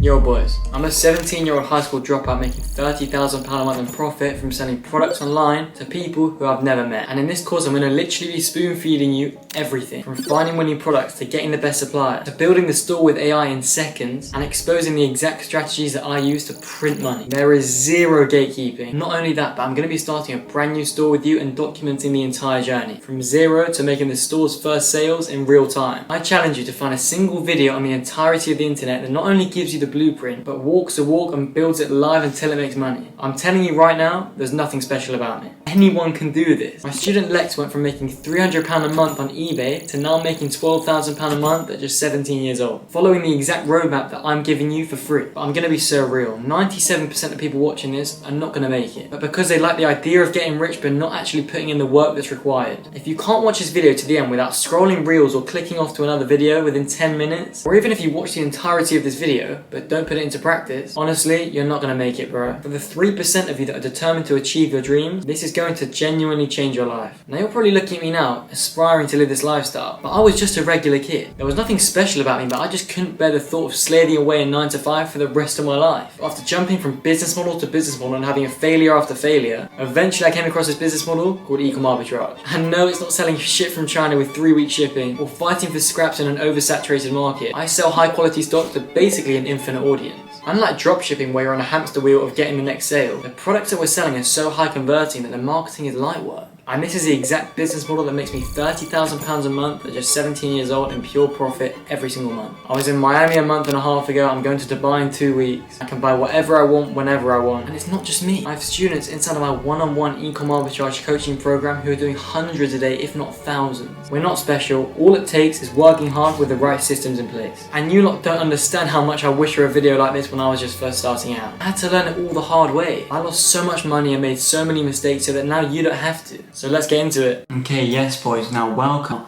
Yo boys, I'm a 17-year-old high school dropout making £30,000 a month in profit from selling products online to people who I've never met. And in this course I'm going to literally be spoon feeding you everything from finding winning products to getting the best supplier to building the store with AI in seconds and exposing the exact strategies that I use to print money. There is zero gatekeeping. Not only that, but I'm going to be starting a brand new store with you and documenting the entire journey from zero to making the store's first sales in real time. I challenge you to find a single video on the entirety of the internet that not only gives you the blueprint, but walks the walk and builds it live until it makes money. I'm telling you right now, there's nothing special about me. Anyone can do this. My student Lex went from making £300 a month on eBay to now making £12,000 a month at just 17 years old, following the exact roadmap that I'm giving you for free. But I'm going to be so real. 97% of people watching this are not going to make it, but because they like the idea of getting rich but not actually putting in the work that's required. If you can't watch this video to the end without scrolling reels or clicking off to another video within 10 minutes, or even if you watch the entirety of this video but don't put it into practice, honestly, you're not going to make it, bro. For the 3% of you that are determined to achieve your dreams, this is going to genuinely change your life. Now you're probably looking at me now, aspiring to live this lifestyle, but I was just a regular kid. There was nothing special about me, but I just couldn't bear the thought of slaving away in 9 to 5 for the rest of my life. After jumping from business model to business model and having a failure after failure, eventually I came across this business model called ECOM ARBITRAGE. And no, it's not selling shit from China with 3-week shipping or fighting for scraps in an oversaturated market. I sell high quality stock to basically an infinite audience. Unlike dropshipping where you're on a hamster wheel of getting the next sale, the products that we're selling are so high converting that the marketing is light work. And this is the exact business model that makes me £30,000 a month at just 17 years old in pure profit every single month. I was in Miami a month and a half ago, I'm going to Dubai in 2 weeks. I can buy whatever I want, whenever I want. And it's not just me. I have students inside of my one-on-one ECOM Arbitrage coaching program who are doing hundreds a day, if not thousands. We're not special. All it takes is working hard with the right systems in place. And you lot don't understand how much I wish for a video like this when I was just first starting out. I had to learn it all the hard way. I lost so much money and made so many mistakes so that now you don't have to. So let's get into it. Okay, yes boys, now welcome.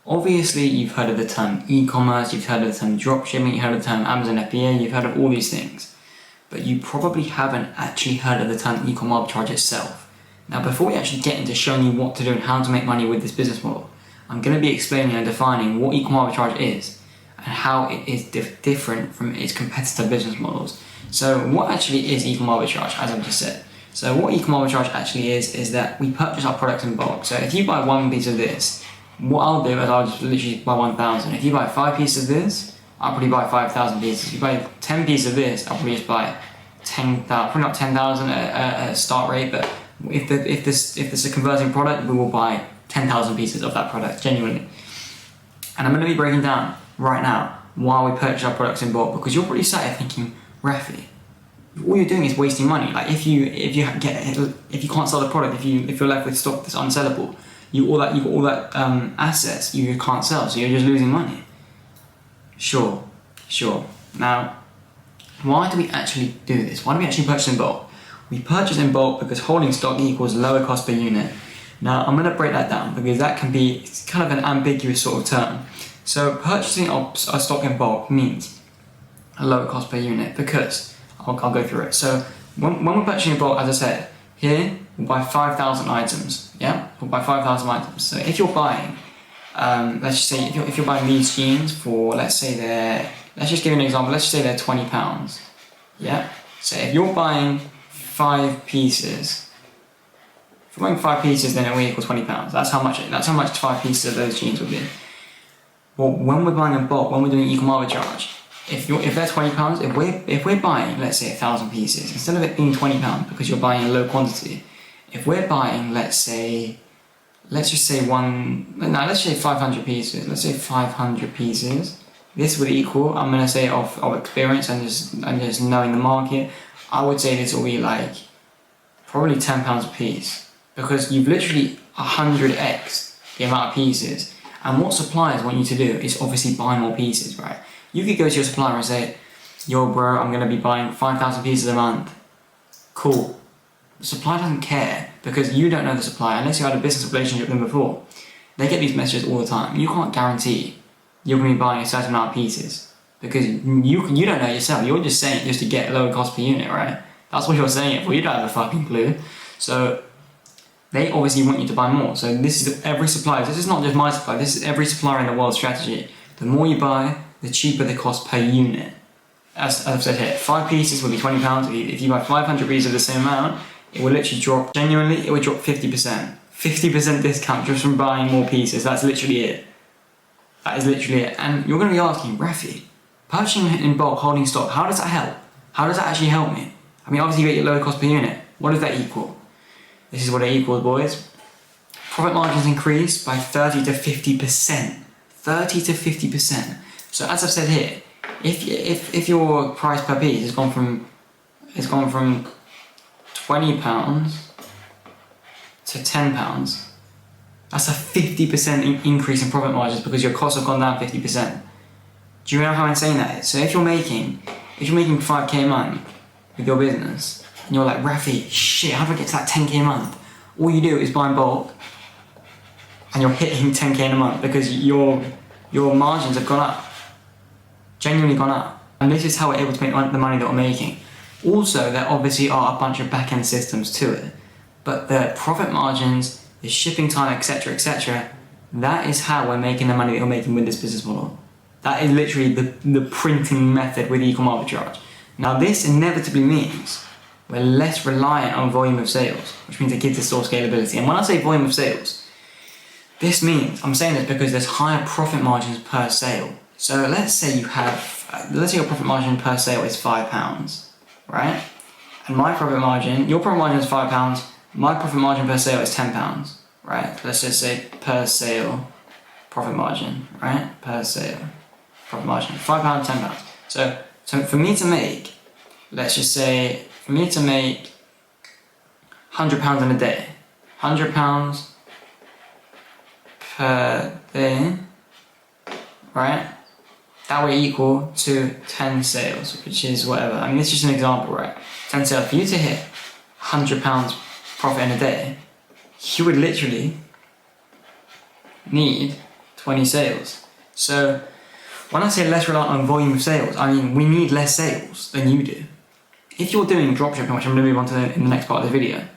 Obviously you've heard of the term e-commerce, you've heard of the term dropshipping, you've heard of the term Amazon FBA, you've heard of all these things. But you probably haven't actually heard of the term ECOM Arbitrage itself. Now before we actually get into showing you what to do and how to make money with this business model, I'm going to be explaining and defining what ECOM Arbitrage is and how it is different from its competitor business models. So what actually is ECOM Arbitrage, as I've just said? So what ECOM Arbitrage actually is that we purchase our products in bulk. So if you buy one piece of this, what I'll do is I'll just literally buy 1,000. If you buy 5 pieces of this, I'll probably buy 5,000 pieces. If you buy 10 pieces of this, I'll probably just buy 10,000, probably not 10,000 at start rate, but if this is a converting product, we will buy 10,000 pieces of that product, genuinely. And I'm going to be breaking down right now why we purchase our products in bulk, because you're probably sat here thinking, Rafi, all you're doing is wasting money. Like if you can't sell the product, if you're left with stock that's unsellable, you've got all that assets you can't sell, so you're just losing money. Sure. Now, why do we actually do this? Why do we actually purchase in bulk? We purchase in bulk because holding stock equals lower cost per unit. Now, I'm going to break that down because that can be kind of an ambiguous sort of term. So purchasing our stock in bulk means a lower cost per unit because I'll go through it. So when we're purchasing in bulk, as I said, here we'll buy 5,000 items. Yeah, we'll buy 5,000 items. So if you're buying, let's just say if you're buying these jeans for, let's just give you an example. Let's just say they're £20. Yeah. So if you're buying 5 pieces, then it will equal £20. That's how much 5 pieces of those jeans would be. Well, when we're buying in bulk, when we're doing ECOM Arbitrage, if they're £20, if we're buying, let's say 1,000 pieces, instead of it being £20 because you're buying a low quantity, if we're buying, let's say 500 pieces, let's say 500 pieces, this would equal, I'm going to say of experience and just knowing the market, I would say this will be like probably £10 a piece, because you've literally 100x the amount of pieces. And what suppliers want you to do is obviously buy more pieces, right? You could go to your supplier and say, yo bro, I'm going to be buying 5,000 pieces a month. Cool. The supplier doesn't care because you don't know the supplier unless you had a business relationship with them before. They get these messages all the time. You can't guarantee you're going to be buying a certain amount of pieces because you don't know yourself. You're just saying it just to get lower cost per unit, right? That's what you're saying it for. You don't have a fucking clue. So they obviously want you to buy more. So this is every supplier. This is not just my supplier. This is every supplier in the world's strategy. The more you buy, the cheaper the cost per unit. as I've said here, 5 pieces will be £20. If you buy 500 pieces of the same amount, it will literally drop, genuinely, it would drop 50%. 50% discount just from buying more pieces. That's literally it. That is literally it. And you're going to be asking, Rafi, purchasing in bulk, holding stock, how does that help? How does that actually help me? I mean, obviously you get your lower cost per unit. What does that equal? This is what it equals, boys. Profit margins increase by 30 to 50%. 30 to 50%. So as I've said here, if your price per piece has gone from £20 to £10, that's a 50% increase in profit margins because your costs have gone down 50%. Do you know how insane that is? So if you're making 5k a month with your business, and you're like, Rafi, shit, how do I get to that 10k a month? All you do is buy in bulk, and you're hitting 10k in a month because your margins have gone up. Genuinely gone up. And this is how we're able to make the money that we're making. Also, there obviously are a bunch of back-end systems to it, but the profit margins, the shipping time, etc., that is how we're making the money that we're making with this business model. That is literally the printing method with ECOM arbitrage. Now this inevitably means we're less reliant on volume of sales, which means it gives us store scalability. And when I say volume of sales, this means, I'm saying this because there's higher profit margins per sale. So let's say your profit margin per sale is £5, right? And my profit margin, your profit margin is £5, my profit margin per sale is £10, right? Let's just say per sale profit margin, right? Per sale profit margin, £5, £10. So for me to make, let's just say, for me to make £100 in a day, £100 per day, right? That would equal to 10 sales, which is whatever. I mean, this is just an example, right? 10 sales. For you to hit £100 profit in a day, you would literally need 20 sales. So when I say less reliant on volume of sales, I mean we need less sales than you do. If you're doing dropshipping, which I'm going to move on to in the next part of the video,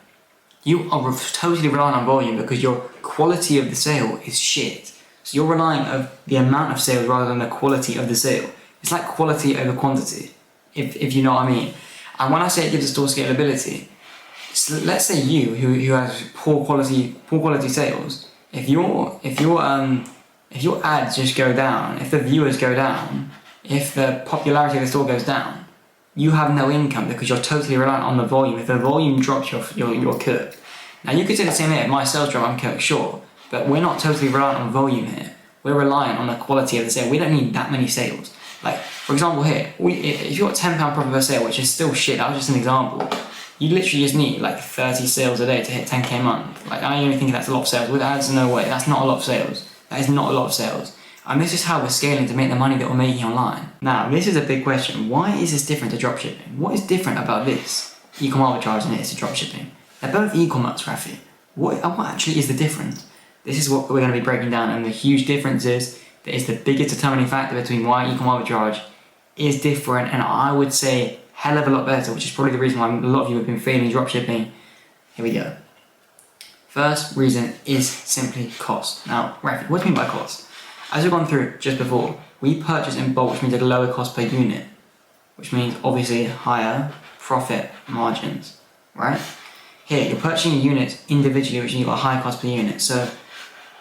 you are totally reliant on volume because your quality of the sale is shit. So you're relying on the amount of sales rather than the quality of the sale. It's like quality over quantity, if you know what I mean. And when I say it gives us store scalability, so let's say you who has poor quality sales, if your ads just go down, if the viewers go down, if the popularity of the store goes down, you have no income because you're totally reliant on the volume. If the volume drops, you're cooked. Now you could say the same here, if my sales drop, I'm cooked, sure. But we're not totally reliant on volume here. We're reliant on the quality of the sale. We don't need that many sales. Like, for example here, if you've got £10 profit per sale, which is still shit, that was just an example, you literally just need like 30 sales a day to hit 10k a month. Like, I only think that's a lot of sales. With ads, no way. That's not a lot of sales. That is not a lot of sales. And this is how we're scaling to make the money that we're making online. Now, this is a big question. Why is this different to dropshipping? What is different about this ECOM arbitrage and this to dropshipping? They're both e-commerce, Rafi. What actually is the difference? This is what we're going to be breaking down, and the huge difference is that it's the biggest determining factor between why ECOM arbitrage is different, and I would say hell of a lot better, which is probably the reason why a lot of you have been failing dropshipping. Here we go. First reason is simply cost. Now, Rafi, what do you mean by cost? As we've gone through just before, we purchase in bulk, which means a lower cost per unit, which means obviously higher profit margins, right? Here, you're purchasing units individually, which means you've got a higher cost per unit. So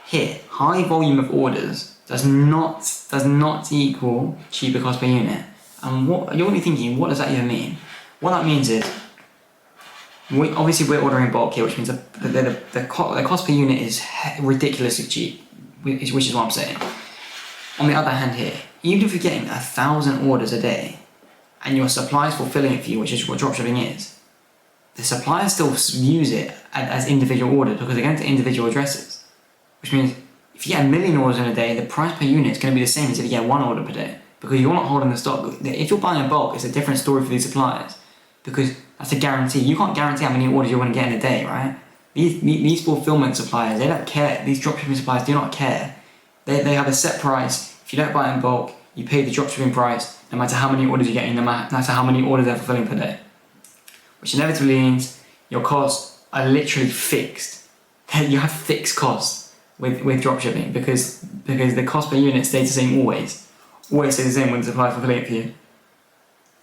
here, high volume of orders does not equal cheaper cost per unit. And what you're only thinking, what does that even mean? What that means is, we're ordering bulk here, which means the cost per unit is ridiculously cheap, which is what I'm saying. On the other hand here, even if you're getting 1,000 orders a day, and your supplier is fulfilling it for you, which is what dropshipping is, the supplier still views it as individual orders because they're going to individual addresses. Which means if you get 1 million orders in a day, the price per unit is going to be the same as if you get 1 order per day because you're not holding the stock. If you're buying in bulk, it's a different story for these suppliers because that's a guarantee. You can't guarantee how many orders you're going to get in a day, right? These fulfillment suppliers, they don't care. These dropshipping suppliers do not care. They have a set price. If you don't buy in bulk, you pay the dropshipping price no matter how many orders you're getting, no matter how many orders they're fulfilling per day. Which inevitably means your costs are literally fixed. You have fixed costs with dropshipping because the cost per unit stays the same always. Always stays the same when the supplier fulfilling it for you.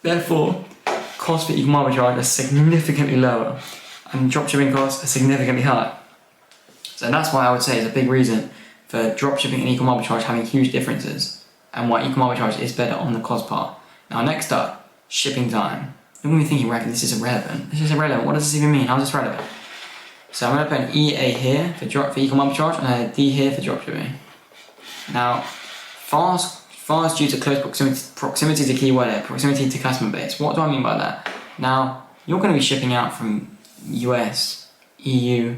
Therefore, costs for e-com arbitrage are significantly lower and dropshipping costs are significantly higher. So that's why I would say it's a big reason for dropshipping and e-com arbitrage having huge differences and why e-com arbitrage is better on the cost part. Now next up, shipping time. You're going to be thinking, Rafi, this is irrelevant. This is irrelevant. What does this even mean? How is this relevant? So I'm going to put an EA here for e-com arbitrage and a D here for dropshipping. Now, fast due to close proximity is a key word here, proximity to customer base. What do I mean by that? Now, you're going to be shipping out from US, EU,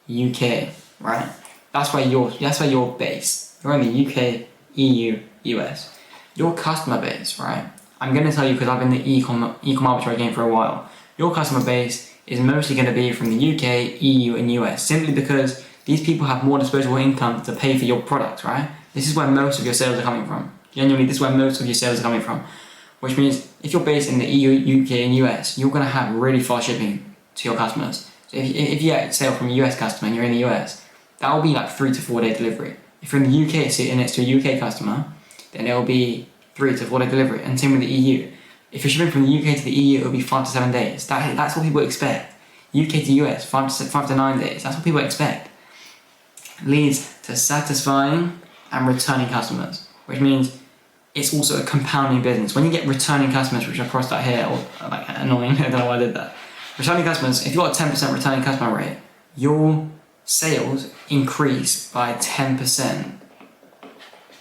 UK, right? That's where you're based. You're in the UK, EU, US. Your customer base, right? I'm going to tell you because I've been in the e-com arbitrage game for a while. Your customer base is mostly going to be from the UK, EU, and US, simply because these people have more disposable income to pay for your product, right? This is where most of your sales are coming from. Genuinely, this is where most of your sales are coming from. Which means if you're based in the EU, UK, and US, you're going to have really fast shipping to your customers. So if you get a sale from a US customer and you're in the US, that will be like 3 to 4 day delivery. If you're in the UK and it's to a UK customer, then it will be 3 to 4 day delivery. And same with the EU. If you're shipping from the UK to the EU, it will be 5 to 7 days. That's what people expect. UK to US, 5 to 9 days. That's what people expect. Leads to satisfying and returning customers, which means it's also a compounding business. When you get returning customers, which I crossed out here, or like annoying, I don't know why I did that. Returning customers, if you've got a 10% returning customer rate, your sales increase by 10%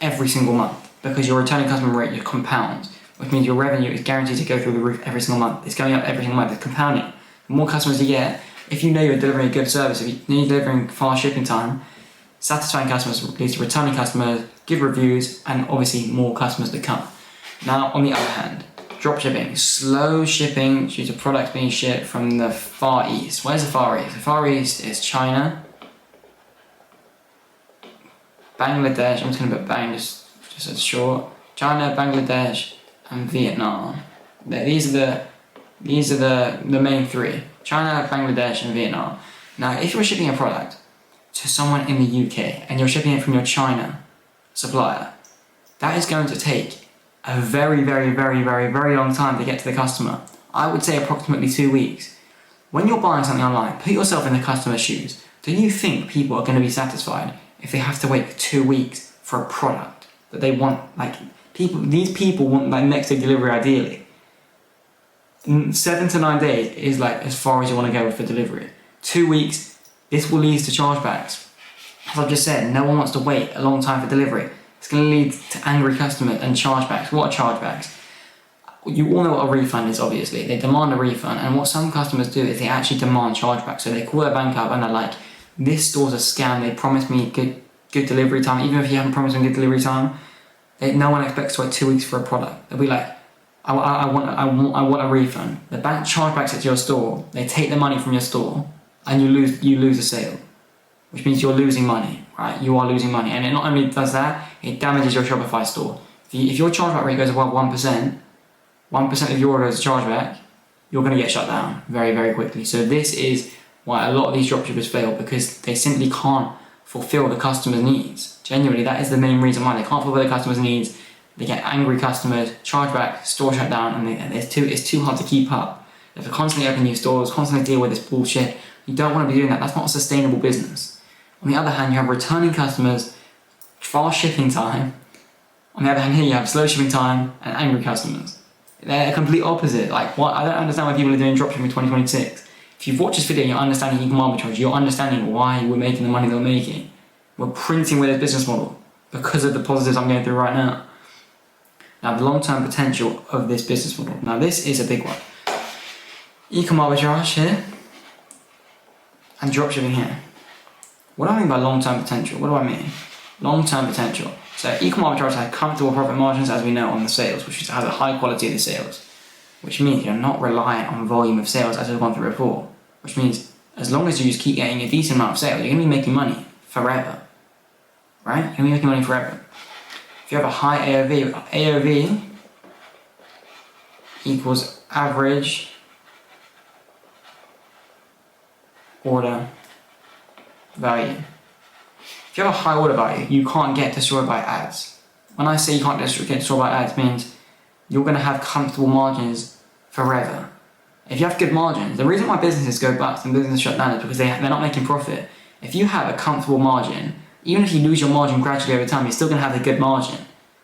every single month because your returning customer rate compounds, which means your revenue is guaranteed to go through the roof every single month. It's going up every single month, it's compounding. The more customers you get, if you know you're delivering a good service, if you know you're delivering fast shipping time, satisfying customers leads to returning customers, good reviews, and obviously more customers to come. Now, on the other hand, dropshipping, slow shipping due to products being shipped from the Far East. Where's the Far East? The Far East is China, Bangladesh, I'm just going to put Bang just as short, China, Bangladesh, and Vietnam. These are the main three, China, Bangladesh, and Vietnam. Now, if you're shipping a product to someone in the UK and you're shipping it from your China supplier, that is going to take a very, very, very, very, very long time to get to the customer. I would say approximately 2 weeks. When you're buying something online, put yourself in the customer's shoes. Do you think people are going to be satisfied if they have to wait 2 weeks for a product that they want? Like, these people want like next day delivery ideally. 7 to 9 days is like as far as you want to go for delivery. 2 weeks, this will lead to chargebacks. As I've just said, no one wants to wait a long time for delivery. It's going to lead to angry customers and chargebacks. What are chargebacks? You all know what a refund is, obviously. They demand a refund, and what some customers do is they actually demand chargebacks. So they call their bank up and they're like, this store's a scam, they promised me good delivery time. Even if you haven't promised them good delivery time, no one expects to wait 2 weeks for a product. They'll be like, I want a refund. The bank chargebacks it to your store, they take the money from your store, and you lose a sale. Which means you're losing money, right? You are losing money. And it not only does that, it damages your Shopify store. If your chargeback rate goes above 1% of your order is a chargeback, you're going to get shut down very, very quickly. So this is why a lot of these dropshippers fail, because they simply can't fulfill the customer's needs. Genuinely, that is the main reason why they can't fulfill the customer's needs. They get angry customers, chargeback, store shut down, and it's too hard to keep up. They have to constantly open new stores, constantly deal with this bullshit. You don't want to be doing that. That's not a sustainable business. On the other hand, you have returning customers, fast shipping time. On the other hand, here you have slow shipping time and angry customers. They're a complete opposite. Like, what? I don't understand why people are doing dropshipping in 2026. If you've watched this video and you're understanding e-com arbitrage, you're understanding why we're making the money that we're making. We're printing with this business model because of the positives I'm going through right now. Now, the long-term potential of this business model. Now, this is a big one. E-com arbitrage here and dropshipping here. What do I mean by long-term potential? What do I mean? Long-term potential. So e-com arbitrage has comfortable profit margins, as we know, on the sales, which has a high quality of the sales, which means you're not reliant on volume of sales, as we've gone through before, which means as long as you just keep getting a decent amount of sales, you're going to be making money forever, right? You're going to be making money forever. If you have a high AOV equals average order value. If you have a high order value, you can't get destroyed by ads. When I say you can't get destroyed by ads, it means you're going to have comfortable margins forever. If you have good margins, the reason why businesses go bust and businesses shut down is because they're not making profit. If you have a comfortable margin, even if you lose your margin gradually over time, you're still going to have a good margin,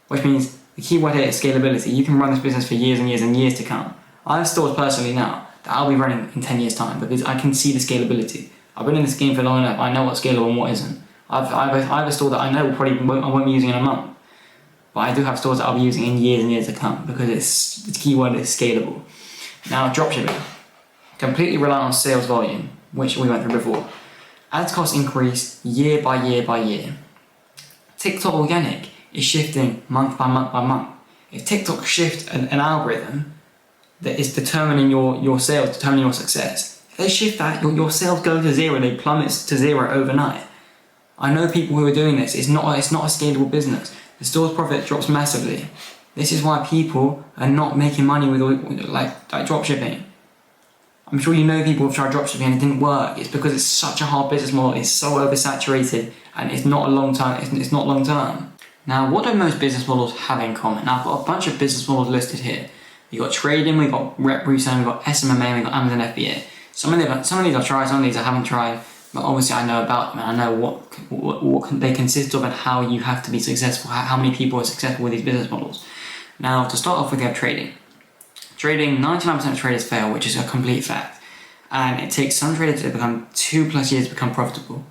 which means the key word here is scalability. You can run this business for years and years and years to come. I have stores personally now that I'll be running in 10 years' time because I can see the scalability. I've been in this game for long enough. I know what's scalable and what isn't. I have a store that I know I won't be using in a month, but I do have stores that I'll be using in years and years to come because the key word is scalable. Now, dropshipping. Completely reliant on sales volume, which we went through before. Ads costs increase year by year by year. TikTok organic is shifting month by month by month. If TikTok shift an algorithm that is determining your sales, determining your success, if they shift that, your sales go to zero, they plummet to zero overnight. I know people who are doing this. It's not a scalable business. The store's profit drops massively. This is why people are not making money with like dropshipping. I'm sure you know people who've tried dropshipping and it didn't work. It's because it's such a hard business model. It's so oversaturated and it's not long term. Now, what do most business models have in common? Now, I've got a bunch of business models listed here. We've got trading, we've got rep reselling, we've got SMMA, we've got Amazon FBA. Some of these I've tried, some of these I haven't tried, but obviously I know about them and I know what they consist of and how you have to be successful, how many people are successful with these business models. Now, to start off with, we have trading. Trading, 99% of traders fail, which is a complete fact. And it takes some traders to become 2+ years to become profitable.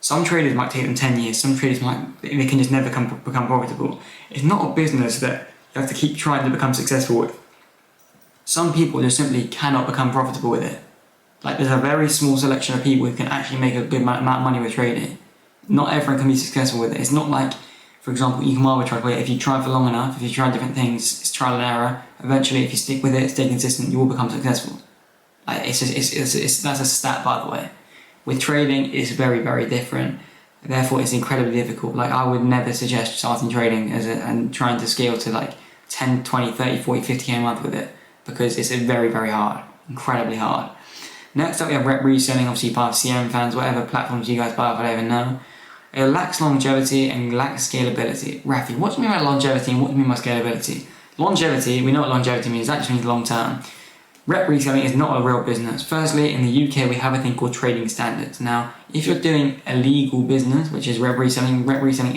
Some traders might take them 10 years, some traders they can just never become profitable. It's not a business that you have to keep trying to become successful with. Some people just simply cannot become profitable with it. Like, there's a very small selection of people who can actually make a good amount of money with trading. Not everyone can be successful with it. It's not like, for example, ECOM ARBITRAGE, where if you try for long enough, if you try different things, it's trial and error. Eventually, if you stick with it, stay consistent, you will become successful. Like, that's a stat, by the way. With trading, it's very, very different. Therefore, it's incredibly difficult. Like, I would never suggest starting trading and trying to scale to like 10, 20, 30, 40, 50k a month with it, because it's very, very hard, incredibly hard. Next up, we have rep reselling, obviously part of CRM fans, whatever platforms you guys buy off, I don't even know. It lacks longevity and lacks scalability. Rafi, what do you mean by longevity and what do you mean by scalability? Longevity, we know what longevity means, that just means long term. Rep reselling is not a real business. Firstly, in the UK, we have a thing called trading standards. Now, if you're doing a legal business, which is rep reselling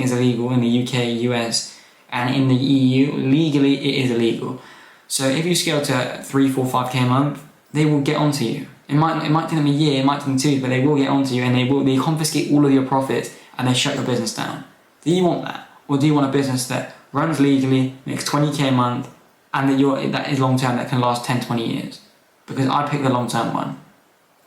is illegal in the UK, US, and in the EU, legally it is illegal. So if you scale to 3, 4, 5k a month, they will get onto you. It might take them a year, it might take them 2, but they will get onto you and they confiscate all of your profits and they shut your business down. Do you want that? Or do you want a business that runs legally, makes 20k a month, and that is long term, that can last 10, 20 years? Because I pick the long term one.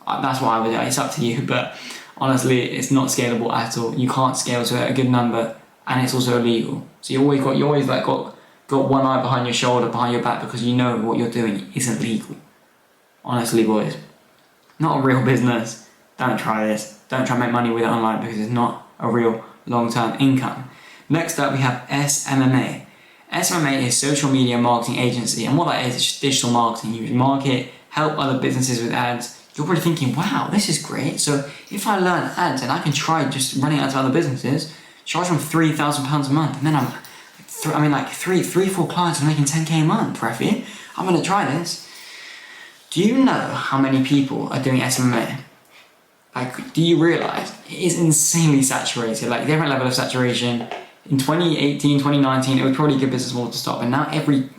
That's what I would do. It's up to you, but honestly, it's not scalable at all. You can't scale to a good number, and it's also illegal. So you always got one eye behind your shoulder, behind your back, because you know what you're doing isn't legal. Honestly, boys, not a real business. Don't try this. Don't try to make money with it online because it's not a real long-term income. Next up, we have SMMA. SMMA is social media marketing agency, and what that is just digital marketing. You market, help other businesses with ads. You're probably thinking, wow, this is great. So if I learn ads and I can try just running ads to other businesses, charge them £3,000 a month, and then I'm 4 clients are making 10k a month, Rafi. I'm gonna try this. Do you know how many people are doing SMMA? Like, do you realise it is insanely saturated? Like, different level of saturation. In 2018, 2019, it was probably a good business model to start, but now every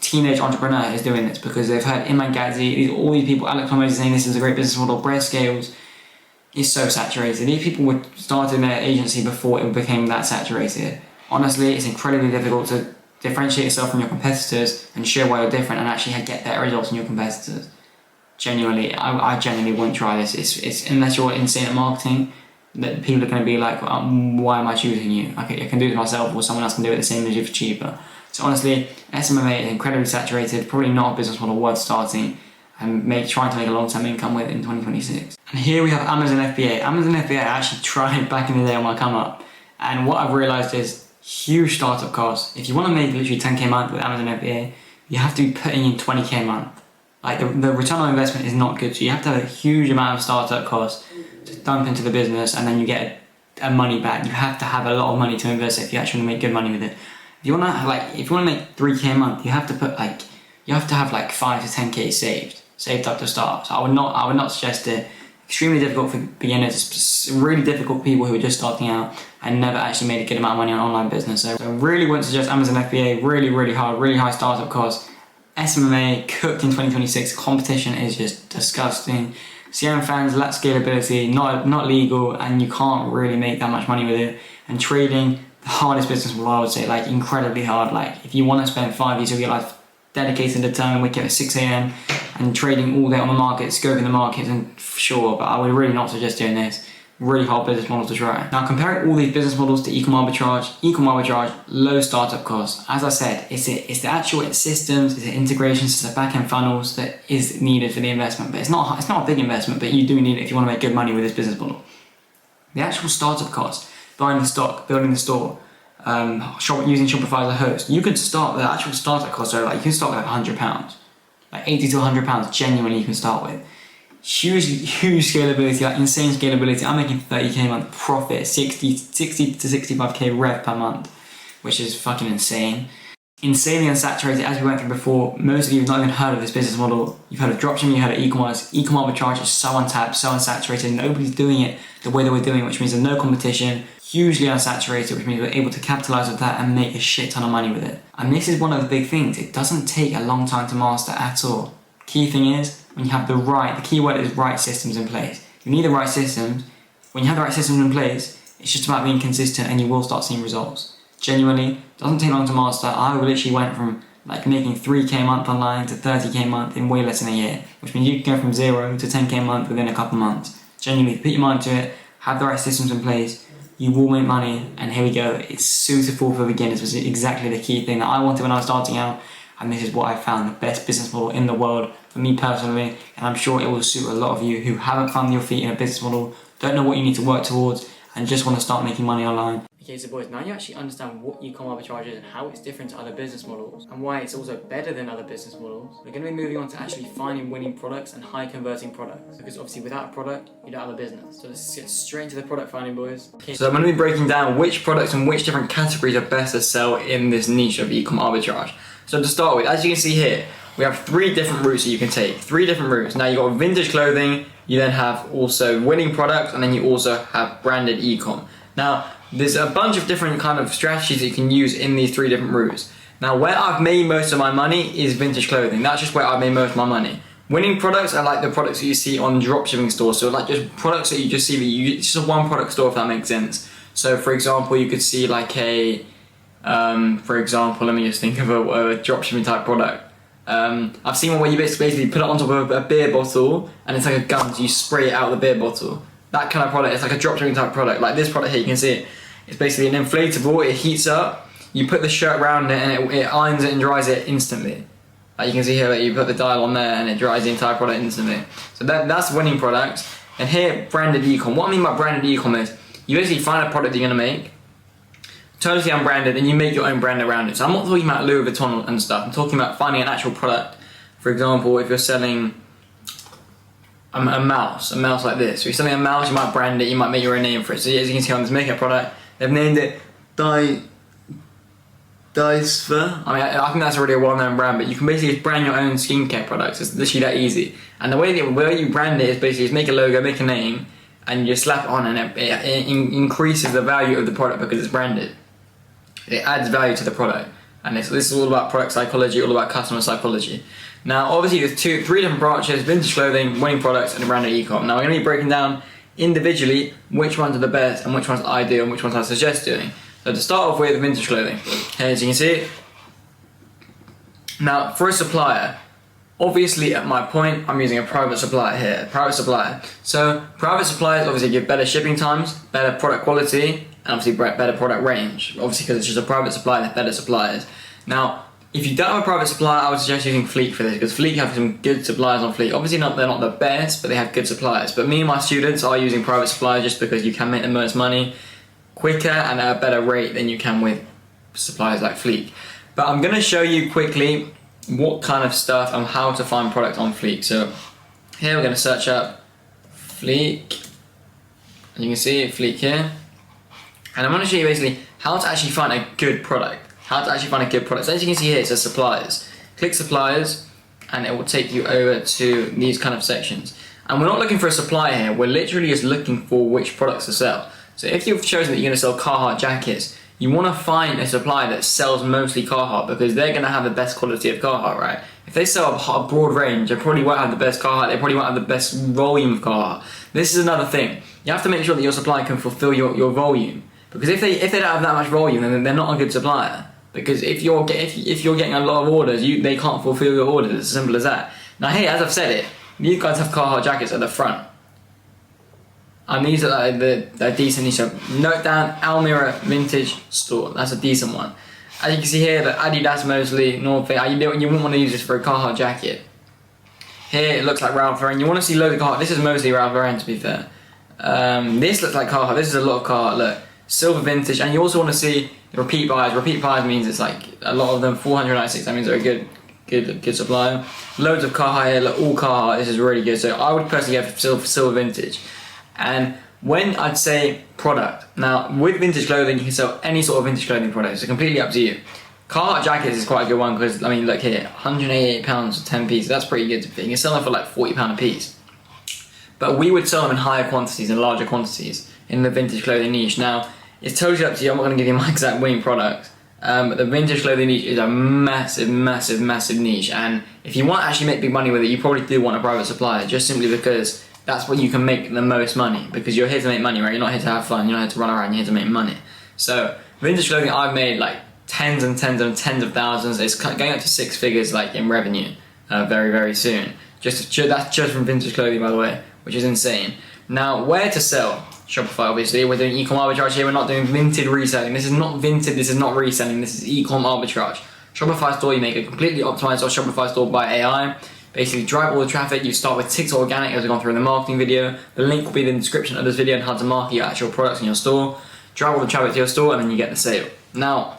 teenage entrepreneur is doing this because they've heard Imran Gadzhi, all these people, Alex Hormozi saying this is a great business model. Bread Scales is so saturated. These people were starting their agency before it became that saturated. Honestly, it's incredibly difficult to differentiate yourself from your competitors and show why you're different and actually get better results than your competitors. Genuinely, I genuinely wouldn't try this. It's unless you're insane at marketing, that people are going to be like, why am I choosing you? I can do it myself, or someone else can do it the same as you for cheaper. So honestly, SMMA is incredibly saturated, probably not a business model worth starting and trying to make a long-term income with in 2026. And here we have Amazon FBA. Amazon FBA I actually tried back in the day on my come up, and what I've realised is huge startup costs. If you want to make literally 10k a month with Amazon FBA, you have to be putting in 20k a month. Like, the return on investment is not good, so you have to have a huge amount of startup costs to dump into the business, and then you get a money back. You have to have a lot of money to invest if you actually want to make good money with it. if you wanna make 3K a month, you have to have like 5 to 10K saved up to start. So I would not suggest it. Extremely difficult for beginners. It's really difficult for people who are just starting out and never actually made a good amount of money on online business. So I really wouldn't suggest Amazon FBA. Really hard, really high startup costs. SMMA cooked in 2026. Competition is just disgusting. CRM fans lack scalability, not legal, and you can't really make that much money with it. And trading, the hardest business model, I would say, like incredibly hard. Like if you want to spend 5 years of your life dedicated and determined, wake up at 6 a.m. and trading all day on the market, scoping the markets, and sure, but I would really not suggest doing this. Really hard business model to try. Now comparing all these business models to ECOM arbitrage, low startup costs. As I said, it's the actual systems, it's the integrations, it's the back-end funnels that is needed for the investment. But it's not a big investment, but you do need it if you want to make good money with this business model. The actual startup cost, buying the stock, building the store, using Shopify as a host. You could start with the actual startup cost, so like you can start with like £100, like 80 to £100 genuinely you can start with. Huge scalability, like insane scalability. I'm making 30K a month profit, 60 to 65K rev per month, which is fucking insane. Insanely unsaturated, as we went through before. Most of you have not even heard of this business model. You've heard of dropshipping, you've heard of e-commerce. E-com arbitrage is so untapped, so unsaturated. Nobody's doing it the way that we're doing it, which means there's no competition. Hugely unsaturated, which means we're able to capitalize with that and make a shit ton of money with it. And this is one of the big things. It doesn't take a long time to master at all. Key thing is, when you have the key word is right systems in place. You need the right systems. When you have the right systems in place, it's just about being consistent and you will start seeing results. Genuinely, doesn't take long to master. I literally went from like making 3K a month online to 30K a month in way less than a year, which means you can go from 0 to 10K a month within a couple of months. Genuinely, put your mind to it, have the right systems in place, you will make money, and here we go. It's suitable for beginners, which is exactly the key thing that I wanted when I was starting out. And this is what I found the best business model in the world for me personally, and I'm sure it will suit a lot of you who haven't found your feet in a business model, don't know what you need to work towards, and just want to start making money online. Okay, so boys, now you actually understand what e-com arbitrage is and how it's different to other business models, and why it's also better than other business models. We're going to be moving on to actually finding winning products and high converting products, because obviously without a product, you don't have a business. So let's get straight into the product finding, boys. Okay, so I'm going to be breaking down which products and which different categories are best to sell in this niche of e-com arbitrage. So to start with, as you can see here, we have 3 different routes that you can take. 3 different routes. Now you've got vintage clothing, you then have also winning products, and then you also have branded e-com. Now, there's a bunch of different kind of strategies that you can use in these 3 different routes. Now, where I've made most of my money is vintage clothing. That's just where I've made most of my money. Winning products are like the products that you see on dropshipping stores. So like just products that you just see, it's just a one product store, if that makes sense. So for example, you could see like a, for example, let me just think of a dropshipping type product. I've seen one where you basically put it on top of a beer bottle and it's like a gun, so you spray it out of the beer bottle. That kind of product, it's like a dropshipping type product. Like this product here, you can see it. It's basically an inflatable, it heats up, you put the shirt around it and it irons it and dries it instantly. Like you can see here, like you put the dial on there and it dries the entire product instantly. So that's winning products. And here, branded e-com. What I mean by branded e-com is, you basically find a product you're gonna make, totally unbranded, and you make your own brand around it. So I'm not talking about Louis Vuitton and stuff, I'm talking about finding an actual product. For example, if you're selling a mouse like this. So if you're selling a mouse, you might brand it, you might make your own name for it. So as you can see on this makeup product, they've named it Dysfer. I mean, I think that's already a well-known brand, but you can basically brand your own skincare products. It's literally that easy. And the way you brand it is basically just make a logo, make a name, and you slap it on, and it increases the value of the product because it's branded. It adds value to the product. And this is all about product psychology, all about customer psychology. Now, obviously, there's 3 different branches: vintage clothing, winning products, and branded e-com. Now, we're going to be breaking down individually which ones are the best and which ones I do and which ones I suggest doing. So to start off with, vintage clothing. Okay, as you can see. Now, for a supplier, obviously at my point, I'm using a private supplier here. Private supplier. So private suppliers obviously give better shipping times, better product quality, and obviously better product range. Obviously, because it's just a private supplier, they're better suppliers. Now, if you don't have a private supplier, I would suggest using Fleek for this, because Fleek have some good suppliers on Fleek. Obviously, they're not the best, but they have good suppliers. But me and my students are using private suppliers just because you can make the most money quicker and at a better rate than you can with suppliers like Fleek. But I'm going to show you quickly what kind of stuff and how to find product on Fleek. So here we're going to search up Fleek, and you can see Fleek here. And I'm going to show you basically how to actually find a good product. how to actually find a good product. So as you can see here, it says suppliers. Click suppliers, and it will take you over to these kind of sections. And we're not looking for a supplier here, we're literally just looking for which products to sell. So if you've chosen that you're going to sell Carhartt jackets, you want to find a supplier that sells mostly Carhartt, because they're going to have the best quality of Carhartt, right? If they sell a broad range, they probably won't have the best Carhartt, they probably won't have the best volume of Carhartt. This is another thing. You have to make sure that your supplier can fulfill your volume. Because if they don't have that much volume, then they're not a good supplier. Because if you're getting a lot of orders, they can't fulfill your orders. It's as simple as that. Now here, as I've said it, these guys have Carhartt jackets at the front. And these are like the decent niche. Note down Almira Vintage Store. That's a decent one. As you can see here, the Adidas mostly, North Face. You wouldn't want to use this for a Carhartt jacket. Here it looks like Ralph Lauren. You want to see loads of Carhartt. This is mostly Ralph Lauren, to be fair. This looks like Carhartt. This is a lot of Carhartt. Look, silver vintage. And you also want to see the repeat buys. Repeat buys means it's like a lot of them. 496. That means they're a good supplier. Loads of Carhartt here. Look, all Carhartt. This is really good. So I would personally go for silver vintage. And when I'd say product, now with vintage clothing you can sell any sort of vintage clothing product, it's completely up to you. Carhartt jackets is quite a good one because, I mean, look here, £188 for 10 pieces, that's pretty good. You can sell them for like £40 a piece. But we would sell them in higher quantities and larger quantities in the vintage clothing niche. Now, it's totally up to you, I'm not going to give you my exact winning product. But the vintage clothing niche is a massive niche, and if you want to actually make big money with it, you probably do want a private supplier, just simply because that's where you can make the most money, because you're here to make money, right? You're not here to have fun, you're not here to run around, you're here to make money. So vintage clothing, I've made like tens of thousands. It's going up to 6 figures like in revenue very soon. That's just from vintage clothing, by the way, which is insane. Now, where to sell? Shopify, obviously. We're doing ECOM arbitrage here. We're not doing vintage reselling. This is not vintage, this is not reselling, this is ECOM arbitrage. Shopify store, you make a completely optimized Shopify store by AI. Basically drive all the traffic. You start with TikTok organic, as we've gone through in the marketing video. The link will be in the description of this video on how to market your actual products in your store. Drive all the traffic to your store and then you get the sale. Now,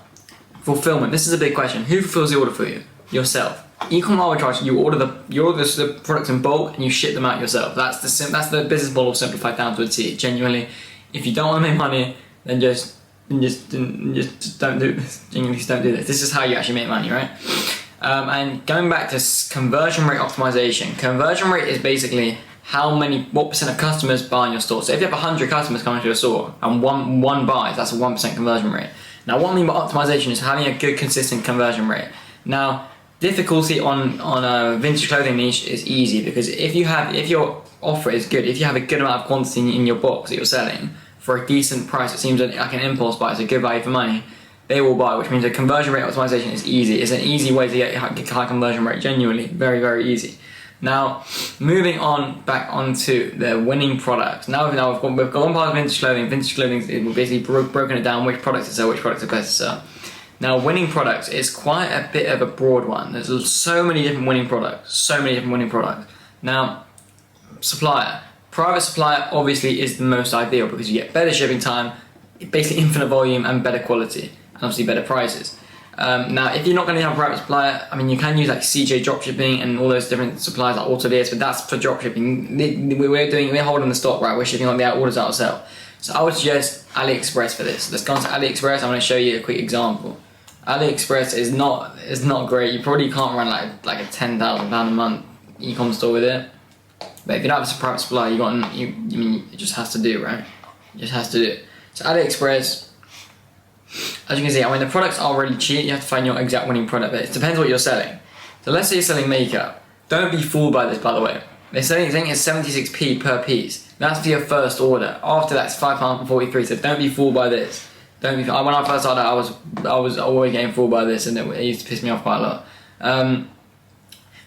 fulfillment. This is a big question. Who fulfills the order for you? Yourself. Ecom arbitrage, you order the products in bulk and you ship them out yourself. That's the business model simplified down to a T. Genuinely, if you don't want to make money, then just don't do this. Genuinely, just don't do this. This is how you actually make money, right? And going back to conversion rate optimization. Conversion rate is basically what percent of customers buy in your store. So if you have 100 customers coming to your store and one buys, that's a 1% conversion rate. Now, what I mean by optimization is having a good, consistent conversion rate. Now, difficulty on a vintage clothing niche is easy, because if your offer is good, if you have a good amount of quantity in your box that you're selling for a decent price, it seems like an impulse buy, it's a good value for money, they will buy, which means a conversion rate optimization is easy. It's an easy way to get a high conversion rate, genuinely, very easy. Now, moving on back onto the winning products. Now we've got one part of vintage clothing. Vintage clothing, we've basically broken it down, which products to sell, which products are best to sell. Now, winning products is quite a bit of a broad one. There's so many different winning products, Now, supplier. Private supplier obviously is the most ideal, because you get better shipping time, basically infinite volume and better quality, and obviously better prices. Now, if you're not going to have a private supplier, I mean, you can use like CJ dropshipping and all those different suppliers like AutoDS, but that's for dropshipping. We're holding the stock, right? We're shipping on the orders ourselves. So I would suggest AliExpress for this. Let's go on to AliExpress. I'm going to show you a quick example. AliExpress is not great. You probably can't run like a £10,000 a month e-com store with it. But if you don't have a private supplier, it just has to do, right? It just has to do. So AliExpress, as you can see, I mean, the products are really cheap. You have to find your exact winning product, but it depends what you're selling. So let's say you're selling makeup. Don't be fooled by this, by the way. They're saying it's 76p per piece. That's for your first order. After that, it's £5.43. So don't be fooled by this. When I first started, I was always getting fooled by this, and it used to piss me off quite a lot.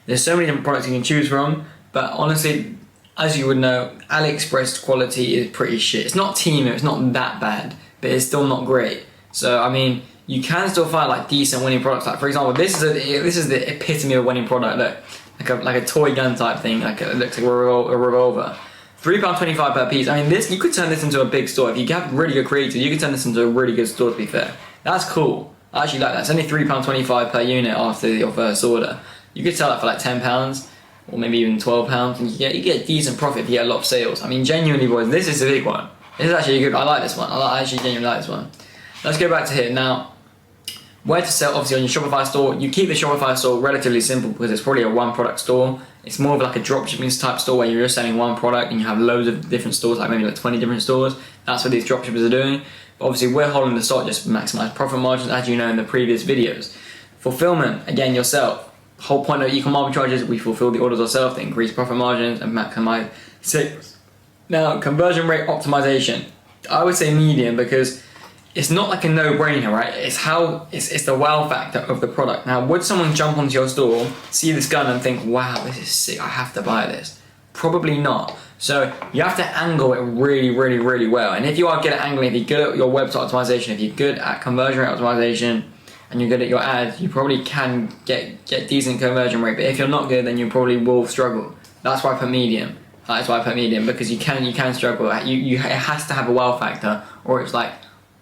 There's so many different products you can choose from, but honestly, as you would know, AliExpress quality is pretty shit. It's not Temu, it's not that bad, but it's still not great. So I mean, you can still find like decent winning products. Like for example, this is the epitome of a winning product. Look, like a toy gun type thing. It looks like a revolver. £3.25 per piece. I mean, you could turn this into a big store. If you have really good creators, you could turn this into a really good store, to be fair. That's cool. I actually like that. It's only £3.25 per unit after your first order. You could sell that for like £10, or maybe even £12, and you get a decent profit if you get a lot of sales. I mean, genuinely, boys, this is a big one. This is actually good. I like this one. I actually genuinely like this one. Let's go back to here. Now, Where to sell, obviously on your Shopify store, you keep the Shopify store relatively simple because it's probably a one product store. It's more of like a dropshipping type store where you're just selling one product and you have loads of different stores, like maybe like 20 different stores. That's what these dropshippers are doing. But obviously we're holding the stock just to maximize profit margins, as you know in the previous videos. Fulfillment, again, yourself. The whole point of ECOM arbitrage is we fulfill the orders ourselves to increase profit margins and maximize sales. Now, conversion rate optimization. I would say medium because it's not like a no-brainer, right? It's the wow factor of the product. Now, would someone jump onto your store, see this gun and think, wow, this is sick, I have to buy this? Probably not. So you have to angle it really, really, really well. And if you are good at angling, if you're good at your website optimization, if you're good at conversion rate optimization, and you're good at your ads, you probably can get decent conversion rate. But if you're not good, then you probably will struggle. That's why I put medium. That's why I put medium, because you can struggle. It has to have a wow factor, or it's like,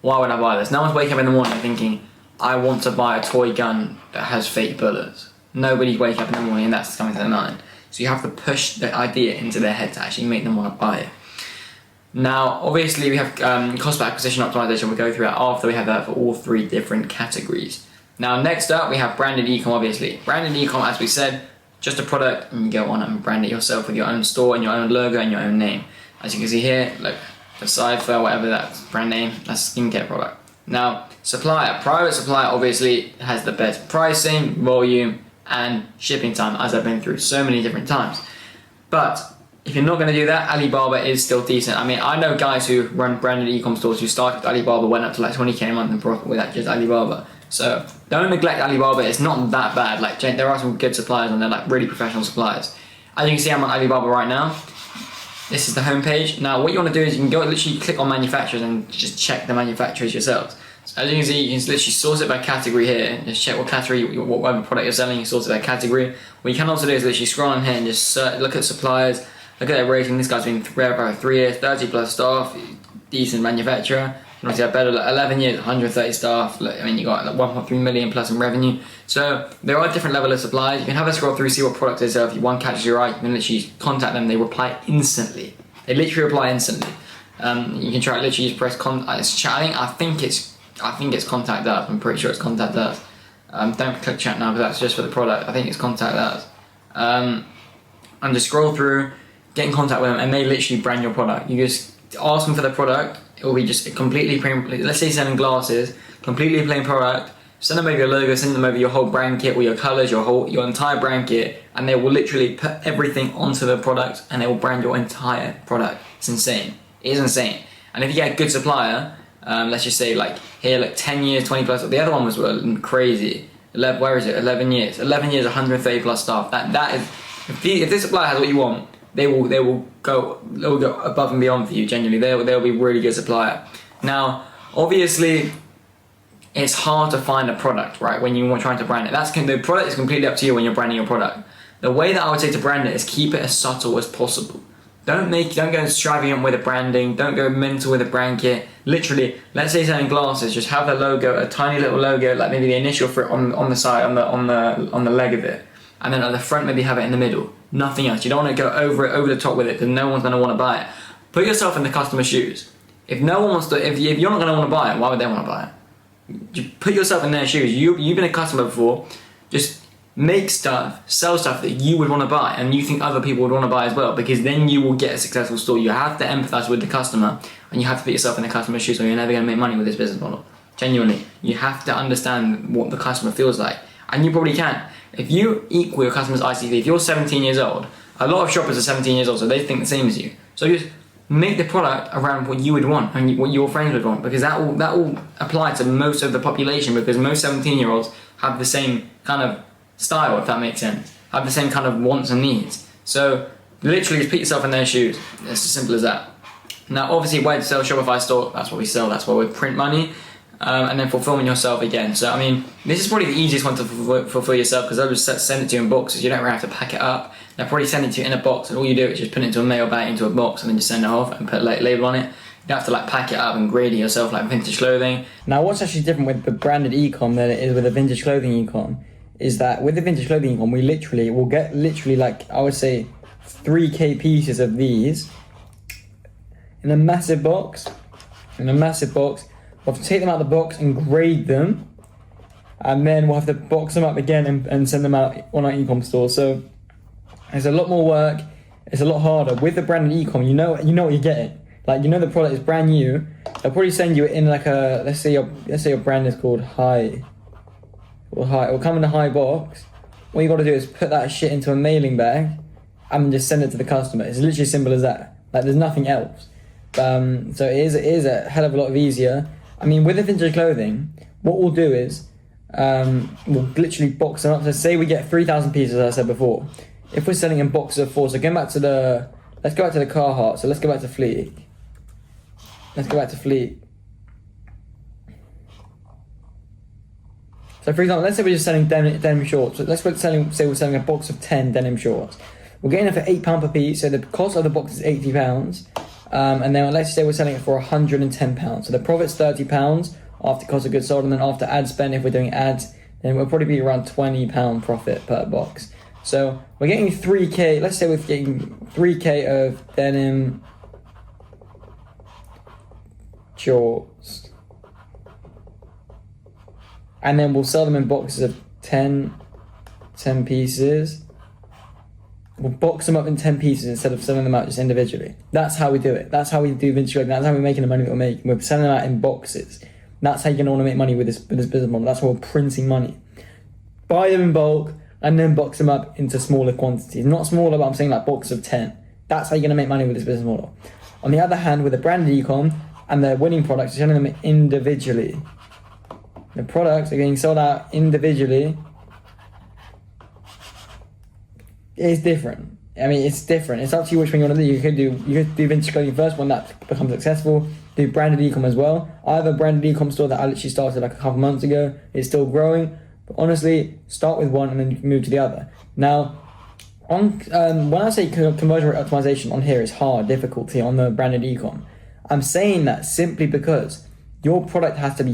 why would I buy this? No one's waking up in the morning thinking, I want to buy a toy gun that has fake bullets. Nobody's waking up in the morning and that's coming to their mind. So you have to push the idea into their head to actually make them want to buy it. Now, obviously we have cost per acquisition optimization. We'll go through that after we have that for all three different categories. Now, next up we have branded e-com, obviously. Branded e-com, as we said, just a product and you go on and brand it yourself with your own store and your own logo and your own name. As you can see here, look, the Cypher, whatever that brand name, that's a skincare product. Now, supplier, private supplier obviously has the best pricing, volume, and shipping time, as I've been through so many different times. But if you're not going to do that, Alibaba is still decent. I mean, I know guys who run branded e-com stores who started with Alibaba, went up to like 20k a month in profit with that just Alibaba. So don't neglect Alibaba, it's not that bad. Like, there are some good suppliers and they're like really professional suppliers. As you can see, I'm on Alibaba right now. This is the home page. Now, what you want to do is you can go literally click on manufacturers and just check the manufacturers yourselves. So as you can see, you can literally source it by category here. Just check what category, whatever product you're selling, you source it by category. What you can also do is literally scroll on here and just look at suppliers, look at their rating. This guy's been there for 3 years, 30 plus staff, decent manufacturer. You obviously have better, like 11 years, 130 staff. I mean, you got like 1.3 million plus in revenue. So there are different levels of suppliers. You can have a scroll through, see what product they sell. If one catches your eye, you can literally contact them. They reply instantly. They literally reply instantly. You can try it. Literally just press chat. I think it's contact us. I'm pretty sure it's contact us. Don't click chat now because that's just for the product. I think it's contact us. And just scroll through, get in contact with them, and they literally brand your product. You just ask them for the product. It will be just a completely plain, let's say selling glasses, completely plain product. Send them over your logo, send them over your whole brand kit, or your colors, your entire brand kit, and they will literally put everything onto the product and they will brand your entire product. It's insane. It is insane. And if you get a good supplier, let's just say like here, like 10 years, 20 plus. The other one was crazy. 11, where is it? 11 years. 11 years, 130 plus staff. That is, if this supplier has what you want, they will go above and beyond for you. Genuinely, they'll be a really good supplier. Now, obviously, it's hard to find a product, right? When you're trying to brand it, the product is completely up to you when you're branding your product. The way that I would say to brand it is keep it as subtle as possible. Don't go extravagant with the branding. Don't go mental with the brand kit. Literally, let's say selling glasses, just have the logo, a tiny little logo, like maybe the initial for it on the side, on the leg of it, and then at the front maybe have it in the middle. Nothing else. You don't want to go over the top with it because no one's going to want to buy it. Put yourself in the customer's shoes. If no one wants to, if you're not going to want to buy it, why would they want to buy it? You put yourself in their shoes. You've been a customer before. Just make stuff, sell stuff that you would want to buy and you think other people would want to buy as well, because then you will get a successful store. You have to empathize with the customer and you have to put yourself in the customer's shoes, or you're never going to make money with this business model. Genuinely, you have to understand what the customer feels like, and you probably can. If you equal your customer's ICV, if you're 17 years old, a lot of shoppers are 17 years old, so they think the same as you. So just make the product around what you would want and what your friends would want, because that will apply to most of the population, because most 17-year-olds have the same kind of style, if that makes sense, have the same kind of wants and needs. So literally just put yourself in their shoes. It's as simple as that. Now obviously, where to sell Shopify store, that's what we sell, that's where we print money. And then fulfillment yourself again. So I mean, this is probably the easiest one to fulfill yourself, because they'll just send it to you in boxes. You don't really have to pack it up. They'll probably send it to you in a box, and all you do is just put it into a mail bag, into a box, and then just send it off and put a label on it. You don't have to like pack it up and grade it yourself like vintage clothing. Now what's actually different with the branded e-com than it is with the vintage clothing e-com is that with the vintage clothing e-com, we will get like, I would say 3k pieces of these in a massive box. We'll have to take them out of the box and grade them, and then we'll have to box them up again and send them out on our e-com store. So it's a lot more work. It's a lot harder. With the branded e-com, you know what you're getting. Like, you know the product is brand new. They'll probably send you it in like a, let's say your brand is called High. Or High. It will come in a High box. What you got to do is put that shit into a mailing bag and just send it to the customer. It's literally as simple as that. Like, there's nothing else. So it is a hell of a lot easier. I mean, with the vintage clothing, what we'll do is we'll literally box them up. So say we get 3,000 pieces, as I said before. If we're selling in boxes of 4, so going back to let's go back to the Carhartt. So let's go back to Fleet. So for example, let's say we're just selling denim shorts. So let's say we're selling a box of 10 denim shorts. We're getting it for £8 per piece, so the cost of the box is £80. And then let's say we're selling it for £110. So the profit's £30 after cost of goods sold, and then after ad spend, if we're doing ads, then we'll probably be around £20 profit per box. So we're getting 3k, let's say we're getting 3k of denim shorts. And then we'll sell them in boxes of 10 pieces. We'll box them up in 10 pieces instead of selling them out just individually. That's how we do it. That's how we do vintage clothing. That's how we're making the money that we're making. We're selling them out in boxes. That's how you're going to want to make money with this business model. That's how we're printing money. Buy them in bulk and then box them up into smaller quantities. Not smaller, but I'm saying like boxes of 10. That's how you're going to make money with this business model. On the other hand, with the branded e-com and the winning products, you're selling them individually. The products are getting sold out individually. It's different. I mean, it's different. It's up to you which one you want to do. You could do vintage clothing first, when that becomes successful. Do branded e-com as well. I have a branded e-com store that I literally started like a couple months ago. It's still growing. But honestly, start with one and then move to the other. Now, when I say conversion rate optimization on here is hard, difficulty on the branded e-com, I'm saying that simply because your product has to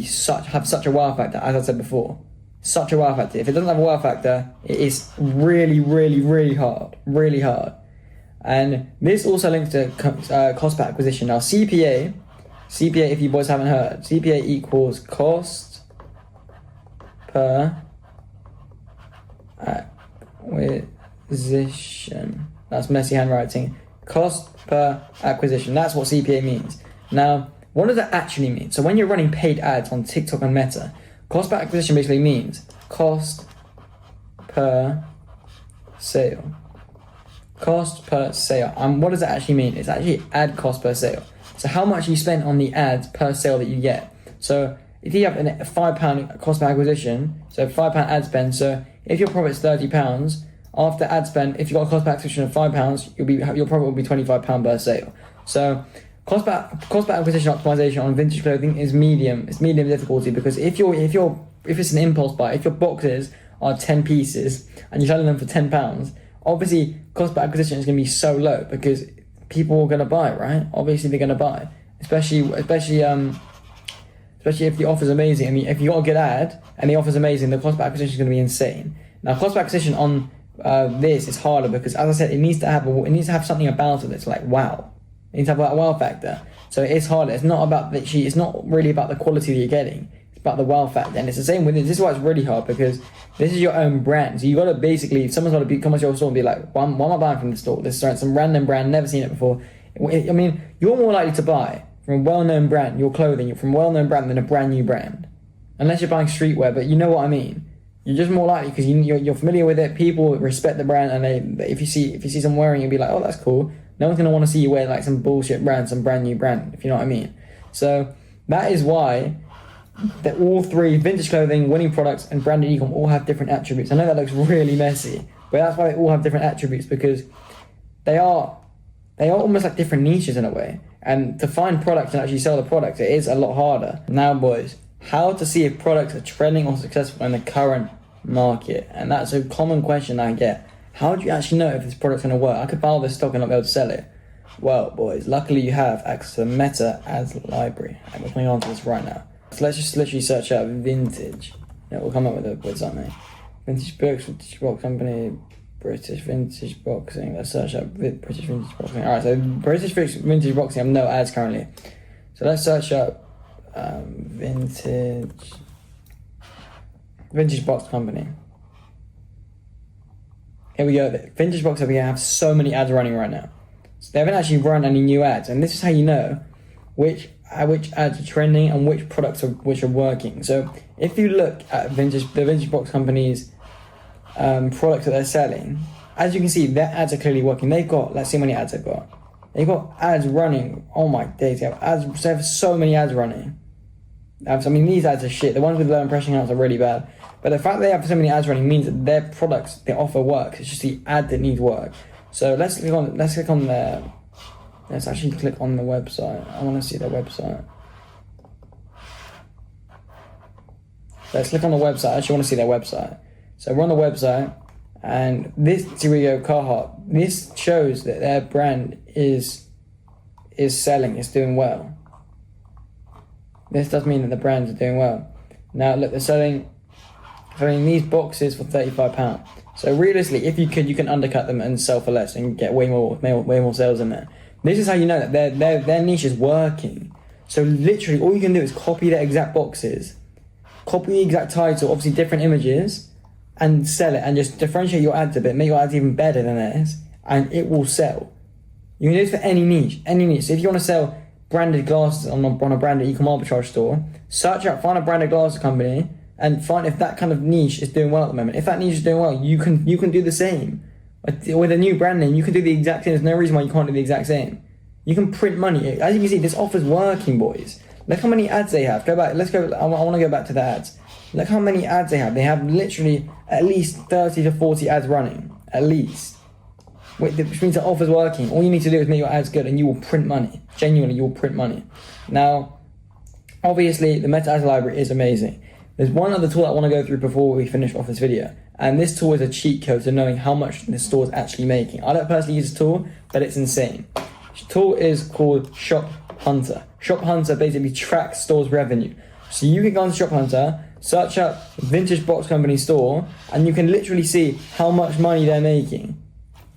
have such a wow factor, as I said before. Such a wow factor. If it doesn't have a wow factor, it is really, really, really hard. Really hard. And this also links to cost per acquisition. Now, CPA, if you boys haven't heard, CPA equals cost per acquisition. That's messy handwriting. Cost per acquisition. That's what CPA means. Now, what does that actually mean? So when you're running paid ads on TikTok and Meta, cost per acquisition basically means cost per sale. Cost per sale. And what does that actually mean? It's actually ad cost per sale. So how much you spend on the ads per sale that you get. So if you have a £5 cost per acquisition, so £5 ad spend, so if your profit's £30, after ad spend, if you've got a cost per acquisition of £5, your profit will be £25 per sale. So cost per acquisition optimization on vintage clothing is medium. It's medium difficulty, because if it's an impulse buy, if your boxes are 10 pieces and you're selling them for £10, obviously cost per acquisition is going to be so low because people are going to buy, right? Obviously they're going to buy, especially if the offer's amazing. I mean, if you got a good ad and the offer's amazing, the cost per acquisition is going to be insane. Now, cost per acquisition on this is harder because, as I said, it needs to have something about it that's like wow. It needs to have that wow factor. So it is harder. It's not really about the quality that you're getting. It's about the wow factor. And it's the same with it. This is why it's really hard, because this is your own brand. So you got to basically, someone's got to come to your store and be like, why am I buying from the store? This is some random brand, never seen it before. I mean, you're more likely to buy from a well-known brand, your clothing, from a well-known brand than a brand new brand. Unless you're buying streetwear, but you know what I mean. You're just more likely because you're familiar with it. People respect the brand, and if you see someone wearing it, you'll be like, oh, that's cool. No one's going to want to see you wear like some bullshit brand, some brand new brand, if you know what I mean. So that is why that all three, vintage clothing, winning products, and branded e-com, all have different attributes. I know that looks really messy, but that's why they all have different attributes, because they are almost like different niches in a way. And to find products and actually sell the products, it is a lot harder. Now, boys, how to see if products are trending or successful in the current market? And that's a common question I get. How do you actually know if this product's going to work? I could buy all this stock and not be able to sell it. Well, boys, luckily you have access to the Meta Ads Library. And we're coming on to this right now. So let's just literally search out vintage. Yeah, we'll come up with something. Vintage books, vintage box company, British vintage boxing. Let's search out British vintage boxing. Alright, so British vintage boxing, I have no ads currently. So let's search up vintage Vintage Box Company. Here we go. The Vintage Box Company have so many ads running right now. So they haven't actually run any new ads, and this is how you know which ads are trending and which products are working. So if you look at the Vintage Box Company's products that they're selling, as you can see, their ads are clearly working. They've got, let's see how many ads they've got. They've got ads running. Oh my days, they have so many ads running. I mean, these ads are shit. The ones with low impression counts are really bad. But the fact that they have so many ads running means that their products, they offer work. It's just the ad that needs work. So let's click on their, let's actually click on the website. I want to see their website. Let's click on the website. I actually want to see their website. So we're on the website, and this, here we go, Carhartt. This shows that their brand is selling, it's doing well. This does mean that the brands are doing well. Now look, they're selling these boxes for £35. So realistically, if you can undercut them and sell for less and get way more sales in there. This is how you know that their niche is working. So literally, all you can do is copy their exact boxes, copy the exact title, obviously different images, and sell it, and just differentiate your ads a bit, make your ads even better than theirs, and it will sell. You can do this for any niche. So if you want to sell branded glasses on a branded ECOM Arbitrage store, search out, find a branded glasses company, and find if that kind of niche is doing well at the moment. If that niche is doing well, you can do the same. With a new brand name, you can do the exact same. There's no reason why you can't do the exact same. You can print money. As you can see, this offer's working, boys. Look how many ads they have. Go back. Let's go. I want to go back to the ads. Look how many ads they have. They have literally at least 30 to 40 ads running. At least. Which means the offer's working. All you need to do is make your ads good and you will print money. Genuinely, you will print money. Now, obviously, the Meta Ads Library is amazing. There's one other tool I want to go through before we finish off this video. And this tool is a cheat code to knowing how much the store is actually making. I don't personally use this tool, but it's insane. This tool is called Shop Hunter. Shop Hunter basically tracks stores' revenue. So you can go on Shop Hunter, search up Vintage Box Company store, and you can literally see how much money they're making.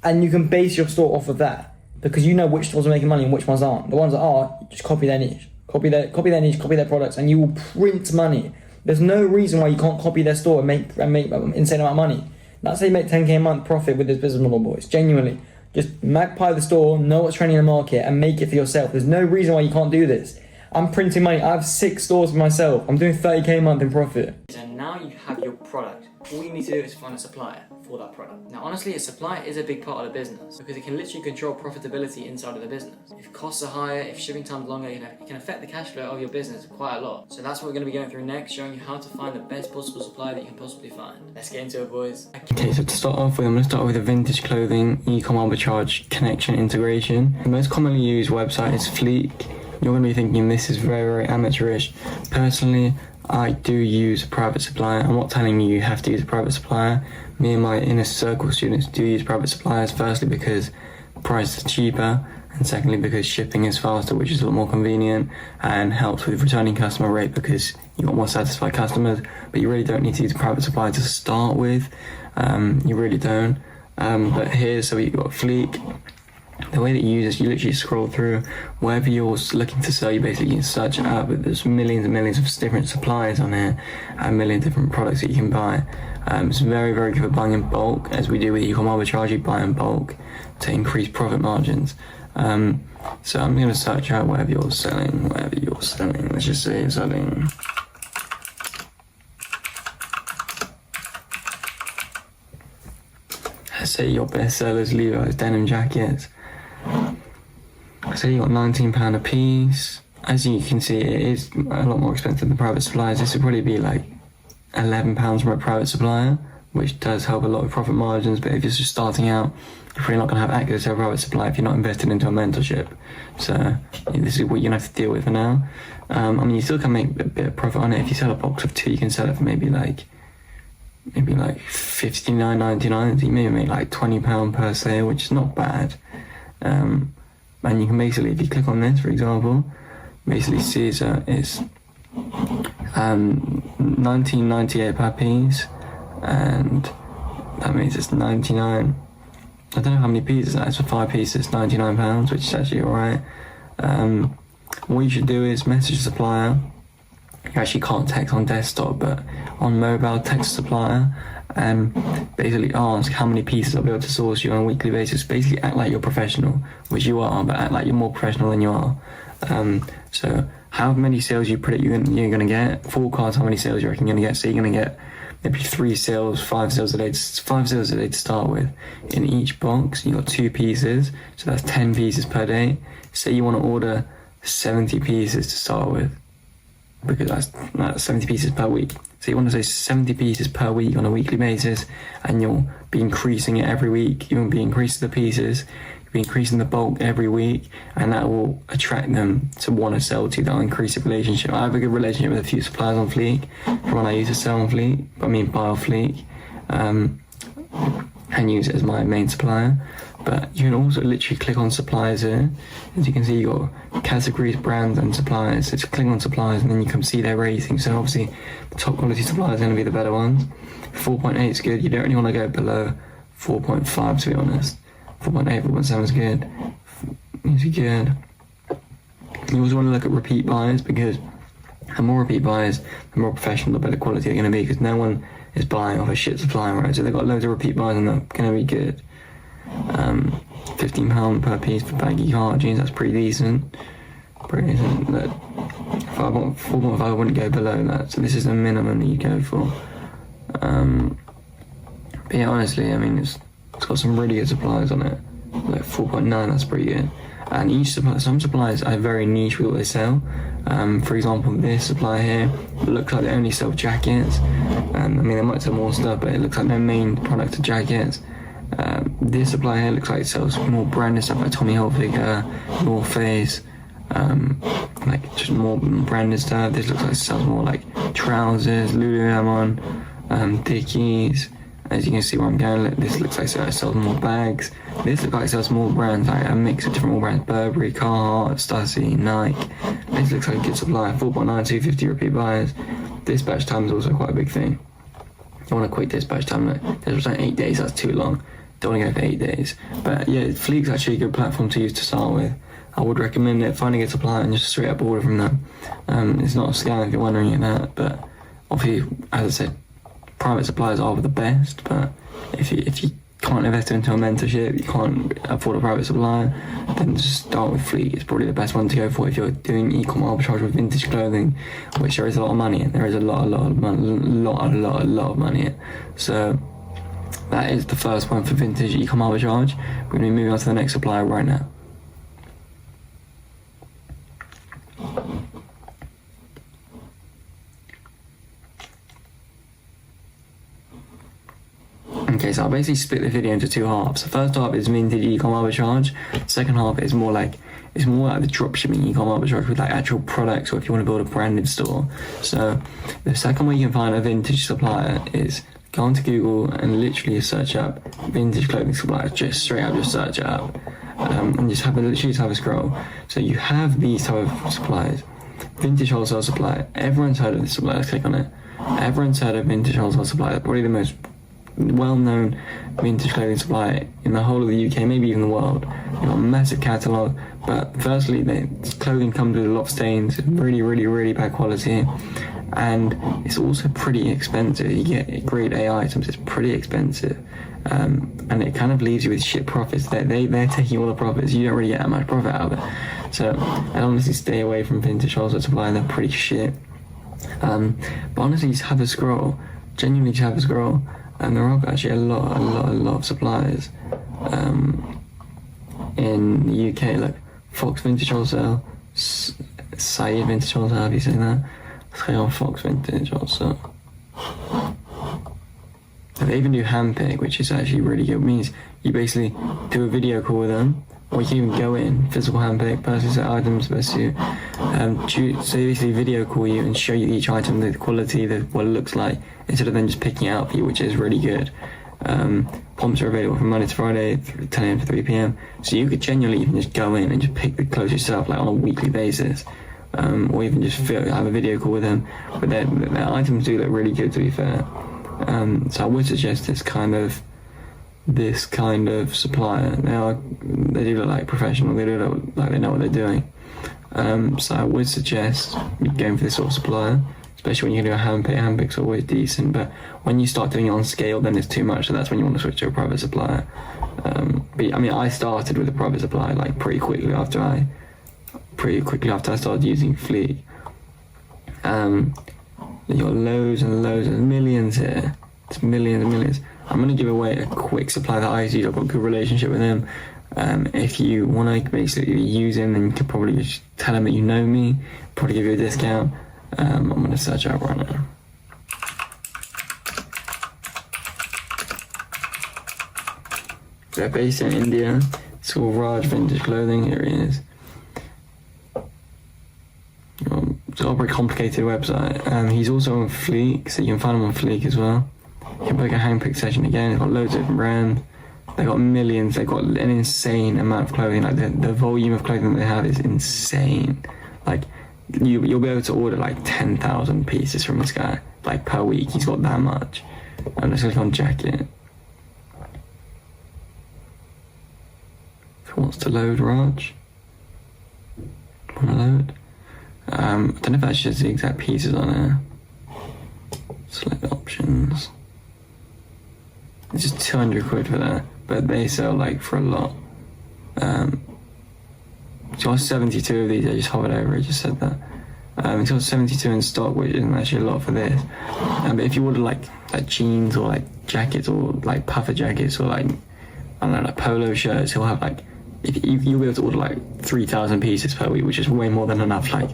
And you can base your store off of that, because you know which stores are making money and which ones aren't. The ones that are, just copy their niche. Copy their niche, copy their products, and you will print money. There's no reason why you can't copy their store and make an insane amount of money. That's how you make 10k a month profit with this business model, boys. Genuinely. Just magpie the store, know what's trending in the market, and make it for yourself. There's no reason why you can't do this. I'm printing money. I have 6 stores for myself. I'm doing 30k a month in profit. So now you have your product. All you need to do is find a supplier for that product. Now honestly, a supplier is a big part of the business because it can literally control profitability inside of the business. If costs are higher, if shipping time's longer, it can affect the cash flow of your business quite a lot. So that's what we're going to be going through next, showing you how to find the best possible supplier that you can possibly find. Let's get into it, boys. Okay, so to start off with, I'm going to start with a vintage clothing ECOM Arbitrage connection integration. The most commonly used website is Fleek. You're going to be thinking this is very, very amateurish. Personally, I do use a private supplier. I'm not telling you have to use a private supplier. Me and my inner circle students do use private suppliers, firstly because the price is cheaper, and secondly because shipping is faster, which is a lot more convenient and helps with returning customer rate because you got more satisfied customers. But you really don't need to use a private supplier to start with. You really don't. But here, so you've got Fleek. The way that you use this, you literally scroll through wherever you're looking to sell. You basically search it up, but there's millions and millions of different suppliers on here and a million different products that you can buy. It's very, very good for buying in bulk, as we do with ECOM Arbitrage. You buy in bulk to increase profit margins. So I'm going to search out whatever you're selling. Let's just say you're selling. Let's say your best sellers, Levi's denim jackets. So you got £19 a piece. As you can see, it is a lot more expensive than private suppliers. This would probably be like £11 from a private supplier, which does help a lot with profit margins. But if you're just starting out, you're probably not going to have access to a private supplier if you're not invested into a mentorship. So this is what you're going to have to deal with for now. I mean, you still can make a bit of profit on it. If you sell a box of 2, you can sell it for maybe like $59.99. So you maybe make like £20 per sale, which is not bad. And you can basically, if you click on this, for example, basically see it's $19.98 per piece, and that means it's 99. I don't know how many pieces that is. For 5 pieces, £99, which is actually alright. What you should do is message the supplier, you actually can't text on desktop, but on mobile, text supplier and basically ask how many pieces I'll be able to source you on a weekly basis. Basically act like you're professional, which you are, but act like you're more professional than you are. So how many sales you predict you're going to get, forecast how many sales you reckon you're going to get. So you're going to get maybe 3 sales, 5 sales a day, 5 sales a day to start with. In each box, you got 2 pieces, so that's 10 pieces per day. Say you want to order 70 pieces to start with, because that's 70 pieces per week. So you want to say 70 pieces per week on a weekly basis, and you'll be increasing it every week. You'll be increasing the pieces, you'll be increasing the bulk every week, and that will attract them to want to sell to you. That'll increase the relationship. I have a good relationship with a few suppliers on Fleek, from when I used to sell on Fleek, buy off Fleek, and use it as my main supplier. But you can also literally click on suppliers here. As you can see, you got categories, brands, and suppliers. So just click on suppliers, and then you can see their rating. So obviously, the top quality suppliers are going to be the better ones. 4.8 is good. You don't really want to go below 4.5, to be honest. 4.8, 4.7 is good. It's good. You also want to look at repeat buyers, because the more repeat buyers, the more professional, the better quality they're going to be, because no one is buying off a shit supplier, right? So they've got loads of repeat buyers, and they're going to be good. £15 per piece for baggy heart jeans, that's pretty decent. Look, 4.5, I wouldn't go below that, so this is the minimum that you go for. But yeah, honestly, I mean, it's got some really good suppliers on it. Like 4.9, that's pretty good. And each supplier, some suppliers are very niche with what they sell. For example, this supplier here, it looks like they only sell jackets. I mean, they might sell more stuff, but it looks like their main product are jackets. This supplier here looks like it sells more branded stuff like Tommy Hilfiger, North Face, like just more branded stuff. This looks like it sells more like trousers, Lululemon, Dickies. As you can see where I'm going, this looks like it sells more bags. This looks like it sells more brands, like a mix of different brands: Burberry, Carhartt, Stussy, Nike. This looks like a good supplier. 4.9, 250 repeat buyers. Dispatch time is also quite a big thing. You want a quick dispatch time. There's like 8 days, that's too long. Don't want to go for 8 days. But yeah, Fleek's actually a good platform to use to start with. I would recommend it. Find a good supplier and just straight up order from them. It's not a scam if you're wondering that, but obviously, as I said, private suppliers are the best. But if you can't invest into a mentorship, you can't afford a private supplier, then just start with Fleek. It's probably the best one to go for if you're doing e-com arbitrage with vintage clothing, which there is a lot of money in. There is a lot of money in. So that is the first one for vintage e-com arbitrage. We're going to be moving on to the next supplier right now. Okay, so I'll basically split the video into 2 halves. The first half is vintage e-com arbitrage. The second half is more like the dropshipping e-com arbitrage with like actual products, or if you want to build a branded store. So the second way you can find a vintage supplier is go onto Google and literally search up vintage clothing suppliers. Just straight up, just search it up, and just literally have a scroll. So you have these type of suppliers. Vintage wholesale supplier. Everyone's heard of this supplier. Let's click on it. Everyone's heard of vintage wholesale supplier. Probably the most well-known vintage clothing supplier in the whole of the UK, maybe even the world. They've got a massive catalogue, but firstly, their clothing comes with a lot of stains, really bad quality, and it's also pretty expensive. You get grade A items, it's pretty expensive, and it kind of leaves you with shit profits. They're taking all the profits. You don't really get that much profit out of it. So I'd honestly stay away from vintage wholesale supply. They're pretty shit. But honestly, just have a scroll. Genuinely, just have a scroll. And there are actually a lot of suppliers in the UK, like Fox Vintage Wholesale, Saeed Vintage Wholesale, have you seen that? Let's go on Fox Vintage Wholesale. They even do handpick, which is actually really good. It means you basically do a video call with them, or you can even go in, physical handpick, personally set items, best you. So they basically video call you and show you each item, the quality, what it looks like, instead of then just picking it out for you, which is really good. Pomps are available from Monday to Friday, 10 AM to 3 PM. So you could genuinely even just go in and just pick the clothes yourself, like on a weekly basis. Or even just have a video call with them. But their items do look really good, to be fair. So I would suggest this kind of supplier. They do look like professional. They do look like they know what they're doing. So I would suggest going for this sort of supplier, especially when you're going to do a hand pick's always decent, but when you start doing it on scale, then it's too much, so that's when you want to switch to a private supplier. But I mean, I started with a private supplier like pretty quickly after I started using Fleek. You got loads and loads and millions here. It's millions and millions. I'm going to give away a quick supply that I use. I've got a good relationship with him. If you want to basically use him, then you can probably just tell him that you know me, probably give you a discount. I'm going to search out right now. They're based in India. It's called Raj Vintage Clothing. Here he is. It's a very complicated website. He's also on Fleek, so you can find him on Fleek as well. You can book a handpick session again. It's got loads of different brands. They've got millions. They've got an insane amount of clothing. Like the volume of clothing that they have is insane. Like you'll be able to order like 10,000 pieces from this guy like per week. He's got that much. I'm just clicking on jacket. If it wants to load, Raj. Want to load? I don't know if that's just the exact pieces on there. Select options. It's just 200 quid for that, but they sell like for a lot. It's got 72 of these. I just hovered over it, just said that. It's got 72 in stock, which isn't actually a lot for this. But if you order like jeans or like jackets or like puffer jackets or like, I don't know, like polo shirts, he'll have like, you'll be able to order like 3,000 pieces per week, which is way more than enough. Like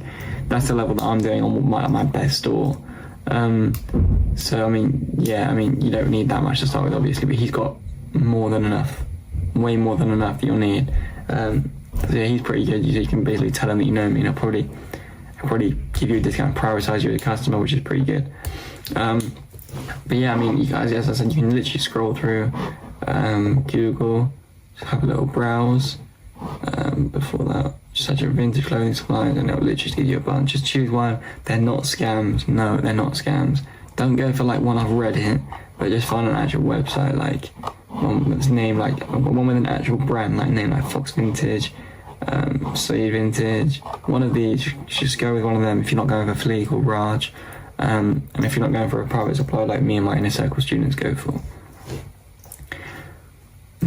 that's the level that I'm doing on my best store. So I mean, yeah, I mean, you don't need that much to start with, obviously, but he's got more than enough, way more than enough that you'll need. So yeah, he's pretty good. You can basically tell him that you know me, and he'll probably give you a discount, prioritize you as a customer, which is pretty good. But yeah, I mean, you guys, as I said, you can literally scroll through Google, just have a little browse. Before that, just search for vintage clothing supplies, and it'll literally give you a bunch. Just choose one. They're not scams. No, they're not scams. Don't go for like one off Reddit, but just find an actual website, like one with name, like one with an actual brand, like name, like Fox Vintage, Slade Vintage. One of these. Just go with one of them if you're not going for Fleek or Raj, and if you're not going for a private supplier like me and my inner circle students go for.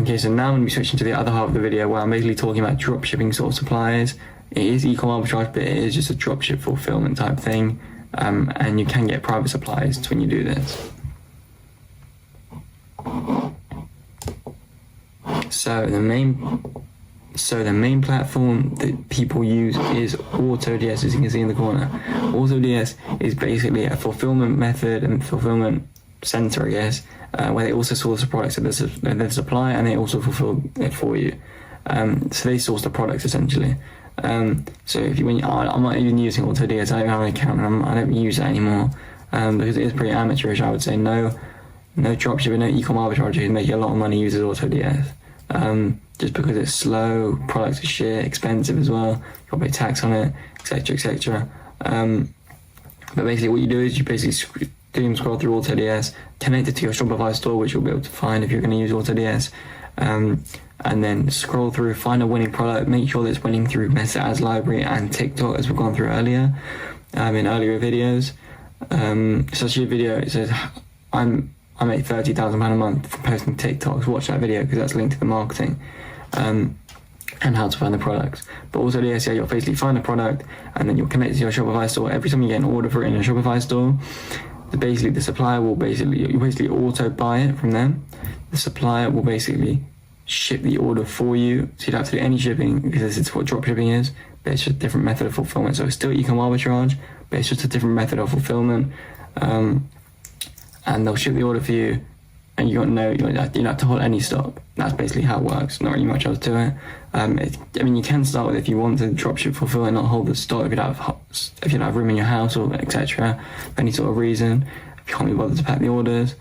Okay, so now I'm going to be switching to the other half of the video where I'm basically talking about dropshipping sort of suppliers. It is ECOM arbitrage, but it is just a dropship fulfillment type thing, and you can get private suppliers when you do this. So the main platform that people use is AutoDS, as you can see in the corner. AutoDS is basically a fulfillment method and fulfillment center, I guess, where they also source the products that they supply, and they also fulfill it for you. So they source the products essentially. So if you, I'm not even using AutoDS. I don't have an account, and I don't use it anymore because it is pretty amateurish, I would say. No dropshipping, no ECOM arbitrage who's making a lot of money uses AutoDS. Just because it's slow, products are shit, expensive as well. You've got to pay tax on it, etc., etc. But basically, what you do is you basically scroll through AutoDS, connect it to your Shopify store, which you'll be able to find if you're going to use AutoDS, and then scroll through, find a winning product, make sure that it's winning through Meta Ads Library and TikTok, as we've gone through earlier in earlier videos. It's actually a video. It says I make £30,000 a month from posting TikToks. Watch that video because that's linked to the marketing and how to find the products. But also the SEO, you'll basically find a product and then you'll connect it to your Shopify store. Every time you get an order for it in a Shopify store, the supplier will you auto buy it from them. The supplier will basically ship the order for you, so you don't have to do any shipping because it's what dropshipping is, but it's just a different method of fulfillment. So it's still ECOM arbitrage, but it's just a different method of fulfillment. And they'll ship the order for you, and you don't have to hold any stock. That's basically how it works. Not really much else to it. I mean, you can start with, if you want to dropship fulfill and not hold the stock, if you don't have room in your house or etc. for any sort of reason, if you can't be bothered to pack the orders,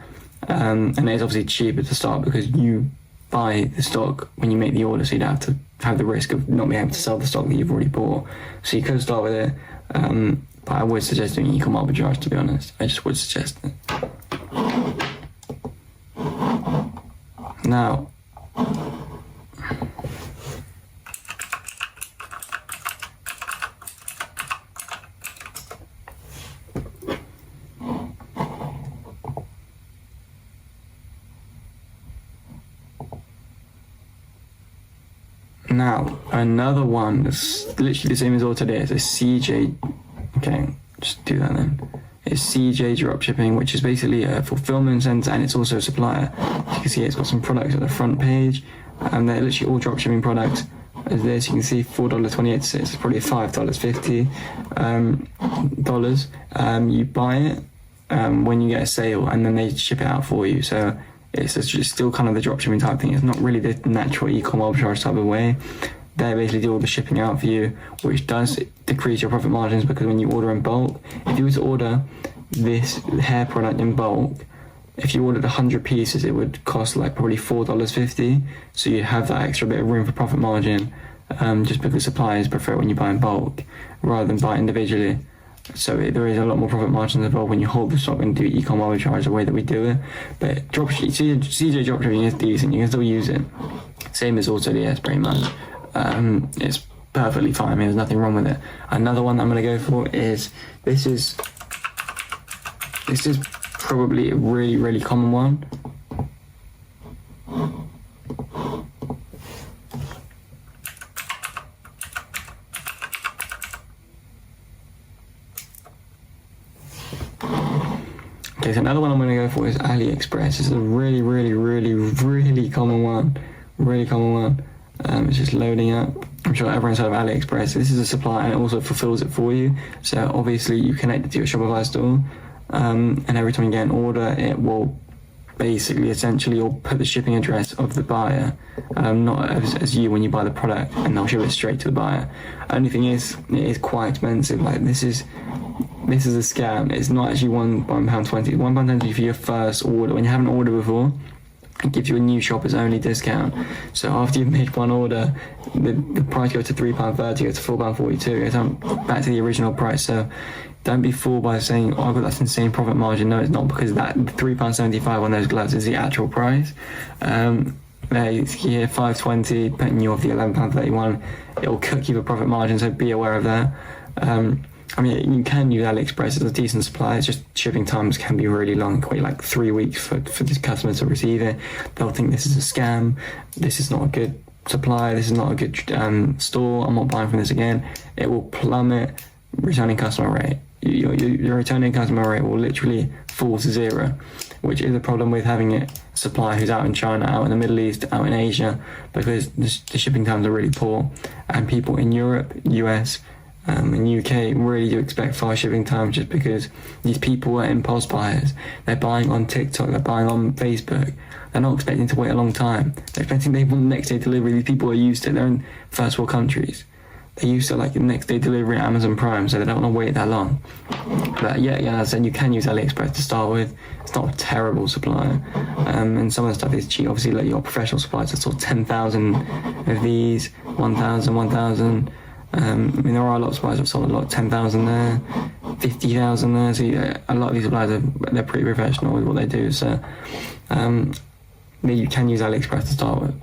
and it's obviously cheaper to start because you buy the stock when you make the order, so you don't have to have the risk of not being able to sell the stock that you've already bought. So you could start with it, but I would suggest doing ECOM arbitrage, to be honest. I just would suggest it. Now, Now, another one that's literally the same as AutoDS is CJ. Okay, just do that then. It's CJ Dropshipping, which is basically a fulfillment center, and it's also a supplier. As you can see, it's got some products at the front page, and they're literally all dropshipping products. As this, you can see $4.28, so it's probably $5.50 dollars. You buy it when you get a sale, and then they ship it out for you. So it's just still kind of the dropshipping type thing. It's not really the natural e-com arbitrage type of way. They basically do all the shipping out for you, which does decrease your profit margins, because when you order in bulk, if you were to order this hair product in bulk, if you ordered 100 pieces, it would cost like probably $4.50. So you'd have that extra bit of room for profit margin, just because suppliers prefer it when you buy in bulk rather than buy individually. So there is a lot more profit margins involved when you hold the stock and do e-com arbitrage the way that we do it. But CJ dropshipping is decent. You can still use it. Same as AutoDS pretty much. It's perfectly fine. I mean, there's nothing wrong with it. Another one that I'm going to go for is this is probably a really common one. Okay, so another one I'm going to go for is AliExpress. This is a really common one. Really common one. It's just loading up. I'm sure everyone's heard of AliExpress. This is a supplier, and it also fulfills it for you. So obviously you connect it to your Shopify store, and every time you get an order, it will essentially you'll put the shipping address of the buyer, not as you when you buy the product, and they'll ship it straight to the buyer. Only thing is, it is quite expensive. Like this is a scam. It's not actually £1.20. £1.20 for your first order. When you haven't ordered before, it gives you a new shoppers only discount. So after you've made one order, the price goes to £3.30, goes to £4.42, goes back to the original price. So don't be fooled by saying, oh, I've got that insane profit margin. No, it's not, because that £3.75 on those gloves is the actual price. Here, $5.20, putting you off the £11.31. It will cook you for profit margin, so be aware of that. I mean, you can use AliExpress as a decent supply. It's just shipping times can be really long, quite like 3 weeks for this customer to receive it. They'll think this is a scam. This is not a good supply. This is not a good store. I'm not buying from this again. It will plummet returning customer rate. Your returning customer rate will literally fall to zero, which is a problem with having a supplier who's out in China, out in the Middle East, out in Asia, because the shipping times are really poor, and people in Europe, US, in UK really do expect fast shipping times, just because these people are impulse buyers. They're buying on TikTok, they're buying on Facebook. They're not expecting to wait a long time. They're expecting they want next day delivery. These people are used to it. They're in first world countries. They're used to like next day delivery at Amazon Prime, so they don't want to wait that long. But yeah, as I said, you can use AliExpress to start with. It's not a terrible supplier, and some of the stuff is cheap. Obviously, like your professional suppliers, it's sort of 10,000 of these, 1,000. I mean, there are a lot of suppliers that have sold a lot, 10,000 there, 50,000 there. So yeah, a lot of these suppliers they're pretty professional with what they do. So you can use AliExpress to start with.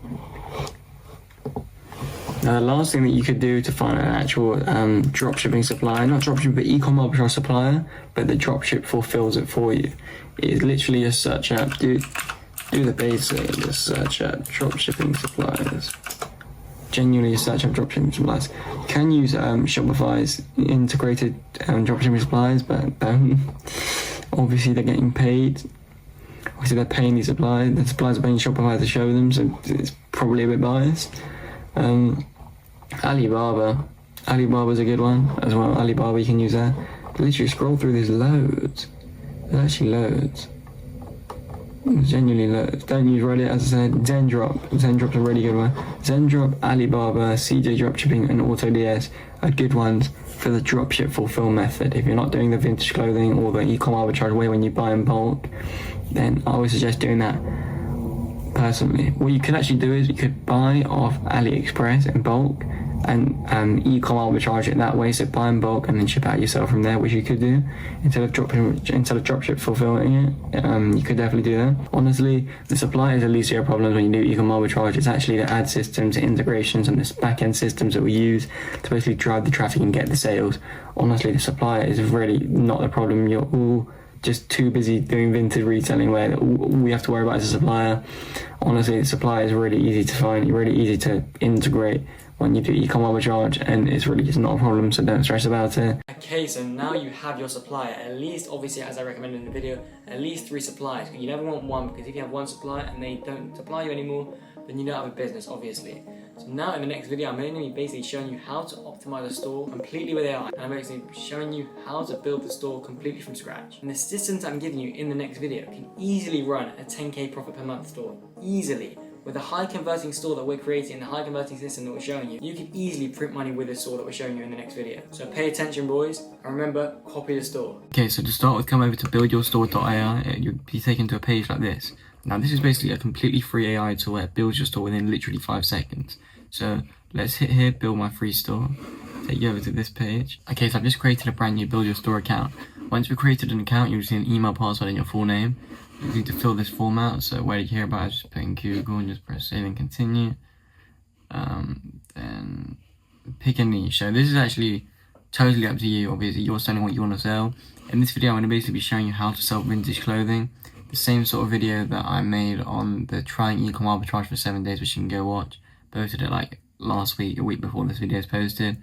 Now, the last thing that you could do to find an actual dropshipping supplier, not dropshipping, but e-com arbitrage supplier, but the dropship fulfills it for you, is literally just search up, do the basic, just search up dropshipping suppliers. Genuinely search up dropshipping suppliers. You can use Shopify's integrated dropshipping suppliers, but obviously they're getting paid. Obviously they're paying these suppliers. The suppliers are paying Shopify to show them, so it's probably a bit biased. Alibaba's a good one as well. Alibaba, you can use that. Literally scroll through, there's loads. There's actually loads. Genuinely loads. Don't use Reddit, as I said. Zendrop's a really good one. Zendrop, Alibaba, CJ Dropshipping, and AutoDS are good ones for the dropship fulfill method. If you're not doing the vintage clothing or the e-com arbitrage way when you buy in bulk, then I would suggest doing that personally. What you could actually do is you could buy off AliExpress in bulk and e-com arbitrage it that way, so buy in bulk and then ship out yourself from there, which you could do instead of dropship fulfilling it. You could definitely do that. Honestly, the suppliers at least have problems when you do e-com arbitrage. It's actually the ad systems, the integrations, and the back-end systems that we use to basically drive the traffic and get the sales. Honestly, the supplier is really not the problem. You're all just too busy doing vintage reselling where all we have to worry about is a supplier. Honestly, the supplier is really easy to find, really easy to integrate when you do ECOM arbitrage, and it's really just not a problem, so don't stress about it. Okay, so now you have your supplier, at least, obviously, as I recommended in the video, at least 3 suppliers. You never want one, because if you have one supplier and they don't supply you anymore, then you don't have a business, obviously. So now in the next video, I'm going to be basically showing you how to optimize a store completely with AI. And I'm basically showing you how to build the store completely from scratch. And the systems I'm giving you in the next video can easily run a 10k profit per month store. Easily. With a high converting store that we're creating, the high converting system that we're showing you, you can easily print money with the store that we're showing you in the next video. So pay attention, boys, and remember, copy the store. Okay, so to start with, come over to buildyourstore.ai. You'll be taken to a page like this. Now this is basically a completely free AI tool that builds your store within literally 5 seconds. So let's hit here, build my free store. Take you over to this page. Okay, so I've just created a brand new build your store account. Once you've created an account, you'll see an email, password, and your full name. You need to fill this form out. So where did you hear about it? Just put in Google and just press save and continue. Then pick a niche. So this is actually totally up to you. Obviously, you're selling what you want to sell. In this video, I'm going to basically be showing you how to sell vintage clothing. The same sort of video that I made on the trying ECOM arbitrage for 7 days, which you can go watch. Posted it like last week, a week before this video is posted.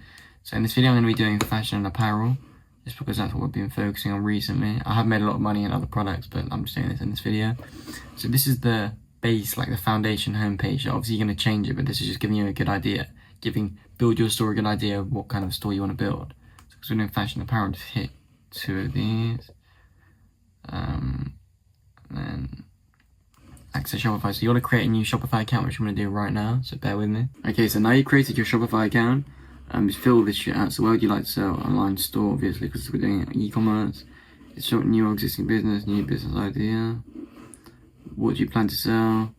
So in this video, I'm going to be doing fashion and apparel, just because that's what we've been focusing on recently. I have made a lot of money in other products, but I'm just doing this in this video. So this is the base, like the foundation homepage. Obviously, you're going to change it, but this is just giving you a good idea, build your store a good idea of what kind of store you want to build. So because we're doing fashion and apparel, just hit 2 of these. Then access Shopify. So you want to create a new Shopify account, which I'm going to do right now, so bear with me. Okay, so now you created your Shopify account. Just fill this shit out. So where would you like to sell? Online store, obviously, because we're doing e-commerce. It's short, new or existing business, new business idea. What do you plan to sell?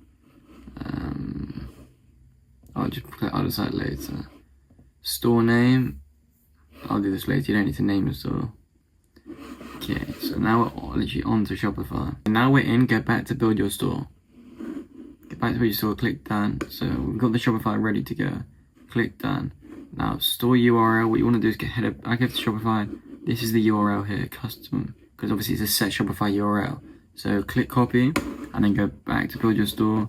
I'll just I'll decide later. Store name. I'll do this later. You don't need to name your store. Okay, so now we're literally onto Shopify. And now we're in. Go back to build your store. Get back to build your store. Click done. So we've got the Shopify ready to go. Click done. Now, store URL, what you want to do is head back over to Shopify. This is the URL here, custom, because obviously it's a set Shopify URL. So click copy, and then go back to build your store,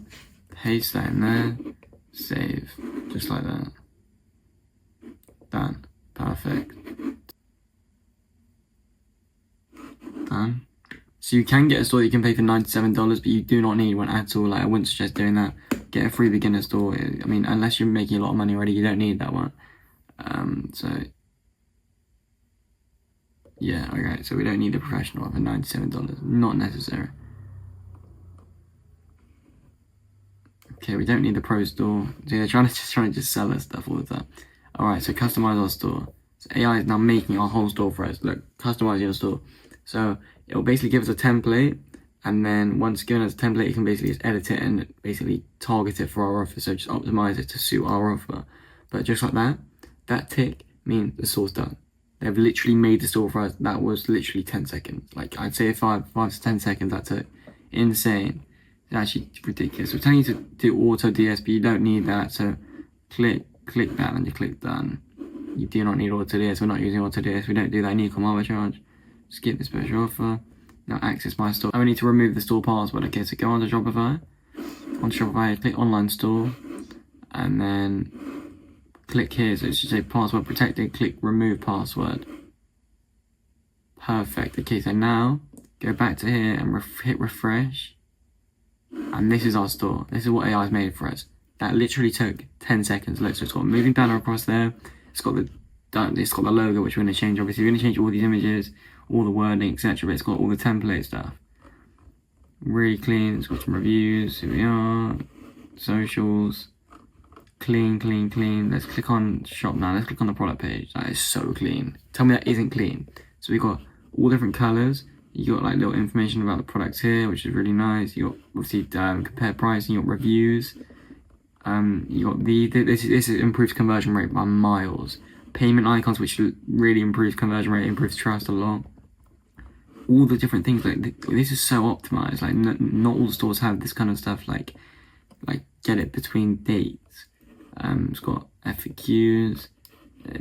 paste that in there, save, just like that. Done. Perfect. Done. So you can get a store that you can pay for $97, but you do not need one at all. Like, I wouldn't suggest doing that. Get a free beginner store. I mean, unless you're making a lot of money already, you don't need that one. So yeah, okay, so we don't need a professional for $97, not necessary. Okay, we don't need the pro store. So they're trying to just sell us stuff all the time. Alright, so customize our store. So AI is now making our whole store for us. Look, customize your store. So it will basically give us a template, and then once given us a template, you can basically just edit it and basically target it for our offer. So just optimize it to suit our offer. But just like that, that tick means the store's done. They've literally made the store for us. That was literally 10 seconds. Like, I'd say 5 to 10 seconds, that took. Insane. It's actually ridiculous. We're telling you to do auto DS, but you don't need that. So click that and you click done. You do not need auto DS. We're not using auto DS. We don't do that in ECOM arbitrage. Skip the special offer. Now access my store. I need to remove the store password. Okay, so go onto Shopify. On Shopify, click online store, and then click here. So it should say password protected. Click remove password. Perfect. Okay, so now go back to here and hit refresh. And this is our store. This is what AI has made for us. That literally took 10 seconds. Look, so it's got a moving banner across there. It's got the logo, which we're going to change. Obviously, we're going to change all these images, all the wording, etc. But it's got all the template stuff. Really clean. It's got some reviews. Here we are. Socials. Clean. Let's click on shop now. Let's click on the product page. That is so clean. Tell me that isn't clean. So we've got all different colors. You got like little information about the products here, which is really nice. You got obviously compare pricing. You got reviews. You got this improves conversion rate by miles. Payment icons, which really improves conversion rate, improves trust a lot. All the different things, like this is so optimized. Like not all stores have this kind of stuff. Like get it between dates. It's got FAQs.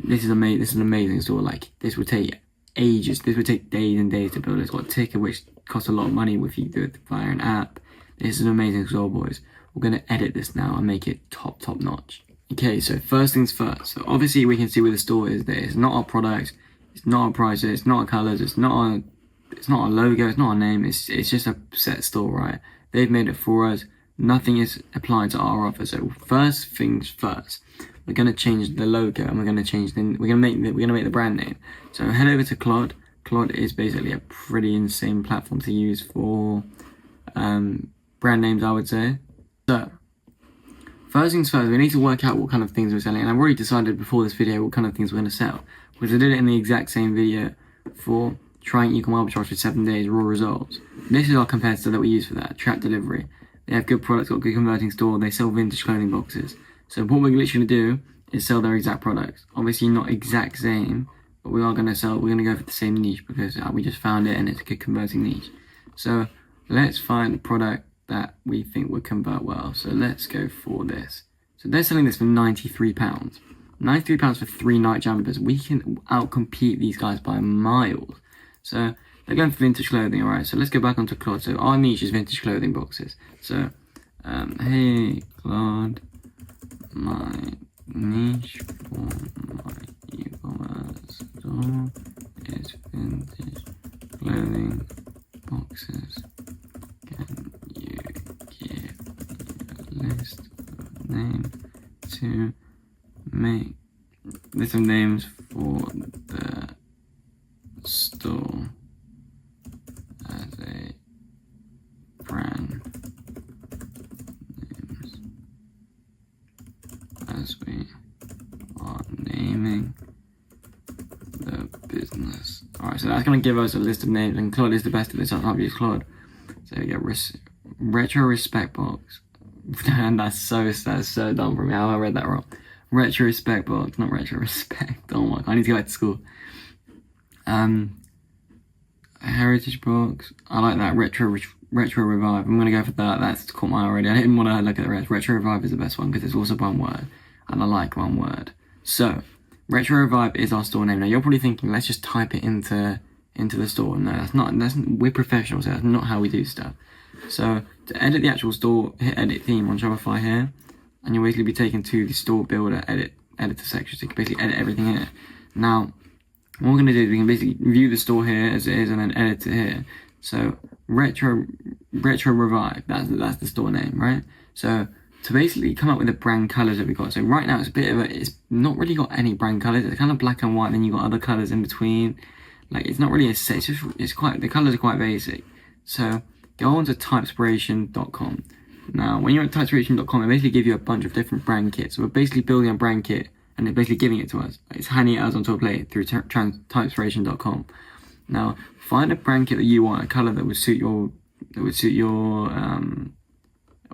This is amazing. This is an amazing store. Like this would take ages. This would take days and days to build. It's got a ticker which costs a lot of money if you do it via an app. This is an amazing store, boys. We're gonna edit this now and make it top notch. Okay, so first things first. So obviously we can see where the store is there. It's not our products, it's not our prices, it's not our colours, it's not our logo, it's not our name, it's just a set store, right? They've made it for us. Nothing is applied to our offer. So first things first, we're gonna change the logo and we're gonna make the brand name. So head over to Claude. Claude is basically a pretty insane platform to use for brand names, I would say. So first things first, we need to work out what kind of things we're selling. And I've already decided before this video what kind of things we're going to sell, because I did it in the exact same video for trying ECOM Arbitrage for 7 days, raw results. This is our competitor that we use for that, Trap Delivery. They have good products, got good converting store, they sell vintage clothing boxes. So what we're literally going to do is sell their exact products. Obviously not exact same, but we're going to go for the same niche, because we just found it and it's a good converting niche. So let's find a product that we think would convert well. So let's go for this. So they're selling this for £93. £93 for 3 night jumpers. We can outcompete these guys by miles. So they're going for vintage clothing, alright. So let's go back onto Claude. So our niche is vintage clothing boxes. So, hey Claude, my niche for my e-commerce store is vintage clothing boxes. Can you give me a list of names to make list of names for the store as a brand names, as we are naming the business. Alright, so that's going to give us a list of names, and Claude is the best of it, so I'll use Claude. So we get retro respect box. And that's so dumb for me. How I read that wrong. Retro respect box, not retro respect. Oh my god, I need to go back to school. Heritage box. I like that. Retro revive. I'm gonna go for that. That's caught my eye already. I didn't want to look at the rest. Retro revive is the best one because it's also one word, and I like one word. So retro revive is our store name. Now you're probably thinking, let's just type it into the store. No, that's not. We're professionals. So that's not how we do stuff. So to edit the actual store, hit edit theme on Shopify here, and you'll basically be taken to the store builder editor section. So you can basically edit everything here. Now, what we're gonna do is we can basically view the store here as it is, and then edit it here. So retro revive. That's the store name, right? So to basically come up with the brand colors that we got. So right now it's not really got any brand colors. It's kind of black and white, and then you got other colors in between. Like it's not really a set. The colors are quite basic. So go on to typespiration.com. Now, when you're at typespiration.com, it basically gives you a bunch of different brand kits. So we're basically building a brand kit, and they're basically giving it to us. It's handing it us onto a plate through typespiration.com. Now, find a brand kit that you want, a color that would suit your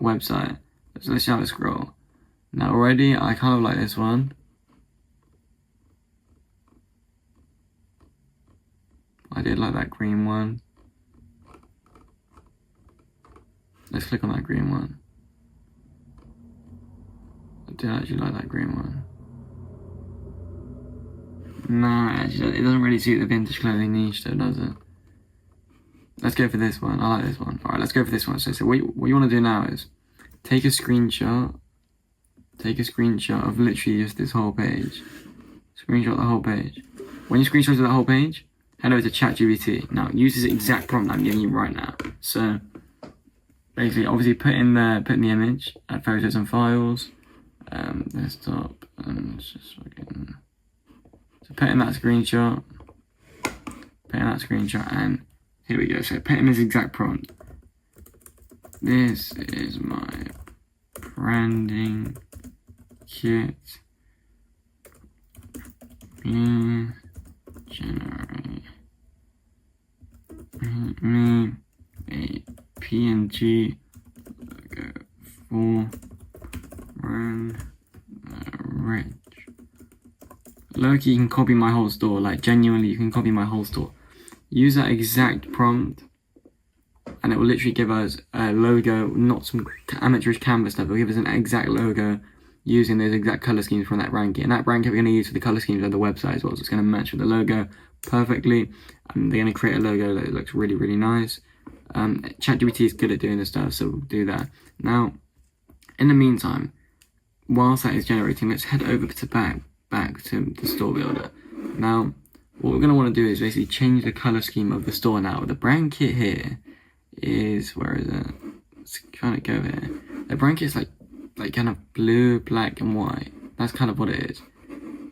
website. So let's have a scroll. Now, already, I kind of like this one. I did like that green one. Let's click on that green one. I do actually like that green one. Nah, actually, it doesn't really suit the vintage clothing niche though, does it? Let's go for this one. I like this one. Alright, let's go for this one. So what you want to do now is take a screenshot of literally just this whole page. Screenshot the whole page. When you screenshot the whole page, head over to ChatGPT. Now, use this exact prompt I'm giving you right now. So basically, obviously put in the image, add photos and files, desktop, and let's just fucking. So put in that screenshot, and here we go. So put in this exact prompt. This is my branding kit. Generate me a PNG logo for brand rich. Loki, you can copy my whole store. Like genuinely, you can copy my whole store. Use that exact prompt, and it will literally give us a logo, not some amateurish canvas stuff. It will give us an exact logo using those exact color schemes from that brand kit. And that brand kit we're going to use for the color schemes of the website as well. So it's going to match with the logo perfectly. And they're going to create a logo that looks really, really nice. ChatGPT is good at doing this stuff, so we'll do that. Now, in the meantime, whilst that is generating, let's head over to back to the store builder. Now, what we're going to want to do is basically change the color scheme of the store. Now, the brand kit here is, where is it? Let's kind of go here. The brand kit's like kind of blue, black, and white. That's kind of what it is.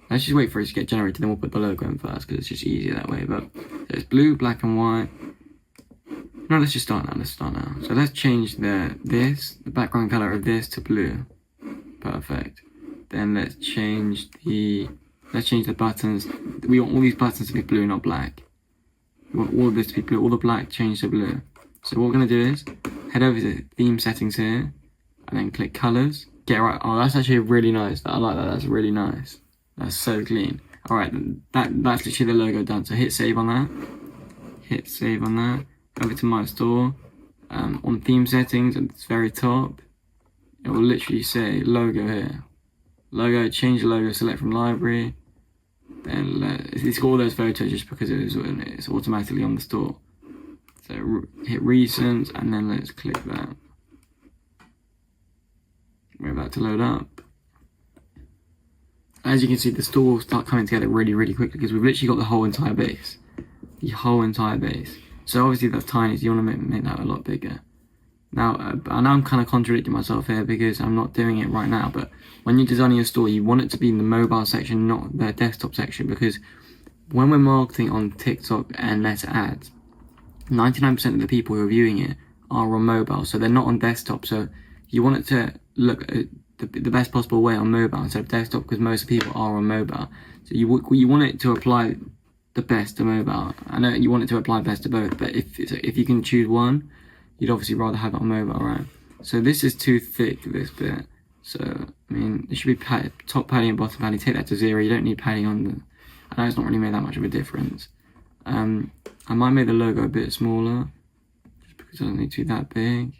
Let's just wait for it to get generated, then we'll put the logo in first because it's just easier that way. But so it's blue, black, and white. No, let's just start now. Let's start now. So let's change the background color of this to blue. Perfect. Then let's change the buttons. We want all these buttons to be blue, not black. We want all of this to be blue. All the black changed to blue. So what we're gonna do is head over to theme settings here, and then click colors. Get right. Oh, that's actually really nice. I like that. That's really nice. That's so clean. All right, that's literally the logo done. So hit save on that. Hit save on that. Over to my store. On theme settings at the very top, it will literally say logo here. Logo. Change the logo. Select from library. Then it's got all those photos just because it's automatically on the store. So hit recent, and then let's click that. Wait for that to load up. As you can see, the store will start coming together really, really quickly because we've literally got the whole entire base. The whole entire base. So obviously that's tiny, so you want to make that a lot bigger. Now, I know I'm kind of contradicting myself here because I'm not doing it right now, but when you're designing your store, you want it to be in the mobile section, not the desktop section, because when we're marketing on TikTok and Meta ads, 99% of the people who are viewing it are on mobile, so they're not on desktop. So you want it to look at the best possible way on mobile instead of desktop, because most people are on mobile. So you want it to apply the best to mobile. I know you want it to apply best to both, but if you can choose one, you'd obviously rather have it on mobile, right? So this is too thick, this bit. So, I mean, it should be top padding and bottom padding. Take that to 0. You don't need padding on the... I know it's not really made that much of a difference. I might make the logo a bit smaller, just because it doesn't need to be that big.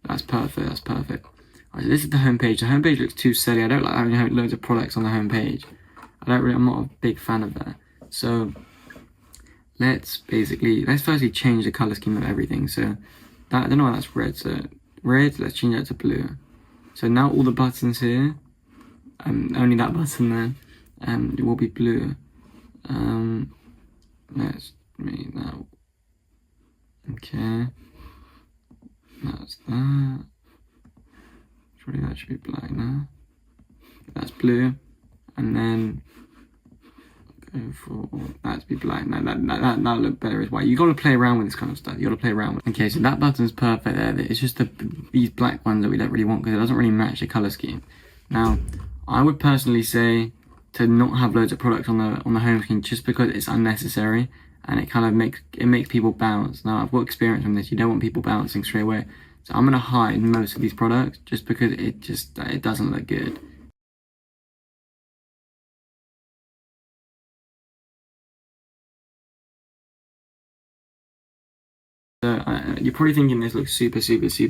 That's perfect, that's perfect. Right, so this is the homepage. The homepage looks too silly. I don't like having loads of products on the homepage. I'm not a big fan of that. So let's firstly change the color scheme of everything. So that, I don't know why that's red. So red, let's change that to blue. So now all the buttons here, only that button there, it will be blue. Let's make that. Okay. That's that. Surely that should be black now. That's blue. And then go for that to be black. Now that look better as white. You gotta play around with this kind of stuff. You gotta play around with it. Okay, so that button's perfect there. It's just these black ones that we don't really want because it doesn't really match the colour scheme. Now, I would personally say to not have loads of products on the home screen just because it's unnecessary and it kind of makes people bounce. Now I've got experience from this. You don't want people bouncing straight away. So I'm gonna hide most of these products just because it doesn't look good. So you're probably thinking this looks super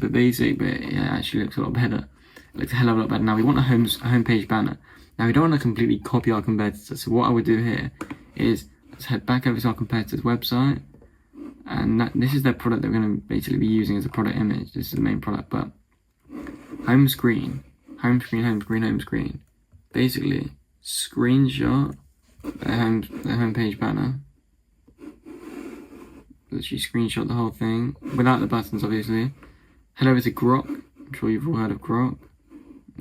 basic, but it actually looks a lot better. It looks a hell of a lot better. Now we want a homepage banner. Now we don't want to completely copy our competitors. So what I would do here is let's head back over to our competitor's website, and this is their product that we're going to basically be using as a product image. This is the main product, but home screen. Basically, screenshot their homepage banner. Literally screenshot the whole thing without the buttons, obviously. Head over to Grok. I'm sure you've all heard of Grok.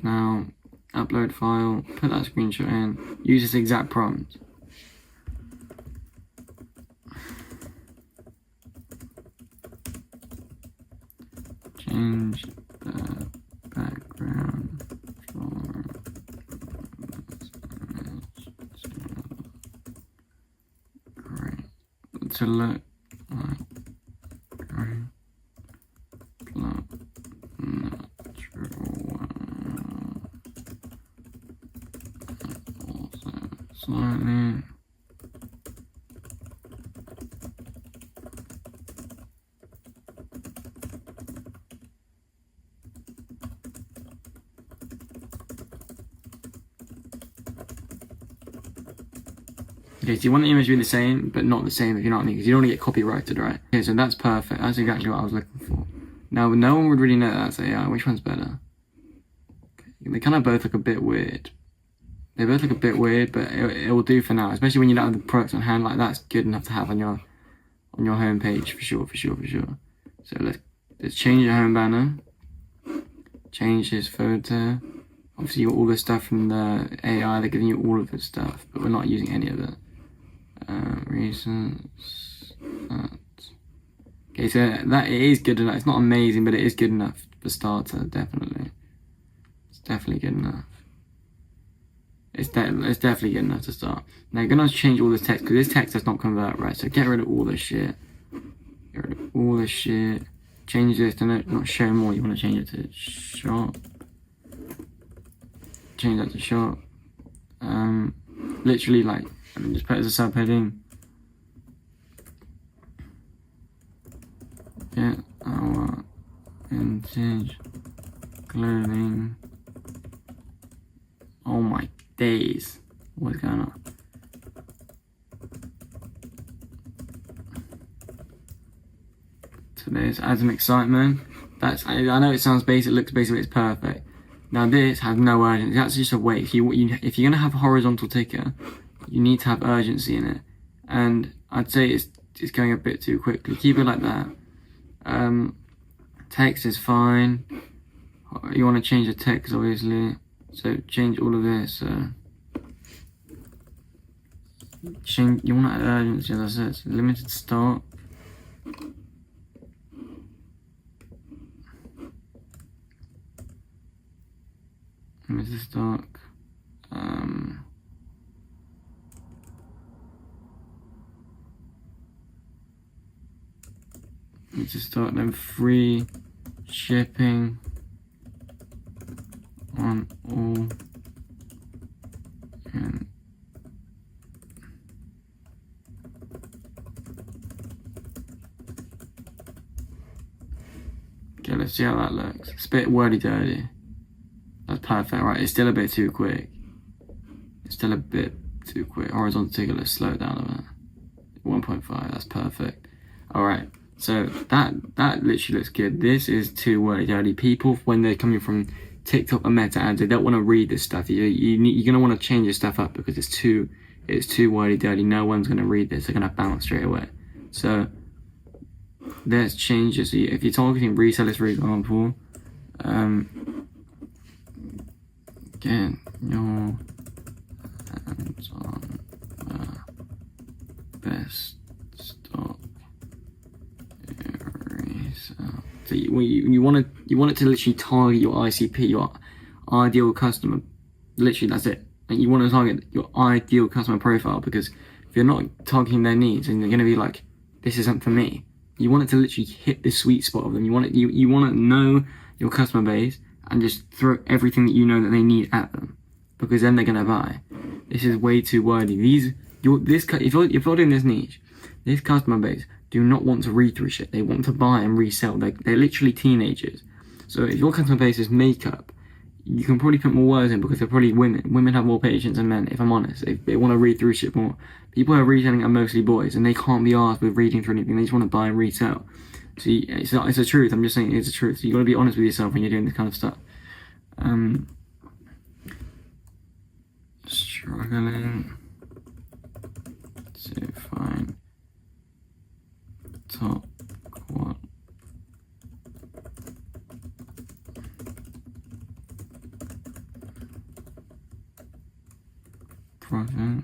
Now, upload file. Put that screenshot in. Use this exact prompt. Change the background for great to look like green natural also slightly Okay, so you want the image to be the same, but not the same, if you know what I mean, because you don't want to get copyrighted, right? Okay, so that's perfect. That's exactly what I was looking for. Now, no one would really know that, so yeah, which one's better? Okay, they kind of both look a bit weird. They both look a bit weird, but it will do for now. Especially when you don't have the products on hand. Like, that's good enough to have on your homepage for sure. So let's change your home banner. Change his photo. Obviously, you got all the stuff from the AI. They're giving you all of this stuff, but we're not using any of it. Recent. Okay, so that it is good enough. It's not amazing, but it is good enough for starter. Definitely, it's definitely good enough. It's definitely good enough to start. Now you're gonna change all this text because this text does not convert, right? So get rid of all this shit. Get rid of all this shit. Change this to not show more. You want to change it to shop. Change that to shop. Literally, like, just put it as a subheading. Get our vintage clothing. Oh my days. What's going on? So this adds some excitement. I know it sounds basic, looks basic, but it's perfect. Now this has no urgency. That's just a way. If you're gonna have a horizontal ticker, you need to have urgency in it. And I'd say it's going a bit too quickly. Keep it like that. Text is fine. You want to change the text, obviously. So change all of this. You want to add urgency, as I said. So limited stock. Limited stock. Limited stock. Then free shipping on all. And okay, let's see how that looks. It's a bit wordy dirty. That's perfect, right? It's still a bit too quick. It's still a bit too quick. Horizontal ticker, let's slow it down a bit. 1.5, that's perfect. Alright, so that literally looks good. This is too wordy dirty. People, when they're coming from TikTok and Meta ads, they don't want to read this stuff. You're going to want to change your stuff up because it's too wordy dirty. No one's going to read this. They're going to bounce straight away. So let's change it. So if you're targeting resellers, for example, get your hands on the best stock resell. So you want it to literally target your ICP, your ideal customer. Literally, that's it. And you want to target your ideal customer profile, because if you're not targeting their needs, and they're going to be like, this isn't for me. You want it to literally hit the sweet spot of them. You want to know your customer base and just throw everything that you know that they need at them, because then they're going to buy. This is way too wordy. If you're doing this niche, this customer base do not want to read through shit. They want to buy and resell. They're literally teenagers. So if your customer base is makeup, you can probably put more words in, because they're probably women. Women have more patience than men, if I'm honest. They want to read through shit more. People who are reselling are mostly boys, and they can't be asked with reading through anything. They just want to buy and resell. So it's a truth. I'm just saying it's a truth. So you got to be honest with yourself when you're doing this kind of stuff. Struggling to find top quad. Profit.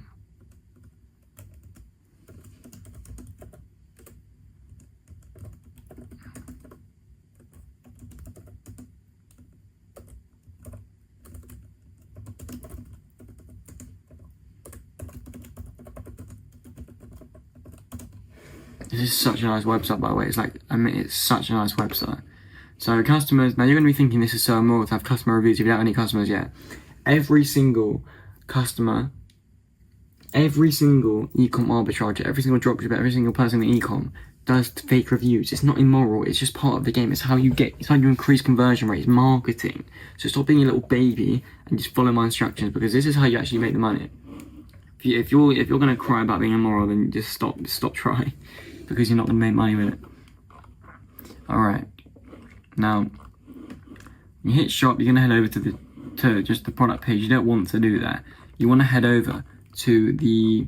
This is such a nice website, by the way. It's such a nice website. So customers, now you're going to be thinking this is so immoral to have customer reviews if you don't have any customers yet. Every single customer, every single ECOM arbitrage, every single dropshipper, every single person in ECOM does fake reviews. It's not immoral. It's just part of the game. It's how you increase conversion rates, marketing. So stop being a little baby and just follow my instructions, because this is how you actually make the money. If you're going to cry about being immoral, then just stop trying, because you're not going to make money with it. Alright, now, when you hit shop, you're going to head over to to just the product page. You don't want to do that. You want to head over to the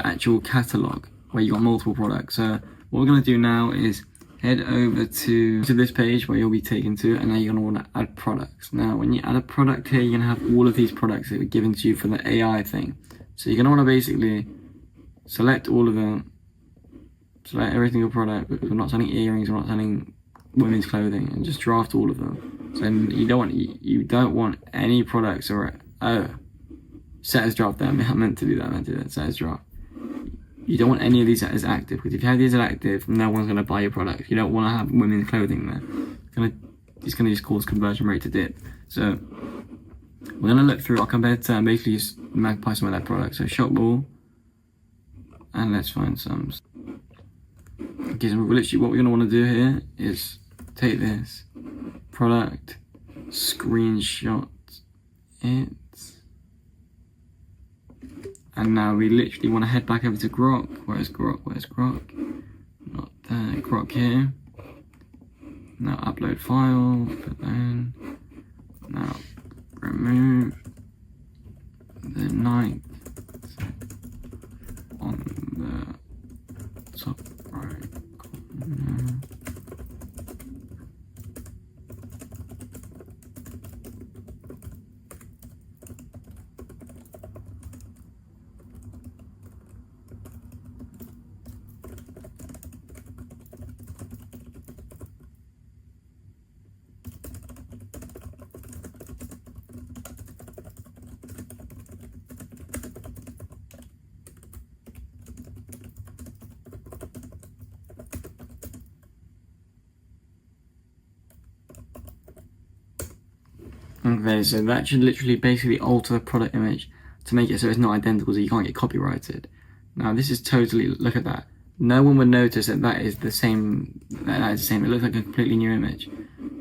actual catalog where you got multiple products. So what we're going to do now is head over to this page where you'll be taken to, and now you're going to want to add products. Now when you add a product here, you're going to have all of these products that were given to you for the AI thing. So you're going to want to basically select all of them, select every single product, because we're not selling earrings, we're not selling women's clothing, and just draft all of them. So then you don't want any products, or set as draft there. I meant to do that, set as draft. You don't want any of these as active, because if you have these as active, no one's going to buy your product. You don't want to have women's clothing there. It's going to just cause conversion rate to dip. So we're going to look through our competitor and basically just magpie some of that product. So shop ball, and let's find some. Okay, so literally what we're going to want to do here is take this product, screenshot it, and now we literally want to head back over to Grok. Where's Grok? Not there. Grok here. Now upload file, put that in. Now remove the ninth on the top right corner. Okay, so that should literally basically alter the product image to make it so it's not identical, so you can't get copyrighted. Now this is totally, look at that. No one would notice that is the same, that is the same. It looks like a completely new image.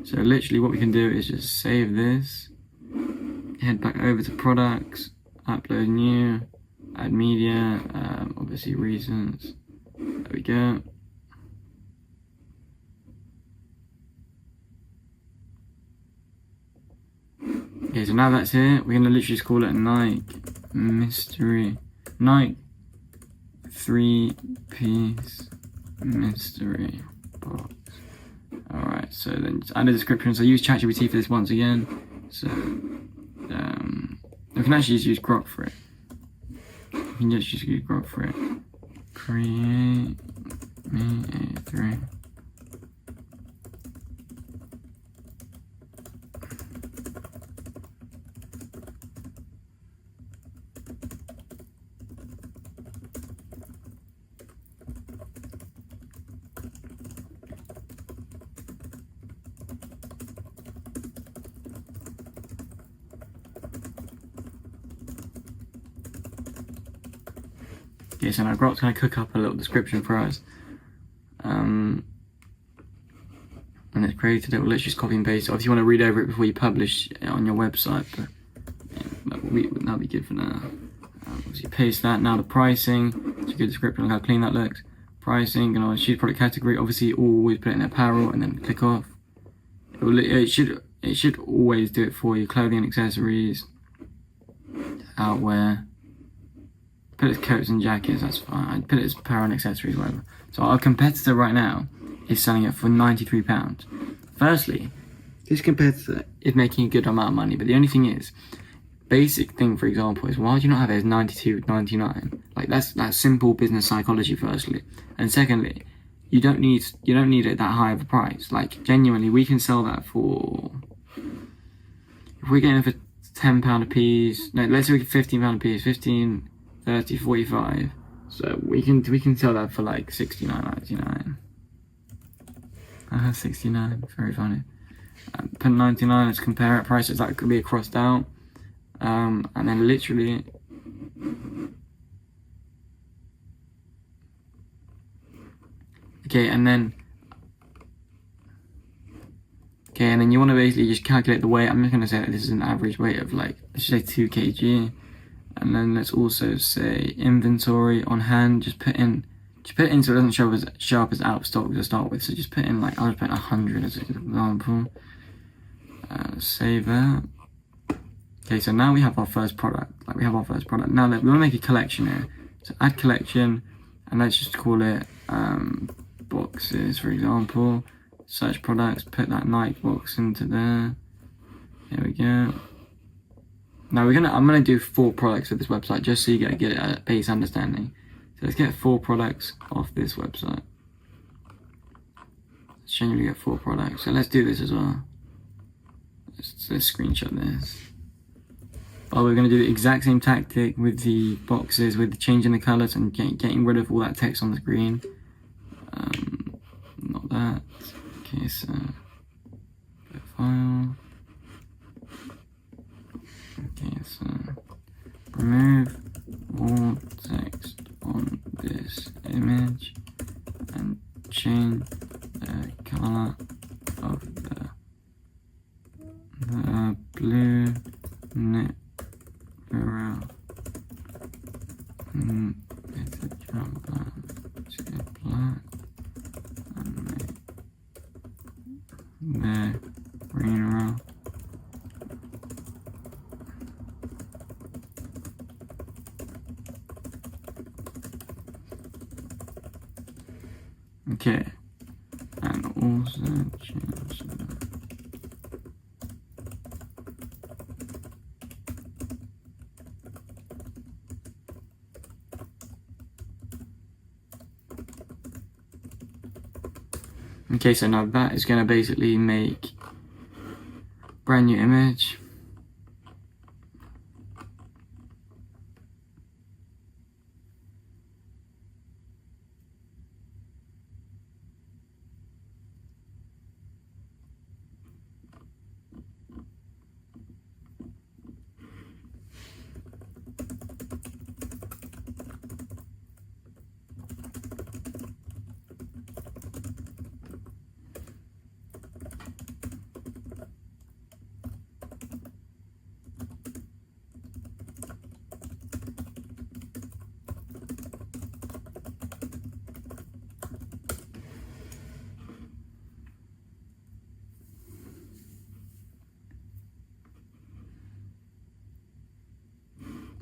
So literally what we can do is just save this, head back over to products, upload new, add media, obviously reasons. There we go. Okay, so now that's here, we're going to literally just call it Nike Mystery, Nike 3-piece mystery box. Alright, so then just add a description. So use ChatGPT for this once again. So, we can actually just use Grok for it. We can just use Grok for it. Create me a 3. Okay, so now Grok's going to cook up a little description for us. And it's created it, we'll literally just copy and paste it. Or if you want to read over it before you publish it on your website, but yeah, that'll be good for now. Obviously paste that. Now the pricing, it's a good description, look how clean that looks. Pricing, gonna choose product category, obviously always put it in apparel and then click off. It should always do it for you. Clothing and accessories, outwear. Put it as coats and jackets, that's fine. I'd put it as apparel and accessories, whatever. So our competitor right now is selling it for £93. Firstly, this competitor is making a good amount of money, but the only thing is, basic thing for example is, why do you not have it as $92.99? Like that's simple business psychology firstly. And secondly, you don't need it that high of a price. Like genuinely, we can sell that for, if we're getting it for £10 a piece, no, let's say we get £15 a piece, 15, 30, 45. So we can sell that for like $69.99. 69, very funny. Put 99, let's compare it, prices that could be crossed out. And then literally, okay, and then you want to basically just calculate the weight. I'm just going to say that this is an average weight of like, let's say 2 kg. And then let's also say inventory on hand. Just put in so it doesn't show up as out of stock to start with. So just put in like, I'll just put 100 as an example. Save that. Okay, so now we have our first product. Now we want to make a collection here. So add collection, and let's just call it boxes, for example. Search products, put that Nike box into there. Here we go. Now I'm gonna do 4 products with this website just so you get a base understanding. So let's get 4 products off this website. Let's genuinely get 4 products. So let's do this as well. Let's screenshot this. Oh, we're gonna do the exact same tactic with the boxes, with changing the colors and getting rid of all that text on the screen. Not that. Okay, so file. Okay, so remove all text on this image and change the color of the blue knit mirror. It's a jumper to black and make the green row. Okay, and also change the okay, so now that is going to basically make brand new image.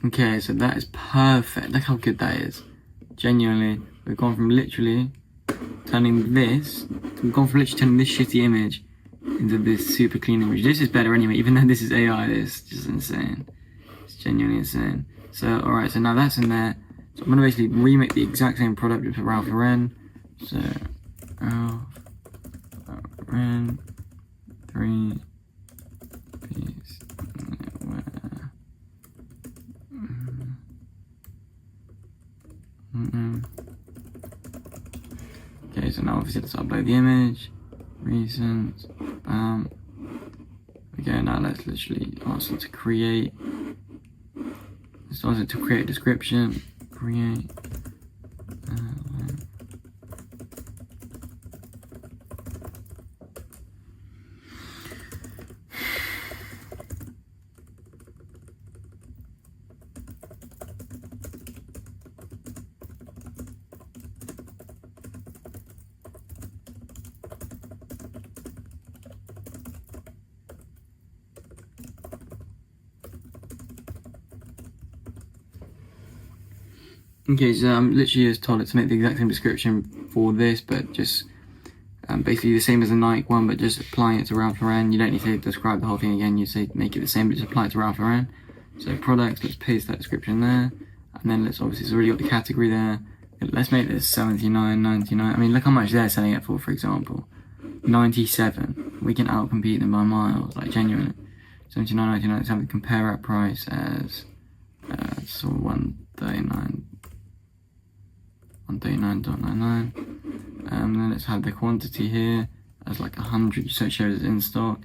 Okay, so that is perfect. Look how good that is. Genuinely, we've gone from literally turning this shitty image into this super clean image. This is better anyway, even though this is AI, it's just insane. It's genuinely insane. So, alright, so now that's in there. So I'm gonna basically remake the exact same product with Ralph Lauren. So, Ralph Lauren, 3-piece knitwear. Okay, so now obviously let's upload the image, recent, bam. Okay, now let's literally ask it to create. Let's ask it to create a description. Create. Okay, so I'm literally just told it to make the exact same description for this, but just basically the same as the Nike one, but just applying it to Ralph Lauren. You don't need to describe the whole thing again. You say make it the same, but just apply it to Ralph Lauren. So products, let's paste that description there, and then let's obviously it's already got the category there. Let's make this $79.99. I mean, look how much they're selling it for example, $97. We can outcompete them by miles, like genuinely. $79.99. Let's have the compare at price as so $139.99. And then let's have the quantity here as like 100, so it shows it's in stock.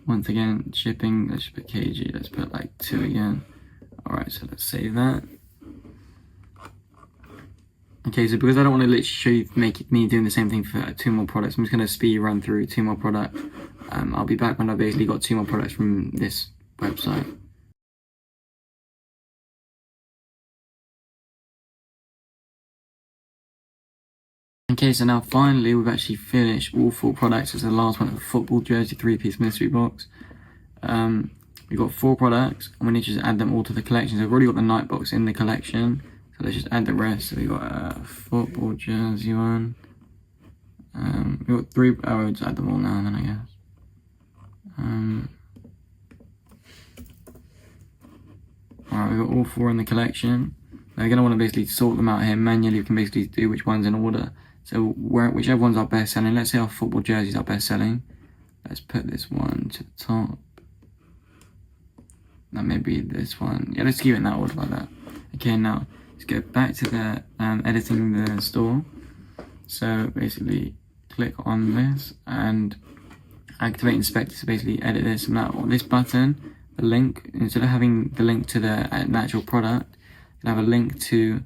Once again, shipping, let's put kg, let's put like 2 again. Alright, so let's save that. Okay, so because I don't want to literally show you, me doing the same thing for 2 more products, I'm just going to speed run through 2 more products. I'll be back when I've basically got 2 more products from this website. Okay, so now finally we've actually finished all 4 products. It's the last one, a football jersey 3-piece mystery box. we've got 4 products, and we need to just add them all to the collection. So we've already got the night box in the collection, so let's just add the rest. So we've got a football jersey one. We've got 3, we'll just add them all now then, I guess. Alright, we've got all 4 in the collection. Now we're going to want to basically sort them out here manually. We can basically do which one's in order. So whichever one's our best selling, let's say our football jersey's our best selling. Let's put this one to the top. That may be this one. Yeah, let's keep it in that order like that. Okay, now let's go back to the editing the store. So basically click on this and activate inspector to basically edit this. And now on this button, the link, instead of having the link to the actual product, you have a link to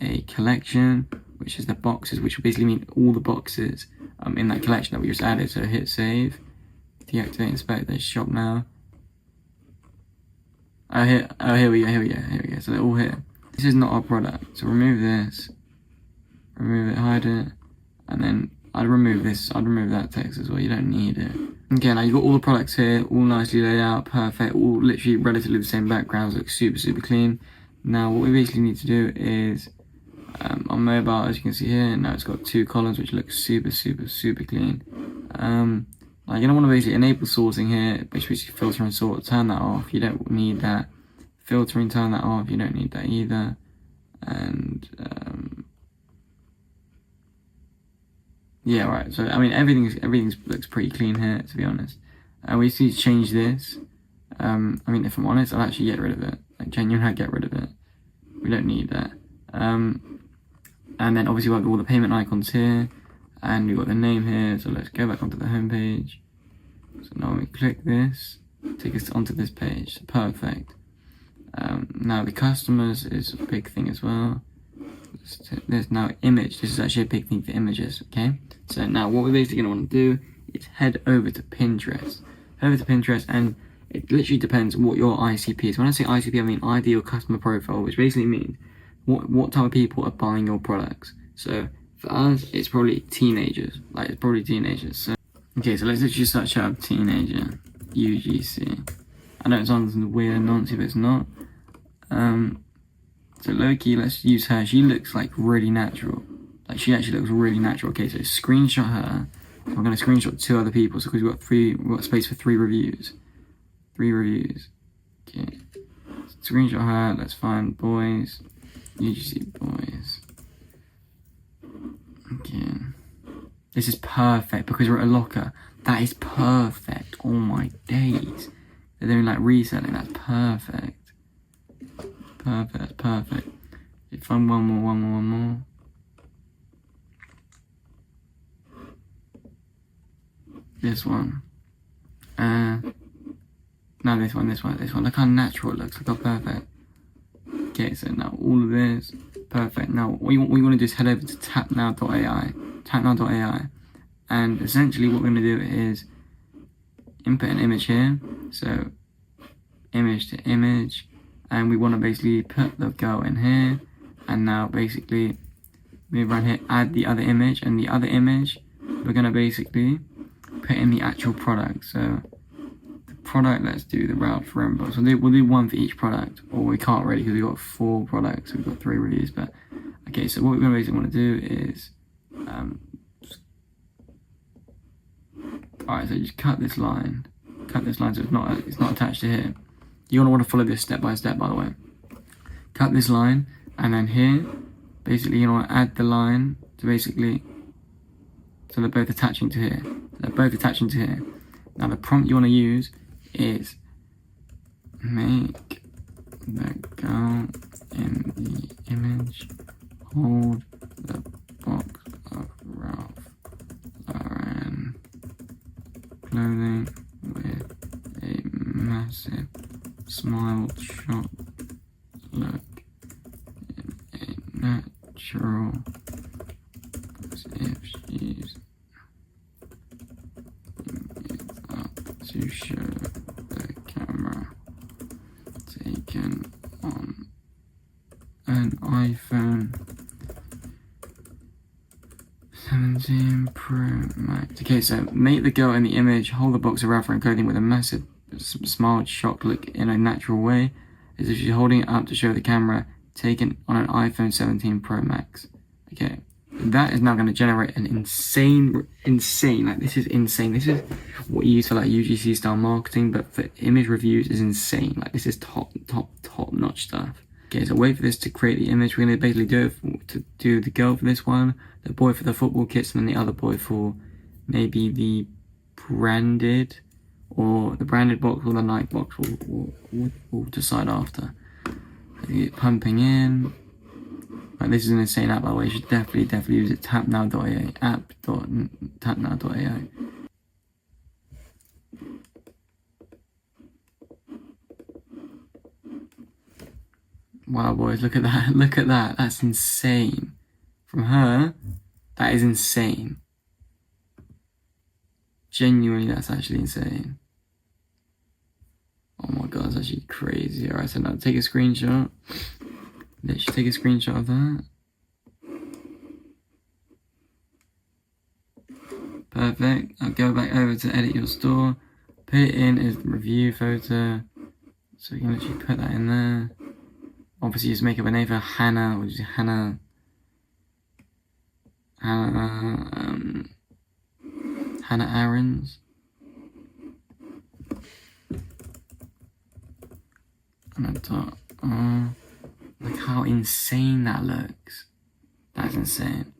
a collection, which is the boxes, which will basically mean all the boxes in that collection that we just added. So hit save, deactivate inspector, shop now. Here we go. So they're all here. This is not our product. So remove this, remove it, hide it, and then I'd remove this. I'd remove that text as well. You don't need it. Okay, now you've got all the products here, all nicely laid out, perfect, all literally relatively the same backgrounds, look super clean. Now what we basically need to do is on mobile, as you can see here, now it's got 2 columns which look super clean. Like you're gonna want to basically enable sorting here, which basically filter and sort. Turn that off. You don't need that. Filtering, turn that off. You don't need that either. And yeah, right. So I mean, everything looks pretty clean here, to be honest. We just need to change this. I mean, if I'm honest, I'll actually get rid of it. Like genuinely, get rid of it. We don't need that. And then obviously we've got all the payment icons here, and we've got the name here. So let's go back onto the home page. So now when we click this, take us onto this page. Perfect. Now the customers is a big thing as well. There's now image. This is actually a big thing for images. Okay. So now what we're basically gonna want to do is head over to Pinterest. And it literally depends what your ICP is. When I say ICP, I mean ideal customer profile, which basically means what type of people are buying your products. So for us, it's probably teenagers. So okay, so let's literally search up teenager UGC. I know it sounds weird and nonsense, but it's not. So low-key, let's use her. She looks like really natural. Like she actually looks really natural. Okay, so screenshot her. I'm gonna screenshot 2 other people, so because we've got space for 3 reviews. 3 reviews. Okay. Screenshot her. Let's find boys. UGC boys. Okay. This is perfect because we're at a locker. That is perfect. Oh my days. They're doing like reselling. That's perfect. That's perfect. If I'm one more. This one. No, this one. Look how natural it looks. Look how perfect. Okay, so now all of this, perfect. Now what you want to do is head over to tapnow.ai, and essentially what we're going to do is input an image here. So image to image, and we want to basically put the girl in here, and now basically move around here, add the other image, and the other image we're going to basically put in the actual product. So the product, let's do the route for inbox. We'll do 1 for each product, or we can't really because we've got 4 products, we've got 3 reviews. But okay, so what we're going to basically want to do is alright, so just cut this line so it's not attached to here. You're going to want to follow this step by step, by the way. Cut this line, and then here basically you want to add the line to basically, so they're both attaching to here. Now the prompt you want to use is make the girl in the image hold the box of Ralph Lauren clothing with a massive smile shot look in a natural, as if she's to show the camera taken on an iPhone 17 Pro Max. Okay, so make the girl in the image hold the box of Ralph Lauren clothing with a massive smiled, shocked look in a natural way, as if she's holding it up to show the camera, taken on an iPhone 17 Pro Max. Okay, that is now going to generate an insane, like this is insane. This is what you use for like UGC style marketing, but for image reviews is insane. Like this is top notch stuff. Okay, so wait for this to create the image. We're going to basically do the girl for this one, the boy for the football kits, and then the other boy for maybe the branded box or the Nike box. We'll decide after. Get pumping in. Like, this is an insane app, by the way. You should definitely use it. Tapnow.ai, app.tapnow.ai. Wow, boys, look at that. Look at that. That's insane. From her, that is insane. Genuinely, that's actually insane. Oh my god, that's actually crazy. Alright, so now take a screenshot. Let's take a screenshot of that. Perfect. I'll go back over to edit your store. Put it in as the review photo. So we can literally put that in there. Obviously, just make up a name for Hannah, which is Hannah Aarons. And I thought, look how insane that looks. That's insane.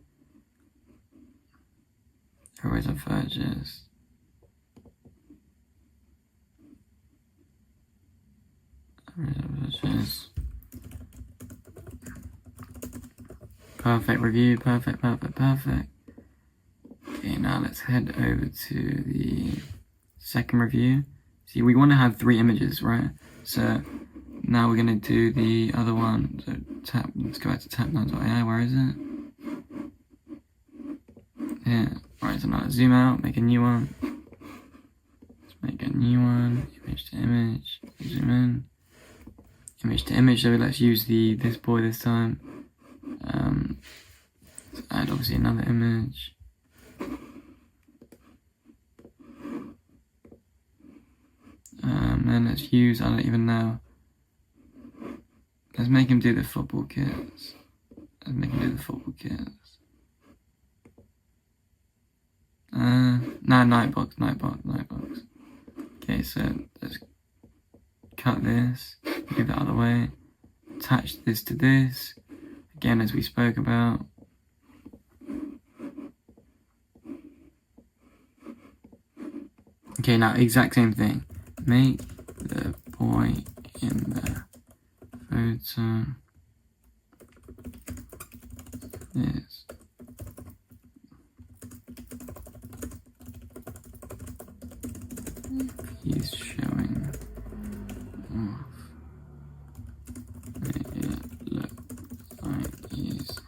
Always on purchase. Perfect review, perfect. Okay, now let's head over to the second review. See, we want to have 3 images, right? So now we're going to do the other one. So let's go back to tapnow.ai. Where is it? Yeah. Alright, so now let's zoom out, make a new one. Let's make a new one. Image to image. Zoom in. Image to image. So let's use this boy this time. Let's add obviously another image. Then let's use, I don't even know. Let's make him do the football kits. No, Nightbox. Okay, so let's cut this, move that out of the way, attach this to this, again as we spoke about. Okay, now exact same thing. Make the boy in the photo this. He's showing off. Make it look like he's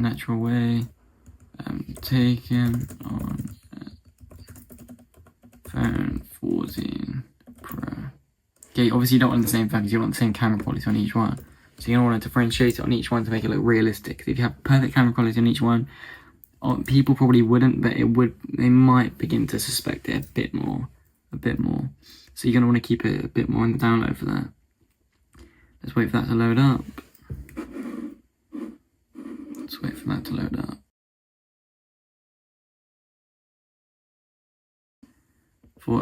natural way taken on phone 14 Pro. Okay, obviously you don't want the same phone because you want the same camera quality on each one. So you're going to want to differentiate it on each one to make it look realistic. If you have perfect camera quality on each one, people probably wouldn't, but they might begin to suspect it a bit more. So you're going to want to keep it a bit more in the download for that. Let's wait for that to load up.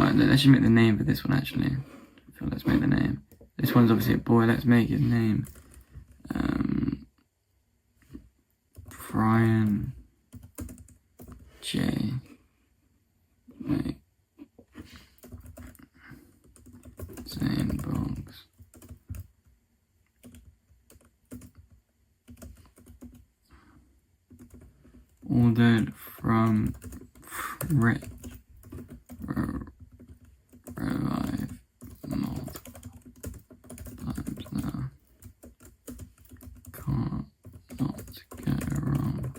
Let's just make the name for this one actually. So let's make the name. This one's obviously a boy, let's make his name. Brian J. Sandbox. Ordered from Revive multiple times now. Can't not go wrong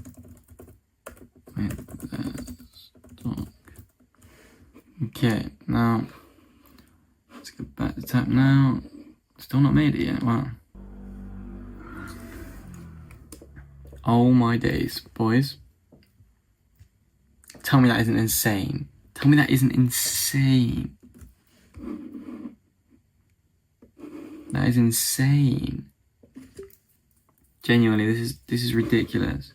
with the stock. Okay, now let's go back to tap now. Still not made it yet, wow. Oh my days, boys. Tell me that isn't insane. Tell me that isn't insane. That is insane. Genuinely, this is ridiculous.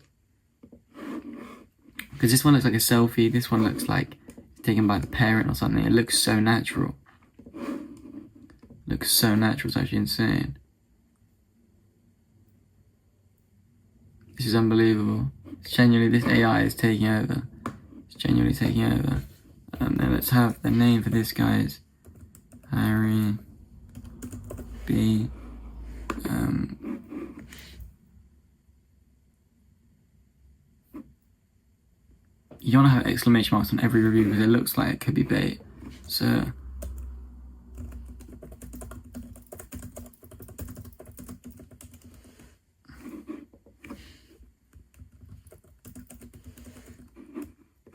Because this one looks like a selfie, this one looks like taken by the parent or something. It looks so natural. Looks so natural, it's actually insane. This is unbelievable. It's genuinely, this AI is taking over. It's genuinely taking over. Now let's have the name for this guy is Harry B. You want to have exclamation marks on every review because it looks like it could be bait. So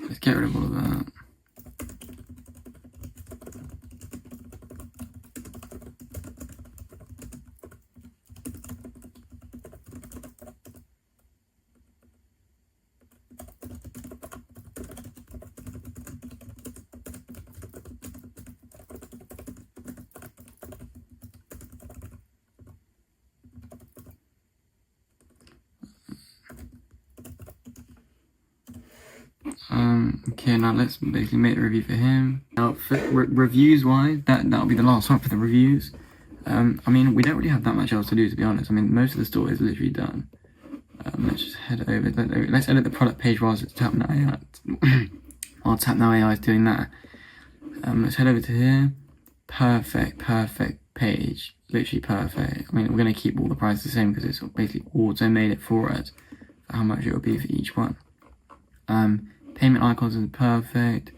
let's get rid of all of that. Okay, now let's basically make the review for him. Now, for reviews wise, that'll be the last one for the reviews. I mean, we don't really have that much else to do, to be honest. I mean, most of the store is literally done. Let's just head over. Let's edit the product page whilst it's Tap Now AI. While Tap Now AI is doing that. Let's head over to here. Perfect page. Literally perfect. I mean, we're going to keep all the prices the same because it's basically auto-made it for us for how much it will be for each one. Payment icons is perfect.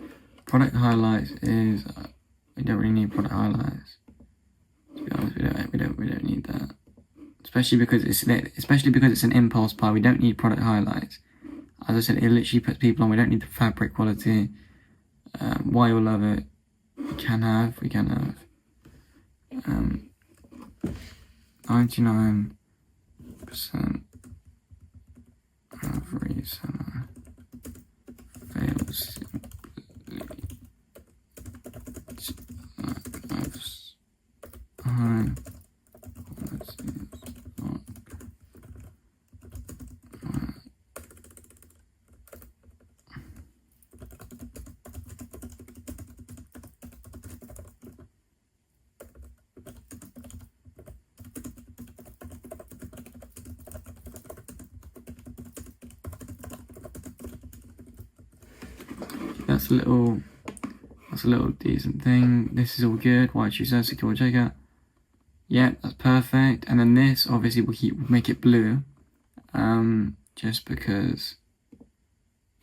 Product highlights is we don't really need product highlights. To be honest, we don't need that. Especially because it's an impulse buy. We don't need product highlights. As I said, it literally puts people on. We don't need the fabric quality. Why you'll love it. We can have 99% of reseller fails simply lack of high quality stock. That's a little decent thing. This is all good. White choose that secure checkout. Yeah, that's perfect. And then this obviously we'll make it blue. Just because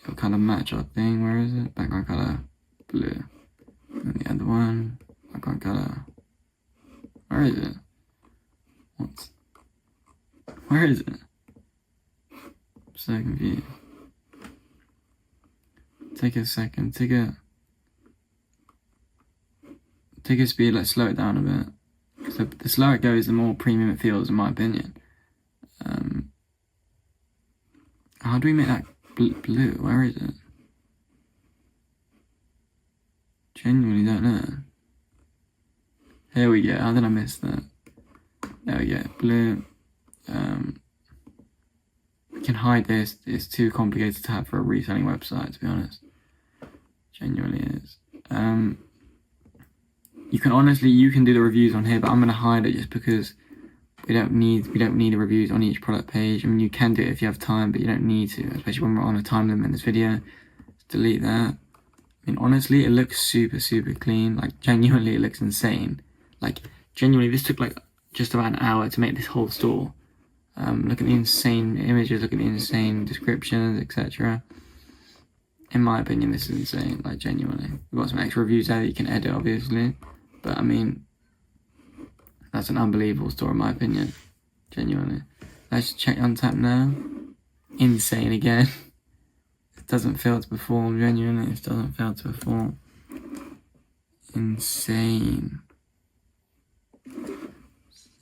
it'll kind of match our thing. Where is it? Background color blue. And the other one, background color. Where is it? Where is it? I'm so confused. Take a second, take a speed, let's slow it down a bit. Because the slower it goes, the more premium it feels, in my opinion. How do we make that blue? Where is it? Genuinely don't know. Here we go. How did I miss that? There we go. Blue. We can hide this. It's too complicated to have for a reselling website, to be honest. Genuinely is. You can do the reviews on here, but I'm gonna hide it just because we don't need the reviews on each product page. I mean, you can do it if you have time, but you don't need to, especially when we're on a time limit in this video. Just delete that. I mean, honestly, it looks super clean. Like, genuinely, it looks insane. Like, genuinely, this took like just about an hour to make this whole store. Look at the insane images, look at the insane descriptions, etc. In my opinion, this is insane, like, genuinely. We've got some extra reviews there that you can edit, obviously. But, I mean, that's an unbelievable store, in my opinion. Genuinely. Let's check Untap now. Insane again. It doesn't fail to perform, genuinely. It doesn't fail to perform. Insane.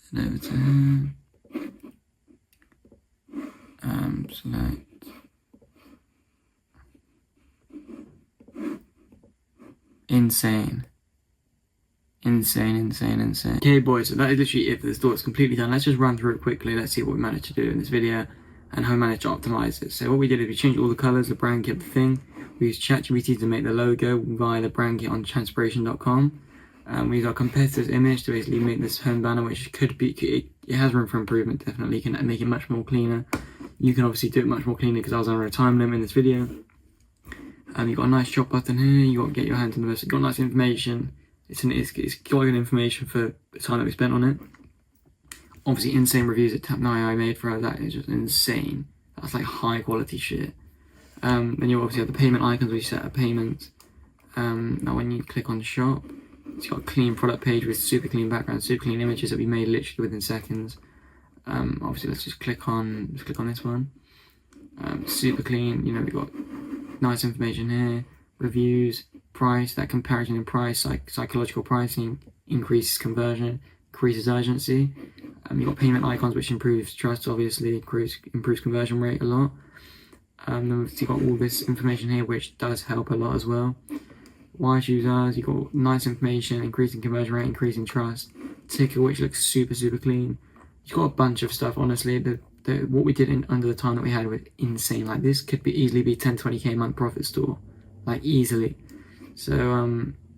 Send over to him. Select. Insane. Okay boys, so that is literally it for the store. It's completely done. Let's just run through it quickly. Let's see what we managed to do in this video and how we managed to optimize it. So what we did is we changed all the colors, the brand kit, the thing. We used ChatGPT to make the logo via the brand kit on transpiration.com. We used our competitor's image to basically make this home banner, which could be, it has room for improvement, definitely. You can make it much more cleaner. You can obviously do it much more cleaner because I was under a time limit in this video. You've got a nice shop button here. You got to get your hand to the most. You've got nice information. It's got good information for the time that we spent on it. Obviously, insane reviews that Tap Now AI made for us. That is just insane. That's like high quality shit. Then you obviously have the payment icons where you set up payments. Now when you click on shop, it's got a clean product page with super clean background, super clean images that we made literally within seconds. Obviously, let's click on this one. Super clean. You know, we've got nice information here. Reviews, price, that comparison in price, psychological pricing, increases conversion, increases urgency. You've got payment icons, which improves trust, obviously, improves conversion rate a lot. Then we've got all this information here, which does help a lot as well. Why choose us? You've got nice information, increasing conversion rate, increasing trust. Ticker, which looks super clean. You've got a bunch of stuff, honestly. What we did under the time that we had was insane. Like, this could easily be 10-20k a month profit store. Like, easily. So,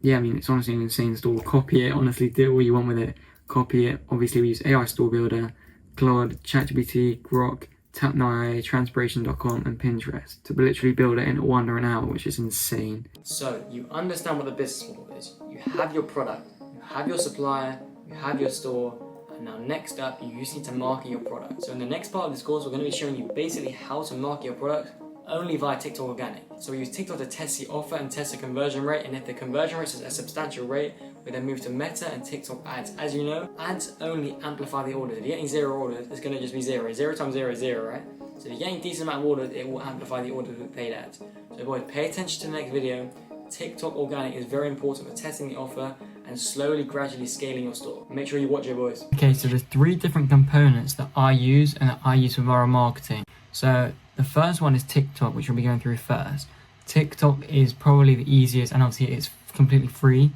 yeah, I mean, it's honestly an insane store. Copy it, honestly, do what you want with it. Copy it. Obviously, we use AI Store Builder, Claude, ChatGPT, Grok, Tap Now AI, transpiration.com, and Pinterest to literally build it in under an hour, which is insane. So, you understand what the business model is. You have your product, you have your supplier, you have your store, and now next up, you just need to market your product. So in the next part of this course, we're going to be showing you basically how to market your product only via TikTok Organic. So we use TikTok to test the offer and test the conversion rate, and if the conversion rate is a substantial rate, we then move to Meta and TikTok ads. As you know, ads only amplify the orders. If you're getting 0 orders, it's going to just be 0. 0 times 0 is 0, right? So if you're getting a decent amount of orders, it will amplify the orders with paid ads. So boys, pay attention to the next video. TikTok Organic is very important for testing the offer and slowly, gradually scaling your store. Make sure you watch it, boys. Okay, so there's 3 different components that I use and that I use for viral marketing. So the first one is TikTok, which we'll be going through first. TikTok is probably the easiest, and obviously it's completely free.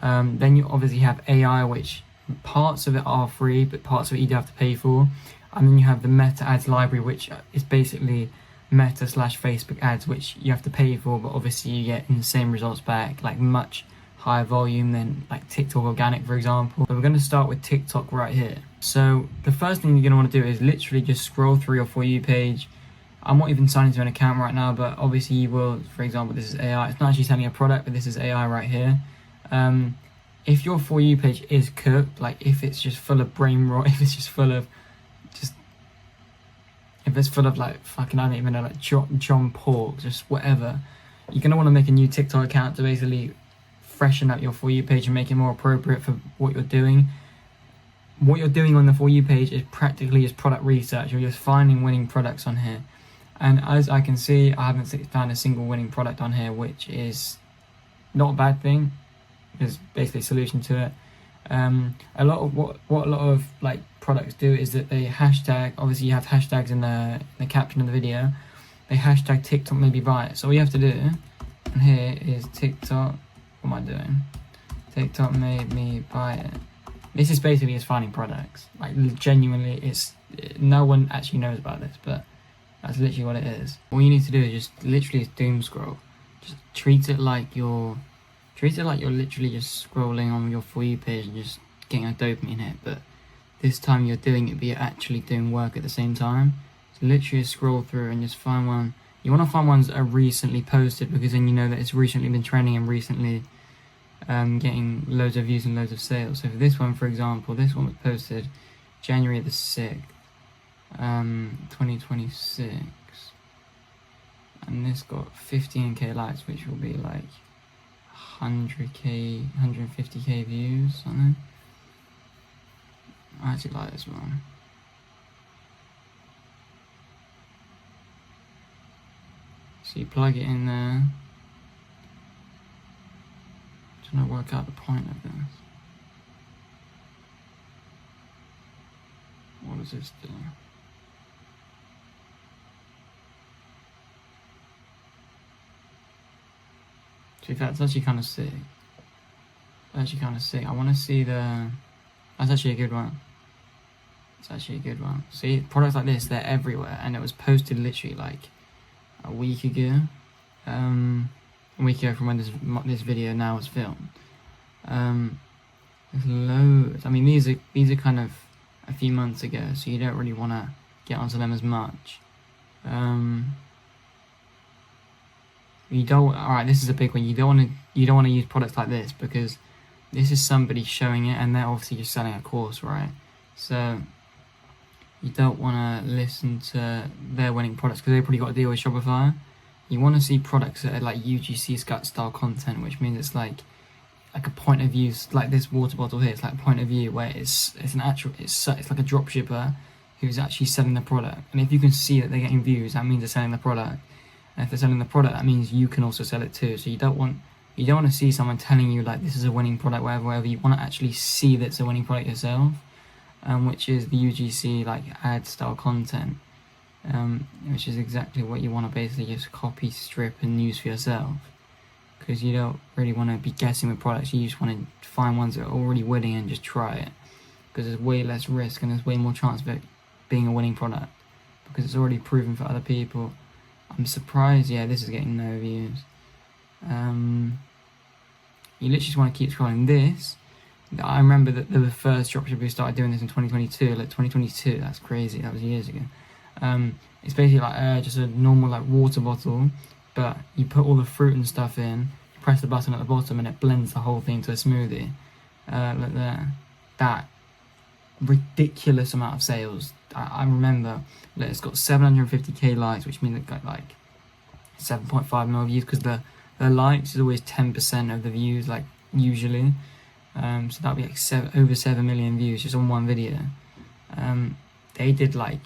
Then you obviously have AI, which parts of it are free, but parts of it you do have to pay for. And then you have the Meta ads library, which is basically Meta/Facebook ads, which you have to pay for, but obviously you get insane results back, like much higher volume than like TikTok Organic, for example. But we're going to start with TikTok right here. So the first thing you're going to want to do is literally just scroll through your For You page. I'm not even signing to an account right now, but obviously you will. For example, this is AI. It's not actually selling a product, but this is AI right here. If your For You page is cooked, like if it's just full of brain rot, if it's just full of if it's full of like fucking, I don't even know, like John Pork, just whatever, you're going to want to make a new TikTok account to basically freshen up your For You page and make it more appropriate for what you're doing. What you're doing on the For You page is practically just product research. You're just finding winning products on here. And as I can see, I haven't found a single winning product on here, which is not a bad thing. There's basically a solution to it. A lot of what a lot of like products do is that they hashtag, obviously you have hashtags in the caption of the video, they hashtag TikTok made me buy it. So all you have to do, and here is TikTok, what am I doing? TikTok made me buy it. This is basically just finding products. Like genuinely, no one actually knows about this, but that's literally what it is. All you need to do is just literally doom scroll. Just treat it like you're literally just scrolling on your For You page and just getting a dopamine hit, but this time you're doing it, but you're actually doing work at the same time. So literally just scroll through and just find one. You want to find ones that are recently posted, because then you know that it's recently been trending and recently getting loads of views and loads of sales. So for this one, for example, this one was posted January the 6th, 2026, and this got 15k likes, which will be like 100k, 150k views, something. I actually like this one. So you plug it in there. Trying to work out the point of this. What does this do? To be fair, it's actually kind of sick. I want to see the... That's actually a good one. It's actually a good one. See, products like this, they're everywhere, and it was posted literally like a week ago. A week ago from when this video now was filmed. There's loads. I mean, these are kind of a few months ago, so you don't really want to get onto them as much. You don't. All right, this is a big one. You don't want to use products like this, because this is somebody showing it, and they're obviously just selling a course, right? So you don't want to listen to their winning products, because they've probably got a deal with Shopify. You want to see products that are like UGC style content, which means it's like a point of view, like this water bottle here. It's like a point of view where it's like a drop shipper who's actually selling the product. And if you can see that they're getting views, that means they're selling the product. And if they're selling the product, that means you can also sell it too. So you don't want to see someone telling you like this is a winning product, whatever. You want to actually see that it's a winning product yourself, which is the UGC like ad style content, which is exactly what you want to basically just copy, strip, and use for yourself. Because you don't really want to be guessing with products. You just want to find ones that are already winning and just try it, because there's way less risk and there's way more chance of it being a winning product, because it's already proven for other people. I'm surprised, yeah, this is getting no views. You literally just want to keep scrolling. This, I remember that the first dropshipper who started doing this in 2022, like 2022, that's crazy, that was years ago. It's basically like just a normal like water bottle, but you put all the fruit and stuff in, you press the button at the bottom, and it blends the whole thing to a smoothie. Like that ridiculous amount of sales. I remember that it's got 750k likes, which means it got like 7.5 million views, because the likes is always 10% of the views, like usually. So that'd be like over 7 million views just on one video. They did like,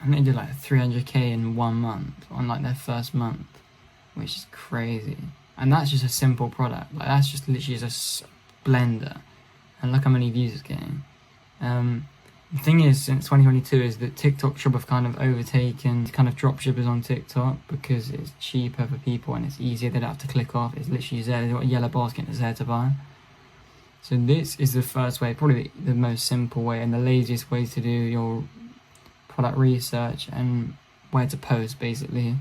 I think they did like 300k in 1 month on like their first month, which is crazy. And that's just a simple product. Like that's just literally just a blender, and look how many views it's getting. The thing is, since 2022, is that TikTok Shop have kind of overtaken kind of dropshippers on TikTok, because it's cheaper for people and it's easier. They don't have to click off. It's literally there. They've got a yellow basket that's there to buy. So this is the first way, probably the most simple way and the laziest way to do your product research and where to post, basically,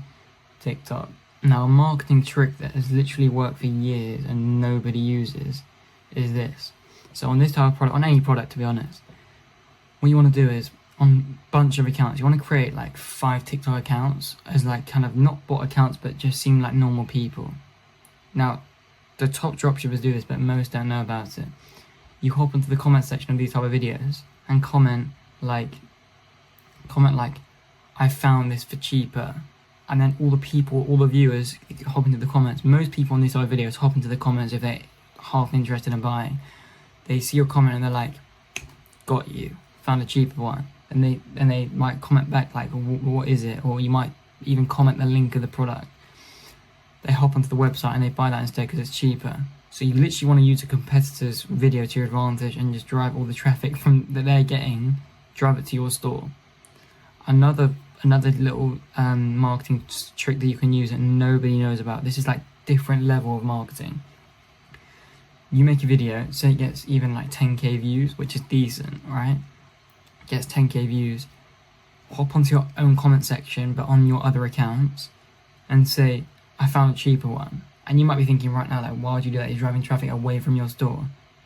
TikTok. Now, a marketing trick that has literally worked for years and nobody uses is this. So on this type of product, on any product to be honest, what you want to do is, on a bunch of accounts, you want to create like 5 TikTok accounts as like kind of not bot accounts, but just seem like normal people. Now, the top dropshippers do this, but most don't know about it. You hop into the comment section of these type of videos and comment like, I found this for cheaper. And then all the viewers hop into the comments. Most people on these type of videos hop into the comments if they're half interested in buying. They see your comment and they're like, got you, found a cheaper one. And they might comment back like, what is it? Or you might even comment the link of the product. They hop onto the website and they buy that instead because it's cheaper. So you literally want to use a competitor's video to your advantage and just drive all the traffic that they're getting, drive it to your store. Another little marketing trick that you can use that nobody knows about. This is like different level of marketing. You make a video, say it gets even like 10k views, which is decent, right? It gets 10k views. Hop onto your own comment section, but on your other accounts, and say, I found a cheaper one. And you might be thinking right now, like, why would you do that? You're driving traffic away from your store.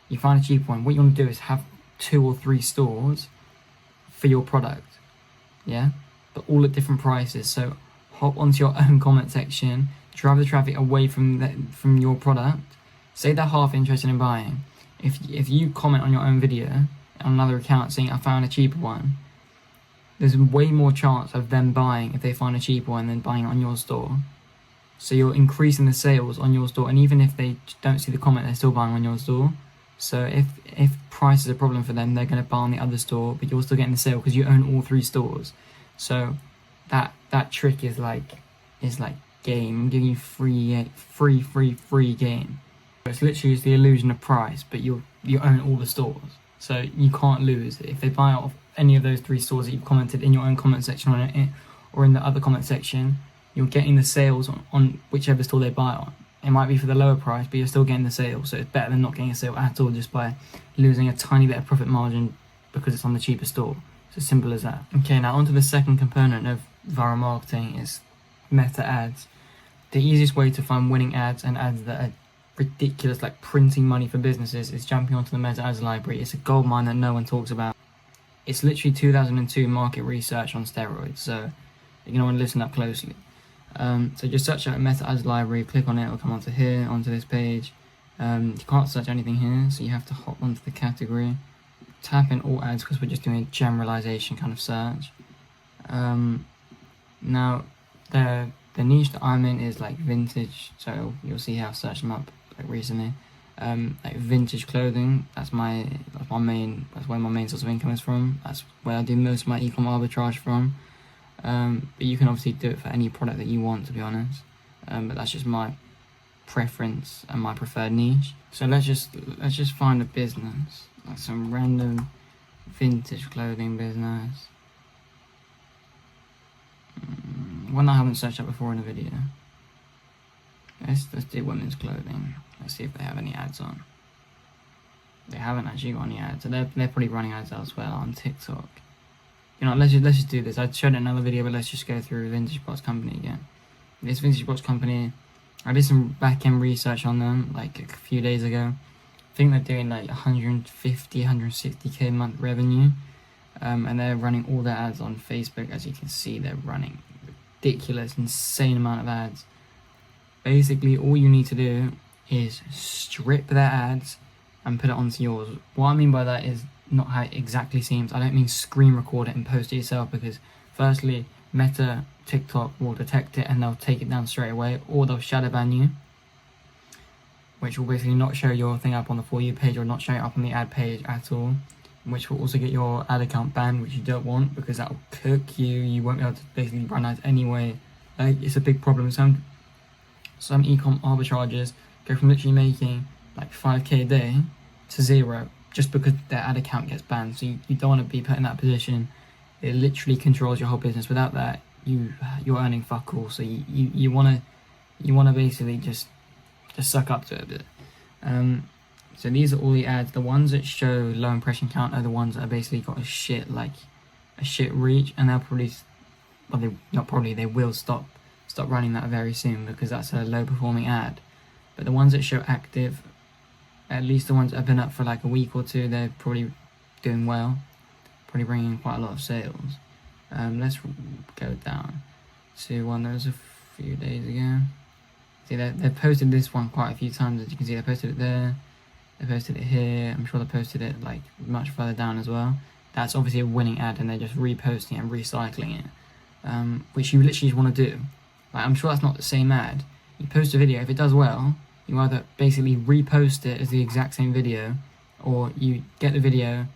You find a cheaper one. What you want to do is have 2 or 3 stores for your product, yeah? But all at different prices. So hop onto your own comment section, drive the traffic away from your product. Say they're half interested in buying. If you comment on your own video on another account saying I found a cheaper one, there's way more chance of them buying if they find a cheaper one than buying it on your store. So you're increasing the sales on your store, and even if they don't see the comment, they're still buying on your store. So if price is a problem for them, they're going to buy on the other store, but you're still getting the sale because you own all 3 stores. So that trick is like game. I'm giving you free game. It's literally the illusion of price, but you own all the stores, so you can't lose. If they buy off any of those 3 stores that you've commented in your own comment section on it, or in the other comment section, you're getting the sales on whichever store they buy on. it might be for the lower price, but you're still getting the sale. So it's better than not getting a sale at all, just by losing a tiny bit of profit margin because it's on the cheaper store. It's as simple as that. Okay, now onto the second component of viral marketing is meta ads. The easiest way to find winning ads and ads that are ridiculous, like printing money for businesses, is jumping onto the meta ads library. It's a goldmine that no one talks about. It's literally 2002 market research on steroids, so you're going to want to listen up closely. So just search out meta ads library, click on it, it'll come onto here, onto this page. You can't search anything here, so you have to hop onto the category, tap in all ads because we're just doing a generalization kind of search. Now the niche that I'm in is like vintage, so you'll see how I've searched them up like recently. Like vintage clothing, that's where my main source of income is from. That's where I do most of my ECOM arbitrage from. But you can obviously do it for any product that you want, to be honest. But that's just my preference and my preferred niche. So let's just find a business, like some random vintage clothing business. One I haven't searched up before in a video. Let's do women's clothing. Let's see if they have any ads on. They haven't actually got any ads, so they're probably running ads elsewhere on TikTok. You know, let's just do this. I showed it in another video, but let's just go through Vintage Box Company again. This Vintage Box Company, I did some back-end research on them like a few days ago. I think they're doing like 150, 160k a month revenue. And they're running all their ads on Facebook. As you can see, they're running ridiculous, insane amount of ads. Basically, all you need to do is strip their ads and put it onto yours. What I mean by that is not how it exactly seems. I don't mean screen record it and post it yourself, because firstly, Meta, TikTok will detect it and they'll take it down straight away, or they'll shadow ban you, which will basically not show your thing up on the For You page or not show it up on the ad page at all, which will also get your ad account banned, which you don't want, because that will cook you. You won't be able to basically run ads anyway. It's a big problem. Some e-com arbitragers go from literally making like 5k a day to 0 just because their ad account gets banned. So you don't want to be put in that position. It literally controls your whole business. Without that, you're earning fuck all. So you wanna basically just suck up to it a bit. So these are all the ads. The ones that show low impression count are the ones that are basically got a shit reach, and they'll probably, they will stop running that very soon, because that's a low performing ad. But the ones that show active, at least the ones that have been up for like a week or two, they're probably doing well, probably bringing in quite a lot of sales. Let's go down to one that was a few days ago. See, they've posted this one quite a few times. As you can see, they posted it there, they posted it here. I'm sure they posted it like much further down as well. That's obviously a winning ad, and they're just reposting it and recycling it, which you literally just want to do. Like, I'm sure that's not the same ad. You post a video, if it does well, you either basically repost it as the exact same video, or you get the video,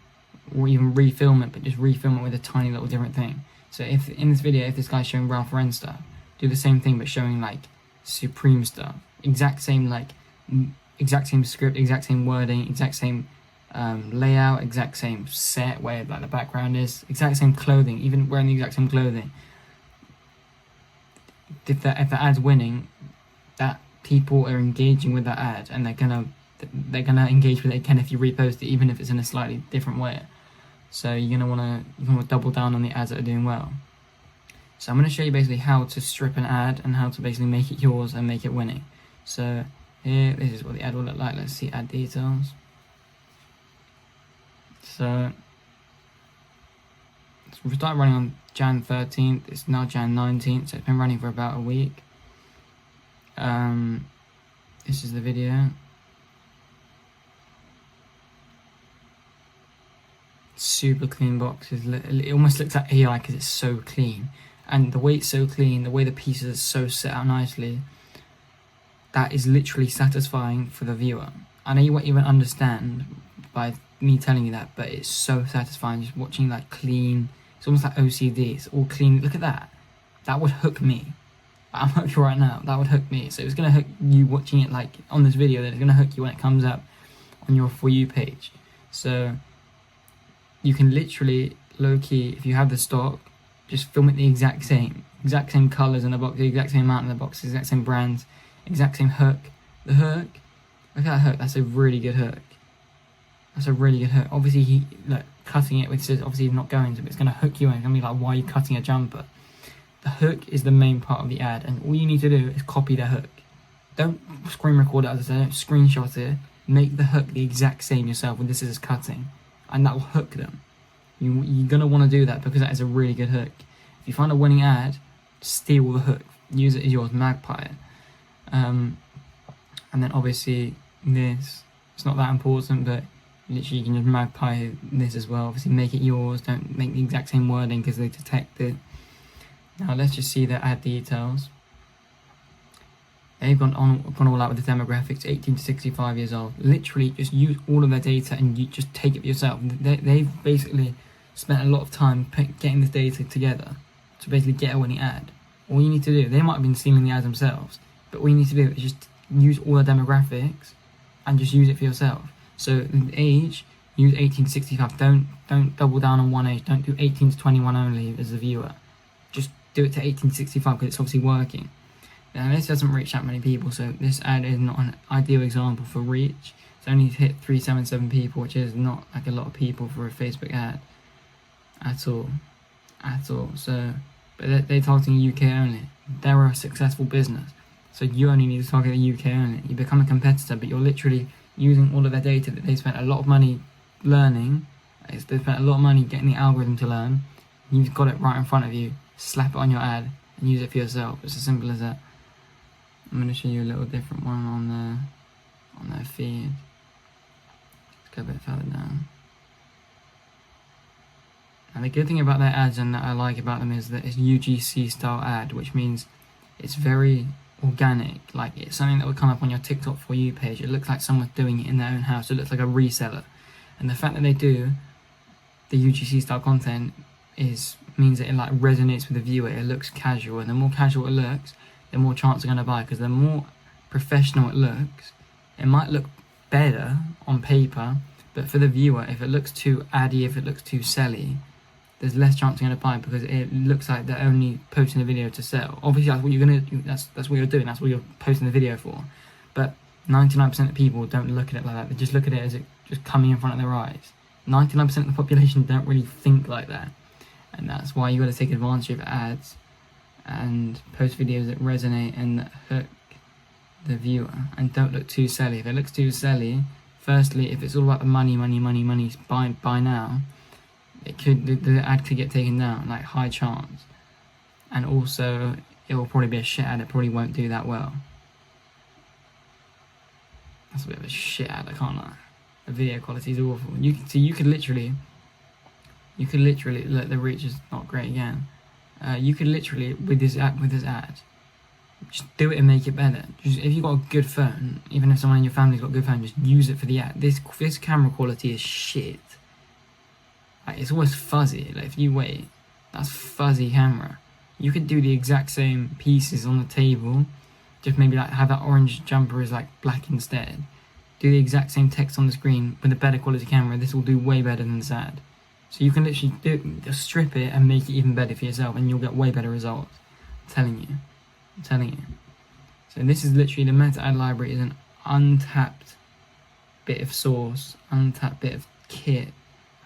or even refilm it, but just refilm it with a tiny little different thing. So if in this video, if this guy's showing Ralph Lauren stuff, do the same thing but showing like Supreme stuff. Exact same script, exact same wording, exact same layout, exact same set where like the background is, exact same clothing, even wearing the exact same clothing. If the ad's winning, that people are engaging with that ad, and they're gonna engage with it again if you repost it, even if it's in a slightly different way. So you're gonna wanna double down on the ads that are doing well. So I'm gonna show you basically how to strip an ad and how to basically make it yours and make it winning. So here, this is what the ad will look like. Let's see ad details. So we started running on Jan 13th, it's now Jan 19th, so it's been running for about a week. This is the video. Super clean boxes. It almost looks like AI because it's so clean. And the way it's so clean, the way the pieces are so set out nicely, that is literally satisfying for the viewer. I know you won't even understand by me telling you that, but it's so satisfying just watching like clean. It's almost like OCD. It's all clean. Look at that. That would hook me. I'm hooked right now. That would hook me. So it's going to hook you watching it like on this video. That it's going to hook you when it comes up on your For You page. So you can literally, low-key, if you have the stock, just film it the exact same colours in the box, the exact same amount in the box, the exact same brands, exact same hook, The hook, look at that hook, that's a really good hook. That's a really good hook. Obviously, look, cutting it with scissors, obviously not going to, but it's going to hook you in. It's going to be like, why are you cutting a jumper? The hook is the main part of the ad, and all you need to do is copy the hook. Don't screen record it, as I said, don't screenshot it. Make the hook the exact same yourself with the scissors cutting, and that will hook them. You're going to want to do that because that is a really good hook. If you find a winning ad, steal the hook. Use it as yours, magpie it. And then obviously this, it's not that important, but literally you can just magpie this as well. Obviously make it yours, don't make the exact same wording because they detect it. Now let's just see the ad details. They've gone all out with the demographics, 18 to 65 years old. Literally just use all of their data and you just take it for yourself. They've basically spent a lot of time getting this data together to basically get a winning ad. All you need to do, they might have been stealing the ads themselves, but all you need to do is just use all the demographics and just use it for yourself. So the age, use 18 to 65. Don't double down on one age. Don't do 18 to 21 only as a viewer. Just do it to 18 to 65 because it's obviously working. Now this doesn't reach that many people, so this ad is not an ideal example for reach. It's only hit 377 people, which is not like a lot of people for a Facebook ad at all. So, but they're targeting UK only. They're a successful business, so you only need to target the UK only. You become a competitor, but you're literally using all of their data that they spent a lot of money learning. They spent a lot of money getting the algorithm to learn. You've got it right in front of you. Slap it on your ad and use it for yourself. It's as simple as that. I'm going to show you a little different one on their feed. Let's go a bit further down. Now the good thing about their ads and that I like about them is that it's UGC style ad, which means it's very organic. Like it's something that would come up on your TikTok For You page. It looks like someone's doing it in their own house. It looks like a reseller. And the fact that they do the UGC style content means that it like resonates with the viewer. It looks casual, and the more casual it looks, the more chance they're going to buy, because the more professional it looks, it might look better on paper, but for the viewer, if it looks too addy, if it looks too selly, there's less chance they're going to buy because it looks like they're only posting the video to sell. Obviously that's what you're going to, that's what you're doing, that's what you're posting the video for, but 99% of people don't look at it like that. They just look at it as it just coming in front of their eyes. 99% of the population don't really think like that, and that's why you got to take advantage of ads and post videos that resonate and that hook the viewer, and don't look too selly. If it looks too selly, firstly, if it's all about the money, buy now, the ad could get taken down, like high chance, and also it will probably be a shit ad. It probably won't do that well. That's a bit of a shit ad, I can't lie. The video quality is awful. You could literally look, the reach is not great again. You could literally with this ad, just do it and make it better. Just if you've got a good phone, even if someone in your family's got a good phone, just use it for the ad. This camera quality is shit. Like, it's always fuzzy. Like if you wait, that's fuzzy camera. You could do the exact same pieces on the table, just maybe like have that orange jumper as like black instead. Do the exact same text on the screen with a better quality camera. This will do way better than this ad. So you can literally just strip it and make it even better for yourself, and you'll get way better results. I'm telling you. So this is literally, the meta ad library is an untapped bit of source, untapped bit of kit,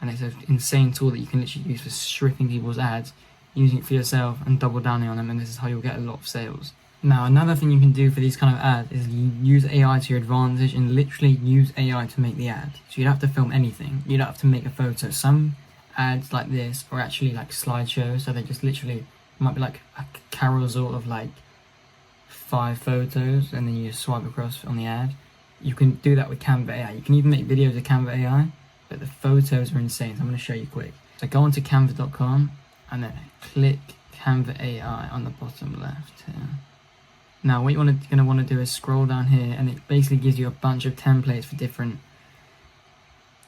and it's an insane tool that you can literally use for stripping people's ads, using it for yourself and double downing on them, and this is how you'll get a lot of sales. Now another thing you can do for these kind of ads is use AI to your advantage and literally use AI to make the ad. So you don't have to film anything, you don't have to make a photo. Some ads like this are actually like slideshows, so they just literally might be like a carousel of like 5 photos, and then you just swipe across on the ad. You can do that with Canva AI. You can even make videos with Canva AI, but the photos are insane, so I'm going to show you quick. So go onto canva.com and then click Canva AI on the bottom left here. Now what you're going to want to do is scroll down here, and it basically gives you a bunch of templates for different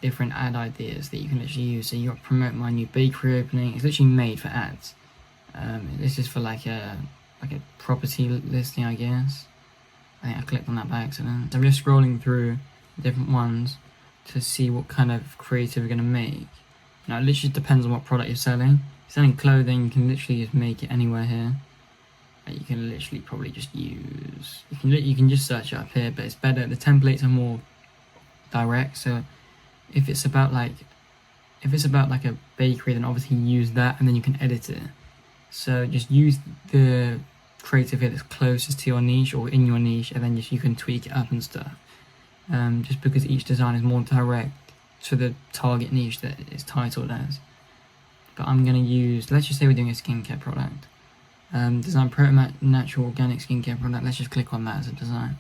ad ideas that you can literally use. So you've got promote my new bakery opening. It's literally made for ads. This is for like a property listing, I guess. I think I clicked on that by accident. So I'm just scrolling through different ones to see what kind of creative we're going to make. Now it literally depends on what product you're selling. If you're selling clothing, you can literally just make it anywhere here. you can literally probably just use, you can just search it up here, but it's better, the templates are more direct. So if it's about like a bakery, then obviously use that and then you can edit it. So just use the creative here that's closest to your niche or in your niche, and then you can tweak it up and stuff. Just because each design is more direct to the target niche that it's titled as. But I'm going to use, let's just say we're doing a skincare product. Design natural organic skincare product. Let's just click on that as a design.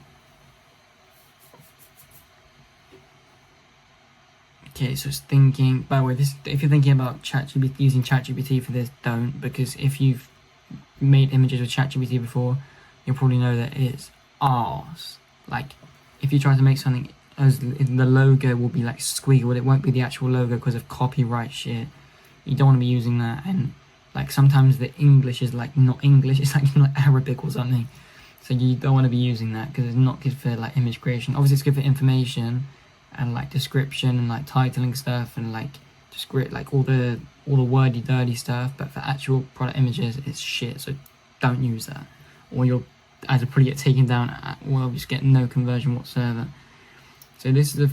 Okay, so it's thinking, by the way, this, if you're thinking about ChatGPT, using ChatGPT for this, don't, because if you've made images with ChatGPT before, you'll probably know that it's arse. Like, if you try to make something, as the logo will be like squiggled, it won't be the actual logo because of copyright shit. You don't want to be using that, and like sometimes the English is like not English, it's like Arabic or something. So you don't want to be using that because it's not good for like image creation. Obviously, it's good for information and like description and like titling stuff and like just like all the wordy dirty stuff, but for actual product images it's shit, so don't use that, or you'll either probably get taken down or just get no conversion whatsoever. So this is a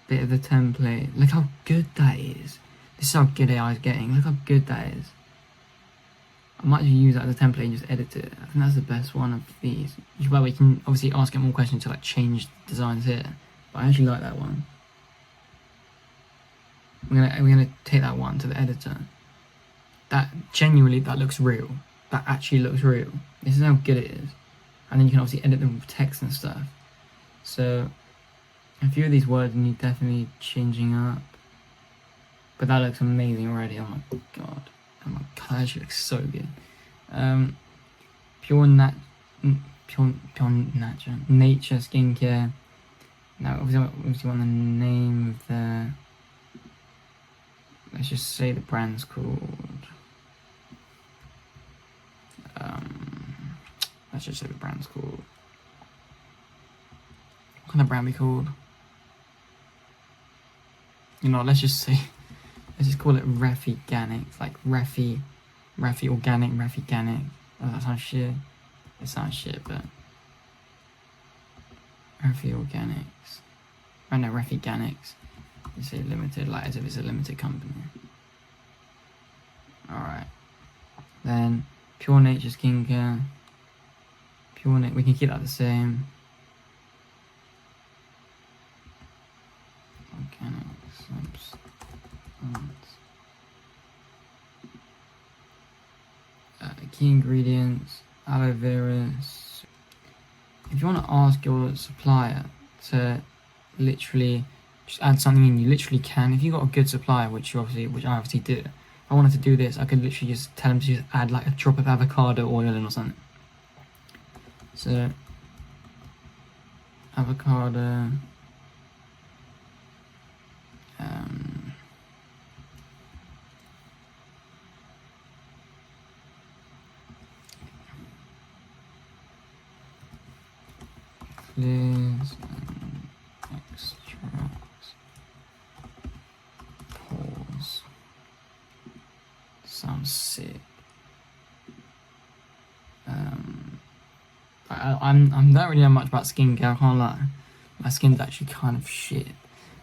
bit of the template. Look how good that is. This is how good AI is getting. Look how good that is. I might just use that as a template and just edit it. I think that's the best one of these. Well, we can obviously ask it more questions to like change designs here, but I actually like that one. We're gonna take that one to the editor. That genuinely, that looks real. That actually looks real. This is how good it is. And then you can obviously edit the text and stuff. So a few of these words need definitely changing up. But that looks amazing already. Oh my god. Oh my god, that actually looks so good. Pure nature skincare. Now obviously want the name of the, let's just say the brand's called let's just say the brand's called, what can the brand be called? You know, let's just call it Refiganic, like Refi Organic, Refiganic. Oh, that sounds shit. It sounds shit, but Refi Organics. Oh no, Refiganics. You say limited, like as if it's a limited company. Alright. Then Pure Nature Skincare. We can keep that the same. Organic substance. Key ingredients, aloe vera. If you want to ask your supplier to literally just add something in, you literally can. If you've got a good supplier, which I obviously do, if I wanted to do this, I could literally just tell them to just add like a drop of avocado oil in or something. So avocado, clears and extracts, pores. Sounds sick. I don't really know much about skincare, I can't lie. My skin's actually kind of shit.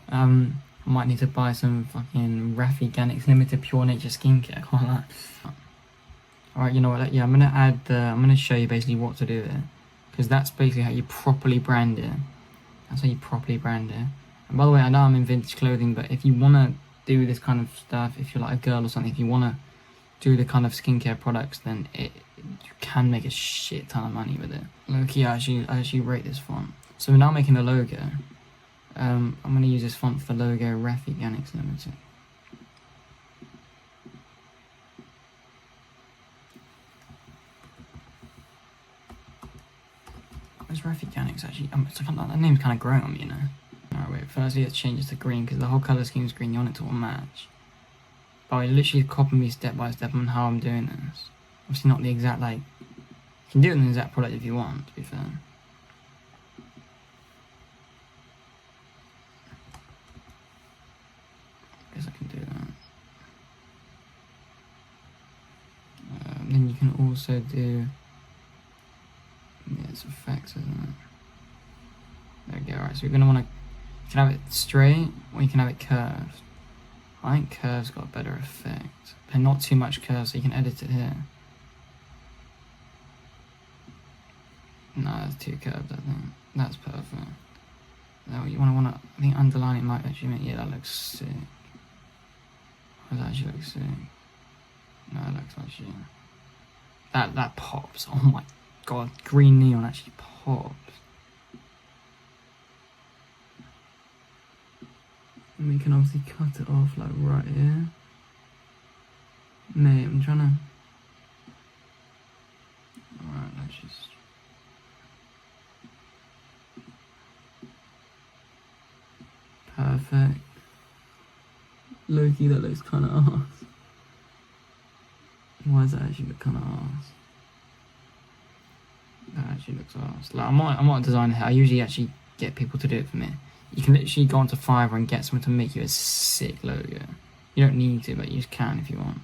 I might need to buy some fucking Refiganics Limited Pure Nature skincare, I can't lie. Alright, you know what, yeah, I'm gonna show you basically what to do there. Because that's basically how you properly brand it. That's how you properly brand it. And by the way, I know I'm in vintage clothing, but if you wanna do this kind of stuff, if you're like a girl or something, if you wanna do the kind of skincare products, then you can make a shit ton of money with it. Low-key, I actually rate this font. So we're now making the logo. I'm going to use this font for the logo, Refiganics Limited. Where's Refiganics actually? That name's kind of growing on me, you know. Alright, wait, firstly let's change this to green, because the whole colour scheme is green, you want it to all match. But I literally copy me step by step on how I'm doing this. Obviously not the exact, like, you can do it in the exact product if you want, to be fair. I guess I can do that. then you can also do, yeah, it's effects, isn't it? There we go. Right, so you're gonna want to, you can have it straight or you can have it curved. I think curves got a better effect, and not too much curve, so you can edit it here. No, that's too curved, I think. That's perfect. Now you wanna, I think underline it might actually make, yeah, that looks sick. Does that actually look sick? No, it looks actually, that pops. Oh my god, green neon actually pops. And we can obviously cut it off like right here. Mate, I'm trying to, alright, let's just, perfect. Loki, that looks kind of arse. Why does that actually look kind of arse? That actually looks arse. Like, I'm not a designer here. I usually actually get people to do it for me. You can literally go onto Fiverr and get someone to make you a sick logo. You don't need to, but you just can if you want.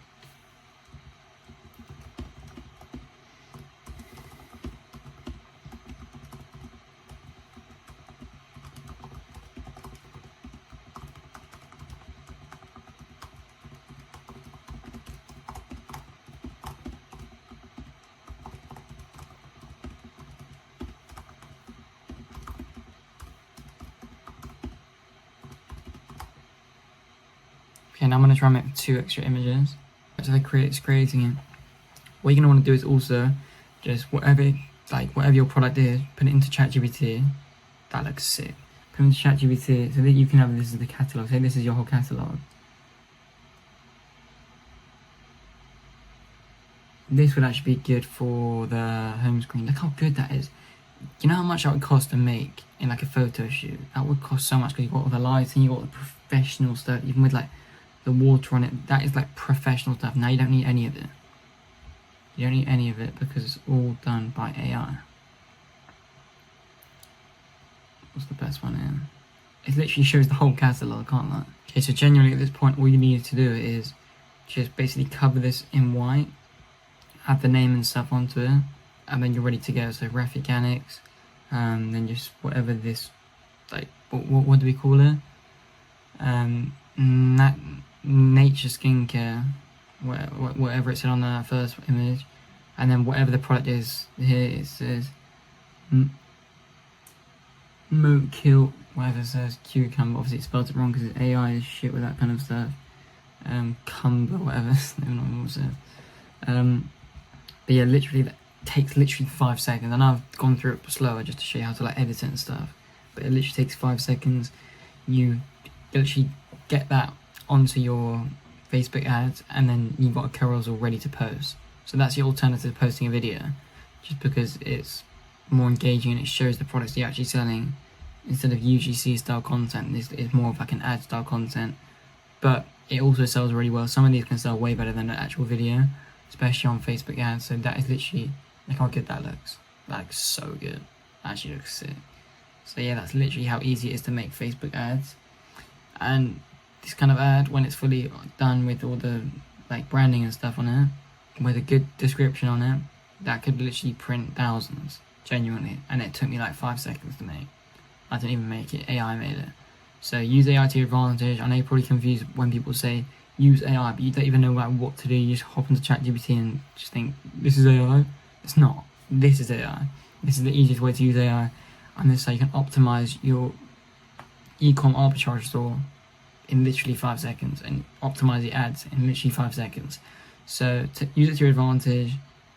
Okay, now I'm going to try and make 2 extra images. So they creating it. What you're going to want to do is also just whatever your product is, put it into ChatGPT. That looks sick. Put it into ChatGPT so that you can have this as the catalog. Say this is your whole catalog. This would actually be good for the home screen. Look how good that is. You know how much that would cost to make in like a photo shoot? That would cost so much because you've got all the lighting, you've got the professional stuff, even with like the water on it. That is like professional stuff. Now you don't need any of it. You don't need any of it because it's all done by AI. What's the best one in? It literally shows the whole catalogue, can't lie. Okay, so genuinely at this point, all you need to do is just basically cover this in white, add the name and stuff onto it, and then you're ready to go. So Ref Organics, then just whatever this, like, what do we call it? Nature Skincare, whatever it said on the first image, and then whatever the product is here, it says Moat Kill, whatever it says, cucumber. Obviously it spelled it wrong because it's AI is shit with that kind of stuff. Cumber, whatever, I don't know what it says. But yeah, literally that takes literally 5 seconds. I know I've gone through it slower just to show you how to like edit it and stuff, but it literally takes 5 seconds. You literally get that onto your Facebook ads, and then you've got a carousel ready to post. So that's your alternative to posting a video, just because it's more engaging and it shows the products you're actually selling instead of UGC style content. This is more of like an ad style content, but it also sells really well. Some of these can sell way better than the actual video, especially on Facebook ads. So that is literally, look how good that looks. That looks so good. That actually looks sick. So yeah, that's literally how easy it is to make Facebook ads. And this kind of ad, when it's fully done with all the like branding and stuff on it, with a good description on it, that could literally print thousands, genuinely. And it took me like 5 seconds to make. I didn't even make it, AI made it. So use AI to your advantage. I know you're probably confused when people say use AI, but you don't even know what to do. You just hop into ChatGPT and just think, this is AI. It's not. This is AI. This is the easiest way to use AI. And this is how you can optimize your ECOM Arbitrage store in literally 5 seconds and optimize the ads in literally 5 seconds. So to use it to your advantage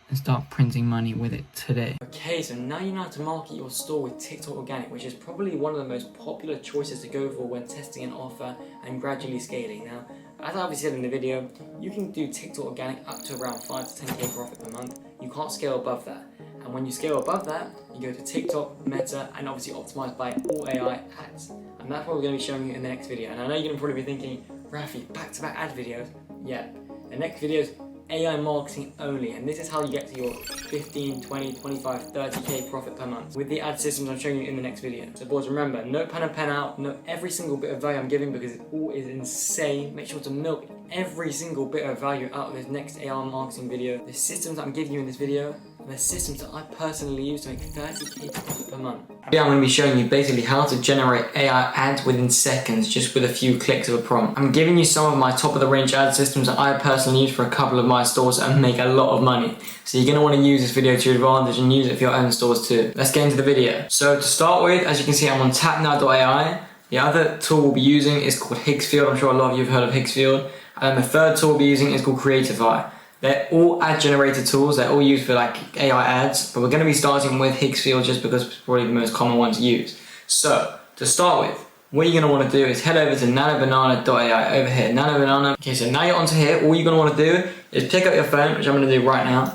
and start printing money with it today. Okay, so now you know how to market your store with TikTok Organic, which is probably one of the most popular choices to go for when testing an offer and gradually scaling. Now, as I obviously said in the video, you can do TikTok Organic up to around 5 to 10k profit per month. You can't scale above that. And when you scale above that, you go to TikTok, Meta, and obviously optimized by all AI ads. And that's what we're going to be showing you in the next video. And I know you're going to probably be thinking, Rafi, back-to-back ad videos? Yeah. The next videos, AI marketing only, and this is how you get to your 15, 20, 25, 30k profit per month with the ad systems I'm showing you in the next video. So boys, remember, note pen and pen out, note every single bit of value I'm giving because it all is insane. Make sure to milk every single bit of value out of this next AI marketing video. The systems that I'm giving you in this video are the systems that I personally use to make 30k profit per month. Yeah, I'm going to be showing you basically how to generate AI ads within seconds just with a few clicks of a prompt. I'm giving you some of my top of the range ad systems that I personally use for a couple of my stores and make a lot of money. So you're going to want to use this video to your advantage and use it for your own stores too. Let's get into the video. So to start with, as you can see, I'm on tapnow.ai. The other tool we'll be using is called Higgsfield. I'm sure a lot of you have heard of Higgsfield. And the third tool we'll be using is called Creatify. They're all ad generator tools, they're all used for like AI ads, but we're going to be starting with Higgsfield just because it's probably the most common one to use. So, to start with, what you're going to want to do is head over to nanobanana.ai over here, nanobanana. Okay, so now you're onto here, all you're going to want to do is pick up your phone, which I'm going to do right now,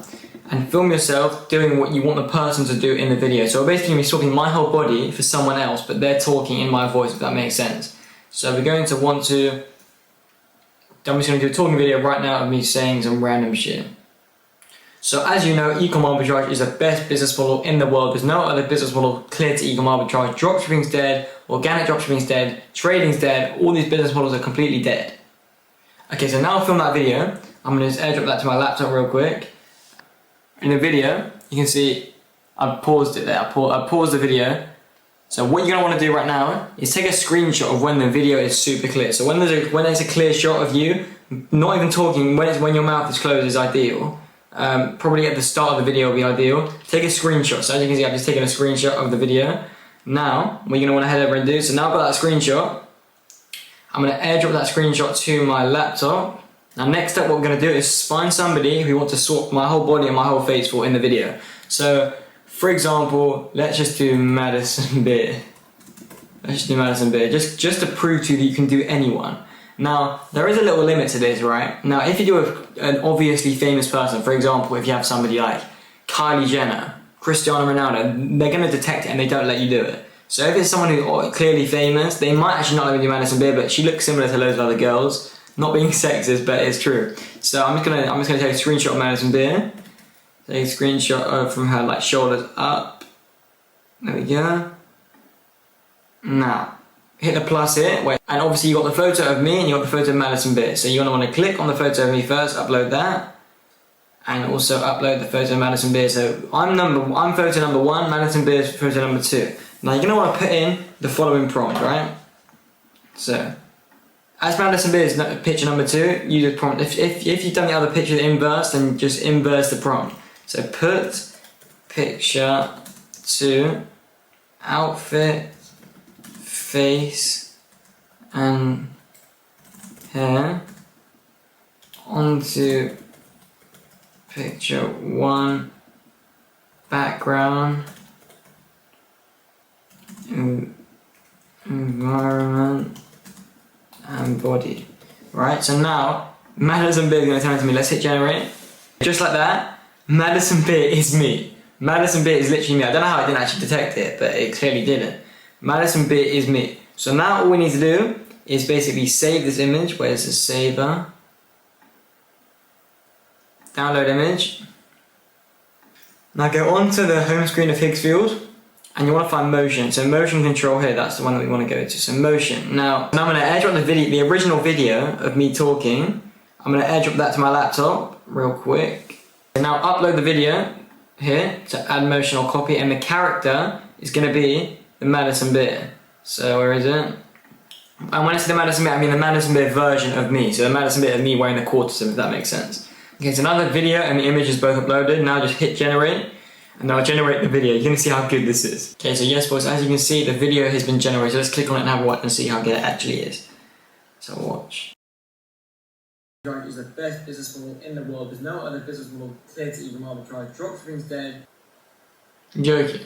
and film yourself doing what you want the person to do in the video. So we're basically swapping my whole body for someone else, but they're talking in my voice, if that makes sense. So we're going to want to... I'm just going to do a talking video right now of me saying some random shit. So as you know, ECOM Arbitrage is the best business model in the world. There's no other business model clear to ECOM Arbitrage. Dropshipping's dead, organic dropshipping's dead, trading's dead, all these business models are completely dead. Okay, so now I'll film that video. I'm going to just airdrop that to my laptop real quick. In the video, you can see I've paused it there. I paused the video. So what you're going to want to do right now is take a screenshot of when the video is super clear. So when there's a clear shot of you, not even talking, when your mouth is closed is ideal. Probably at the start of the video will be ideal. Take a screenshot. So as you can see, I've just taken a screenshot of the video. Now, what you're going to want to head over and do, so now I've got that screenshot. I'm going to airdrop that screenshot to my laptop. Now next up what we're going to do is find somebody who wants to swap my whole body and my whole face for in the video. So, for example, let's just do Madison Beer. Just to prove to you that you can do anyone. Now, there is a little limit to this, right? Now, if you do an obviously famous person, for example, if you have somebody like Kylie Jenner, Cristiano Ronaldo, they're going to detect it and they don't let you do it. So if it's someone who's clearly famous, they might actually not let me do Madison Beer, but she looks similar to loads of other girls. Not being sexist, but it's true. So I'm just gonna take a screenshot of Madison Beer. Take a screenshot from her like shoulders up. There we go. Now, hit the plus here. Wait, and obviously you got the photo of me and you got the photo of Madison Beer. So you're gonna want to click on the photo of me first, upload that, and also upload the photo of Madison Beer. So I'm photo number 1, Madison Beer is photo number 2. Now you're gonna want to put in the following prompt, right? So, as Madison Beer is picture number 2, use the prompt. If you've done the other picture the inverse, then just inverse the prompt. So put picture 2, outfit, face, and hair onto picture 1, background, environment, and body. Right, so now Madison Beer is going to turn to me. Let's hit generate. Just like that, Madison Beer is me. Madison Beer is literally me. I don't know how I didn't actually detect it, but it clearly didn't. Madison Beer is me. So now all we need to do is basically save this image. Where's the saver? Download image. Now go onto the home screen of Higgsfield. And you want to find motion. So motion control here, that's the one that we want to go to. So motion. Now I'm going to airdrop the original video of me talking. I'm going to airdrop that to my laptop real quick. And now upload the video here to add motion or copy, and the character is going to be the Madison Beer. So where is it? And when I say the Madison Beer, I mean the Madison Beer version of me. So the Madison Beer of me wearing the quarter zip, if that makes sense. Okay, so now the video and the image is both uploaded. Now just hit generate. And now generate the video. You're going to see how good this is. Okay, so yes boys, as you can see, the video has been generated. Let's click on it and have a watch and see how good it actually is. So watch. Is the best business model in the world. There's no other business model clear to ECOM Arbitrage. Dropshipping's dead. I'm joking.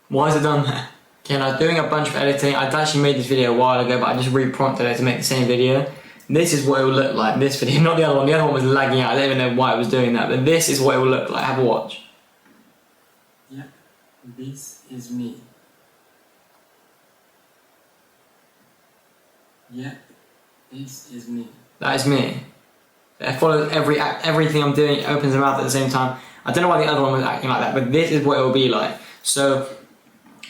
Why has it done that? Okay, and I was doing a bunch of editing. I'd actually made this video a while ago, but I just re-prompted it to make the same video. This is what it will look like, this video, not the other one. The other one was lagging out. I don't even know why it was doing that, but this is what it will look like. Have a watch. Yep, this is me. Yep, this is me. That is me. It follows everything I'm doing, it opens their mouth at the same time. I don't know why the other one was acting like that, but this is what it will be like. So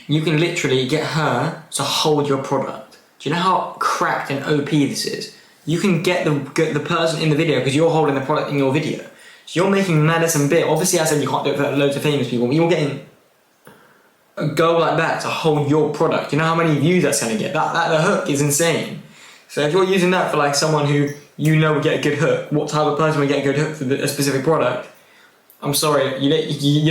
you can literally get her to hold your product. Do you know how cracked and OP this is? You can get the person in the video because you're holding the product in your video. So you're making Madison bit. Obviously, I said you can't do it for loads of famous people, but you're getting a girl like that to hold your product. You know how many views that's going to get? The hook is insane. So if you're using that for like someone who you know would get a good hook, what type of person would get a good hook for a specific product? I'm sorry, you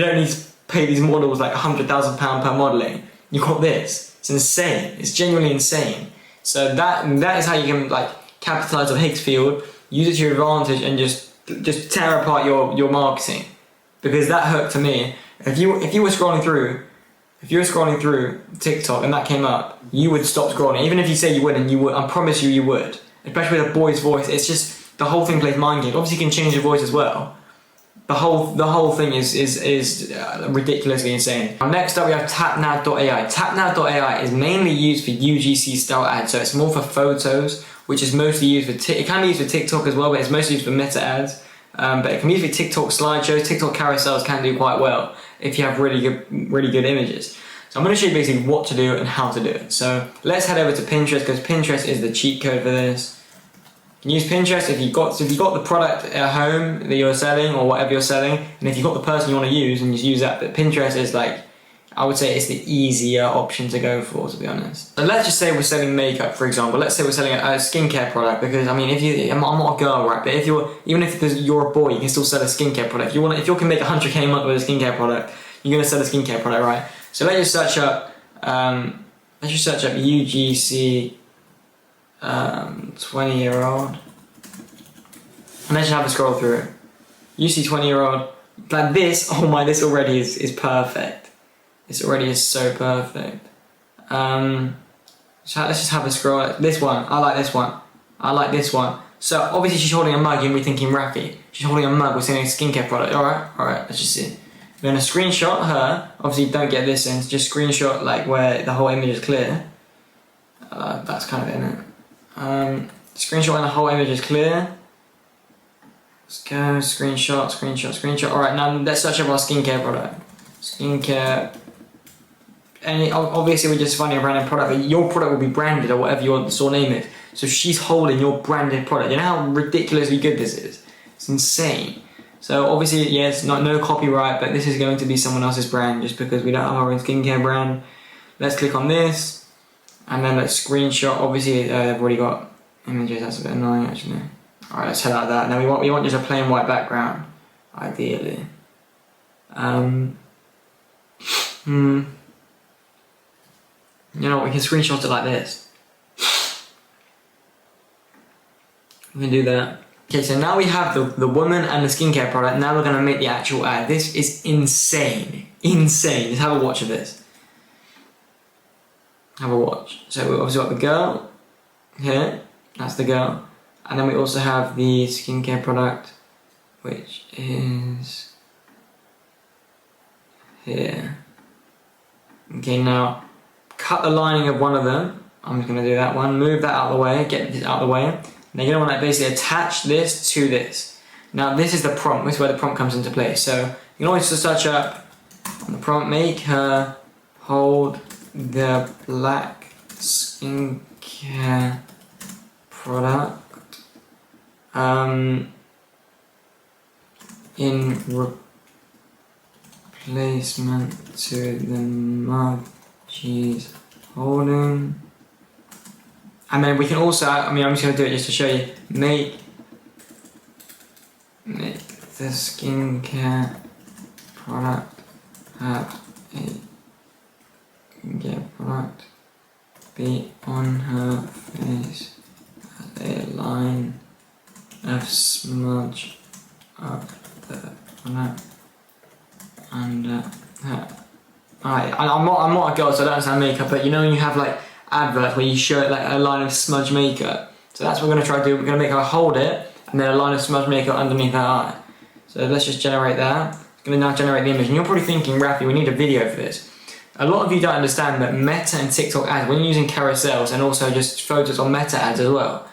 don't need to pay these models like £100,000 per modelling. You got this. It's insane. It's genuinely insane. So that is how you can like capitalize on Higgsfield, use it to your advantage, and just tear apart your marketing. Because that hook to me, if you were scrolling through TikTok and that came up, you would stop scrolling. Even if you say you wouldn't, you would. I promise you would. Especially with a boy's voice, it's just the whole thing plays mind games. Obviously, you can change your voice as well. The whole thing is ridiculously insane. Next up, we have tapnow.ai. Tapnow.ai is mainly used for UGC style ads, so it's more for photos, which is mostly used for it can be used for TikTok as well, but it's mostly used for meta ads. But it can be used for TikTok slideshows. TikTok carousels can do quite well if you have really good images. So I'm going to show you basically what to do and how to do it. So let's head over to Pinterest, because Pinterest is the cheat code for this. You can use Pinterest if you've got the product at home that you're selling or whatever you're selling, and if you've got the person you want to use, and just use that. But Pinterest is like, I would say it's the easier option to go for, to be honest. So let's just say we're selling makeup, for example. Let's say we're selling a skincare product, because I mean, I'm not a girl, right? But even if you're a boy, you can still sell a skincare product. If you can make 100k a month with a skincare product, you're gonna sell a skincare product, right? So let's just search up UGC 20-year-old, and let's just have a scroll through. UGC 20-year-old, like this. Oh my, this already is perfect. This already is so perfect. So let's just have a scroll. This one, I like this one. I like this one. So obviously she's holding a mug, and we're thinking Rafi. She's holding a mug, we're selling a skincare product. Alright, let's just see. We're gonna screenshot her. Obviously don't get this in, just screenshot like where the whole image is clear. That's kind of in it. Screenshot when the whole image is clear. Let's go, screenshot. Alright, now let's search up our skincare product. Skincare. And obviously we're just finding a random product, but your product will be branded or whatever your store name is. So she's holding your branded product. You know how ridiculously good this is? It's insane. So obviously, yes, no copyright, but this is going to be someone else's brand just because we don't have our own skincare brand. Let's click on this, and then let's screenshot. Obviously, I've already got images. That's a bit annoying, actually. All right, let's head out of that. Now we want just a plain white background, ideally. You know what? We can screenshot it like this. We can do that. Okay, so now we have the woman and the skincare product. Now we're going to make the actual ad. This is insane. Insane. Just have a watch of this. Have a watch. So we've obviously got the girl here. That's the girl. And then we also have the skincare product, which is here. Okay, now cut the lining of one of them. I'm just going to do that one. Move that out of the way. Get this out of the way. Now you're going to want to basically attach this to this. Now this is the prompt. This is where the prompt comes into play. So you can always just search up on the prompt, make her hold the black skincare product in replacement to the mug she's holding. And then we can also, I'm just going to do it just to show you, make the skincare product have a skincare product be on her face as a line of smudge of the product under her. Alright, I'm not a girl, so I don't understand makeup, but you know when you have like adverts where you show it like a line of smudge makeup. So that's what we're going to try to do. We're going to make her hold it, and then a line of smudge makeup underneath her eye. So let's just generate that. It's going to now generate the image. And you're probably thinking, Rafi, we need a video for this. A lot of you don't understand that Meta and TikTok ads, when you're using carousels and also just photos on Meta ads as well,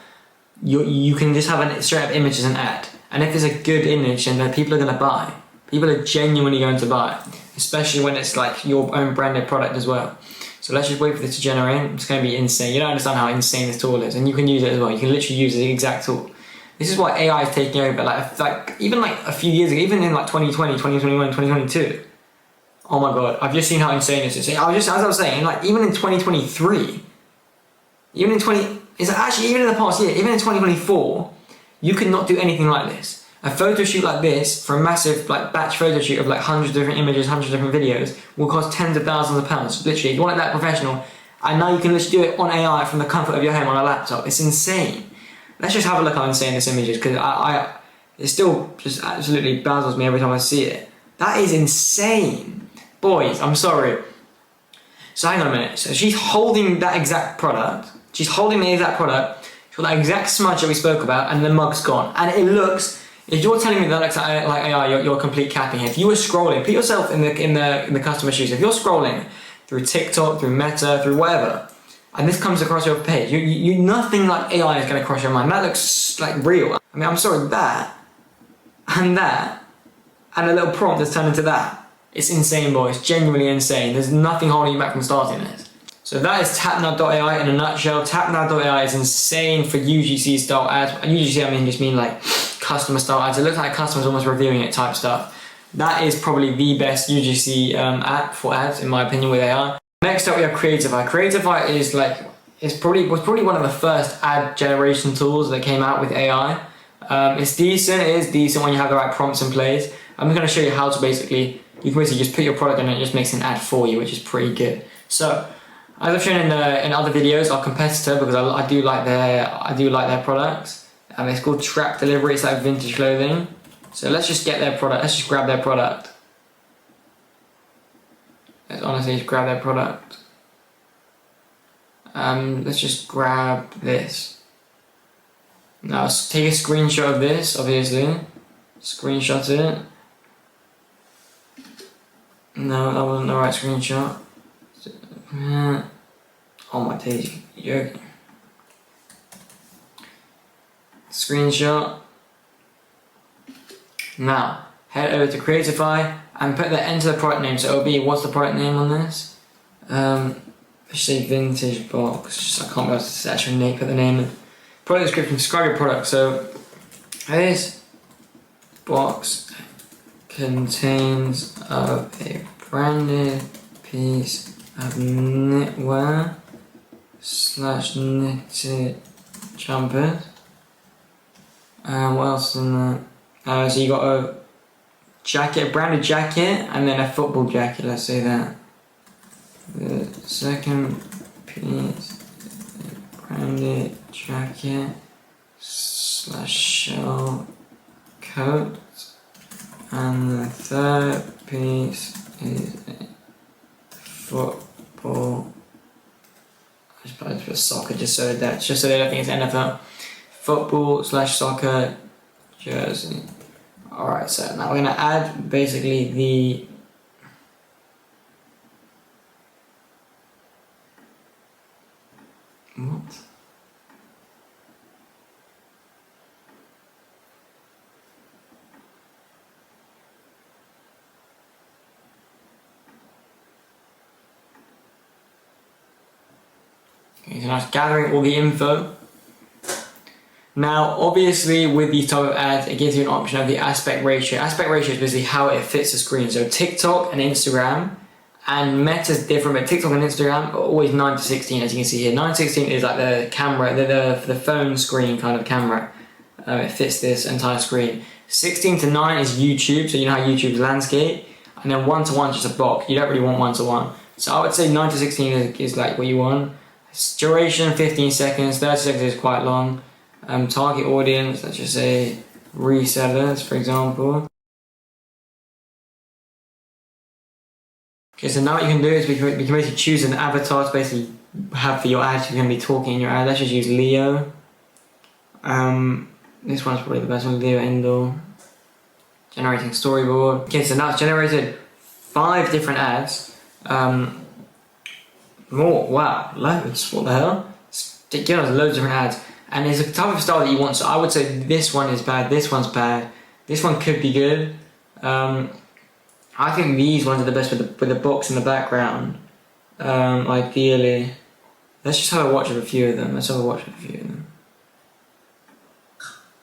you can just have a straight up image as an ad. And if it's a good image, then people are going to buy. People are genuinely going to buy, especially when it's like your own branded product as well. So let's just wait for this to generate. It's going to be insane. You don't understand how insane this tool is, and you can use it as well. You can literally use the exact tool. This is why AI is taking over. Like even like a few years ago, even in like 2020, 2021, 2022. Oh my god, I've just seen how insane this is. As I was saying, like even in 2023, even in the past year, even in 2024, you could not do anything like this. A photo shoot like this for a massive like batch photo shoot of like hundreds of different images, hundreds of different videos will cost tens of thousands of pounds. Literally, if you want it that professional, and now you can literally do it on AI from the comfort of your home on a laptop. It's insane. Let's just have a look how insane this image is, because it still just absolutely dazzles me every time I see it. That is insane. Boys, I'm sorry. So hang on a minute. So she's holding that exact product. She's holding the exact product. She's got that exact smudge that we spoke about, and the mug's gone. And it looks. If you're telling me that looks like AI, you're complete capping here. If you were scrolling, put yourself in the customer's shoes. If you're scrolling through TikTok, through Meta, through whatever, and this comes across your page, you nothing like AI is going to cross your mind. That looks like real. I mean, I'm sorry, that, and a little prompt that's turned into that. It's insane, boys. Genuinely insane. There's nothing holding you back from starting this. So that is tapnow.ai in a nutshell. Tapnow.ai is insane for UGC style ads. UGC, I mean like customer style ads. It looks like customers almost reviewing it type stuff. That is probably the best UGC app for ads, in my opinion, with AI. Next up, we have Creatify. Creatify is was probably one of the first ad generation tools that came out with AI. It's decent. It is decent when you have the right prompts in place. I'm going to show you how to you can basically just put your product in and it just makes an ad for you, which is pretty good. So, as I've shown in other videos, our competitor, because I do like their products. It's called Trap Delivery. It's like vintage clothing. So let's just get their product. Let's just grab their product. Let's honestly just grab their product. Let's just grab this. Now let's take a screenshot of this, obviously. Screenshot it. No, that wasn't the right screenshot. Oh my days, you're joking. Screenshot. Now, head over to Creatify and enter the product name. So it'll be, what's the product name on this? Let's say vintage box. I can't remember the actual name, put the name in. Product description, describe your product. So this box contains a branded piece of knitwear / knitted jumpers. What else in that? So you got a jacket, a branded jacket, and then a football jacket, let's say that. The second piece, branded jacket / shell coat, and the third piece is a football. I just put soccer just so they don't think it's NFL. Football / soccer jersey. Alright, so now we're gonna add basically the what? Okay, so now it's gathering all the info. Now, obviously, with these type of ads, it gives you an option of the aspect ratio. Aspect ratio is basically how it fits the screen. So TikTok and Instagram, and Meta's different, but TikTok and Instagram are always 9:16, as you can see here. 9:16 is like the camera, the phone screen kind of camera. It fits this entire screen. 16:9 is YouTube, so you know how YouTube's landscape, and then 1:1 is just a box. You don't really want 1:1. So I would say 9:16 is like what you want. Duration 15 seconds, 30 seconds is quite long. Target audience, let's just say resellers, for example. Okay, so now what you can do is we can basically choose an avatar to basically have for your ads. You're going to be talking in your ad. Let's just use Leo. This one's probably the best one, Leo Indoor. Generating storyboard. Okay, so now it's generated 5 different ads. More, wow, loads, what the hell? It's ridiculous, loads of different ads. and it's a type of style that you want. So I would say this one is bad, this one's bad, this one could be good. I think these ones are the best with the box in the background. Ideally, let's just have a watch of a few of them.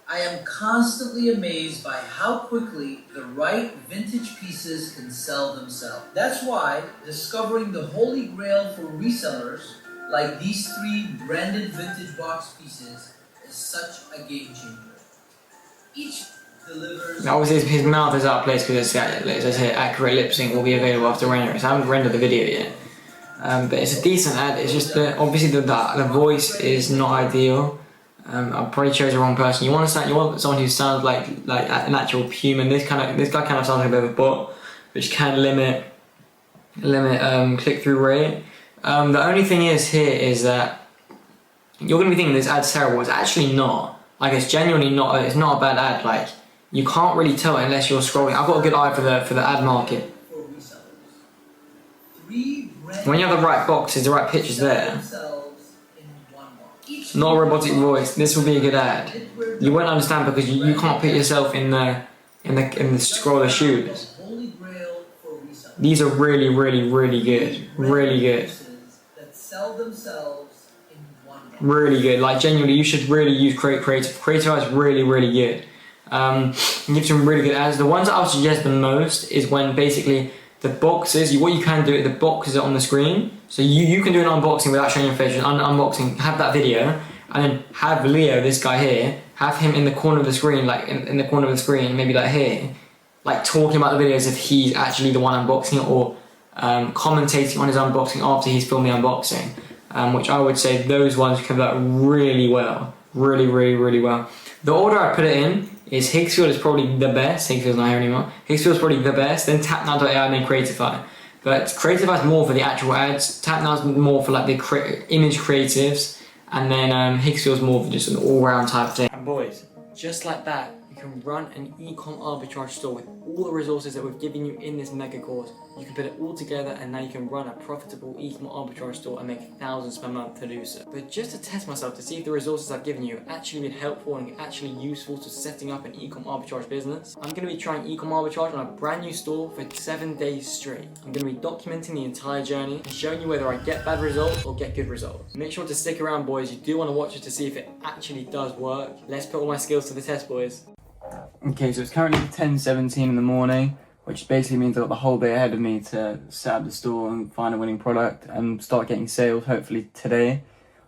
I am constantly amazed by how quickly the right vintage pieces can sell themselves. That's why discovering the holy grail for resellers, like these 3 branded vintage box pieces, is such a game changer. Each delivers... Obviously his mouth is out of place because it says here accurate lip sync will be available after rendering. So I haven't rendered the video yet. But it's a decent ad. It's just that obviously the voice is not ideal. I probably chose the wrong person. You want someone who sounds like an actual human. This guy kind of sounds like a bit of a bot, which can limit click-through rate. The only thing is that you're gonna be thinking this ad's terrible. It's actually not. Like, it's genuinely not. It's not a bad ad. Like, you can't really tell it unless you're scrolling. I've got a good eye for the ad market. When you have the right boxes, the right pictures there. Not a robotic voice. This will be a good ad. You won't understand because you can't put yourself in the scroller shoes. These are really good. Really good. Really good. Like, genuinely, you should really use Creative. Creative is really good. Give some really good ads. The ones that I would suggest the most is when basically the boxes, what you can do, the boxes are on the screen. So you can do an unboxing without showing your face, unboxing, have that video, and then have Leo, this guy here, have him in the corner of the screen, like in the corner of the screen, maybe like here, like talking about the video as if he's actually the one unboxing it, or commentating on his unboxing after he's filmed the unboxing, which I would say those ones convert really well, really well. The order I put it in is Higgsfield is probably the best. Higgsfield's not here anymore. Higgsfield is probably the best, then TapNow.ai, and then Creatify. But Creatify is more for the actual ads, TapNow is more for like the image creatives, and then Higgsfield is more for just an all-round type thing. And boys, just like that, you can run an ECOM arbitrage store with all the resources that we've given you in this mega course. You can put it all together, and now you can run a profitable ECOM arbitrage store and make thousands per month to do so. But just to test myself to see if the resources I've given you actually been helpful and actually useful to setting up an ECOM arbitrage business, I'm going to be trying ECOM arbitrage on a brand new store for 7 days straight. I'm going to be documenting the entire journey and showing you whether I get bad results or get good results. Make sure to stick around, boys. You do want to watch it to see if it actually does work. Let's put all my skills to the test, boys. Okay, so it's currently 10:17 in the morning, which basically means I've got the whole day ahead of me to set up the store and find a winning product and start getting sales hopefully today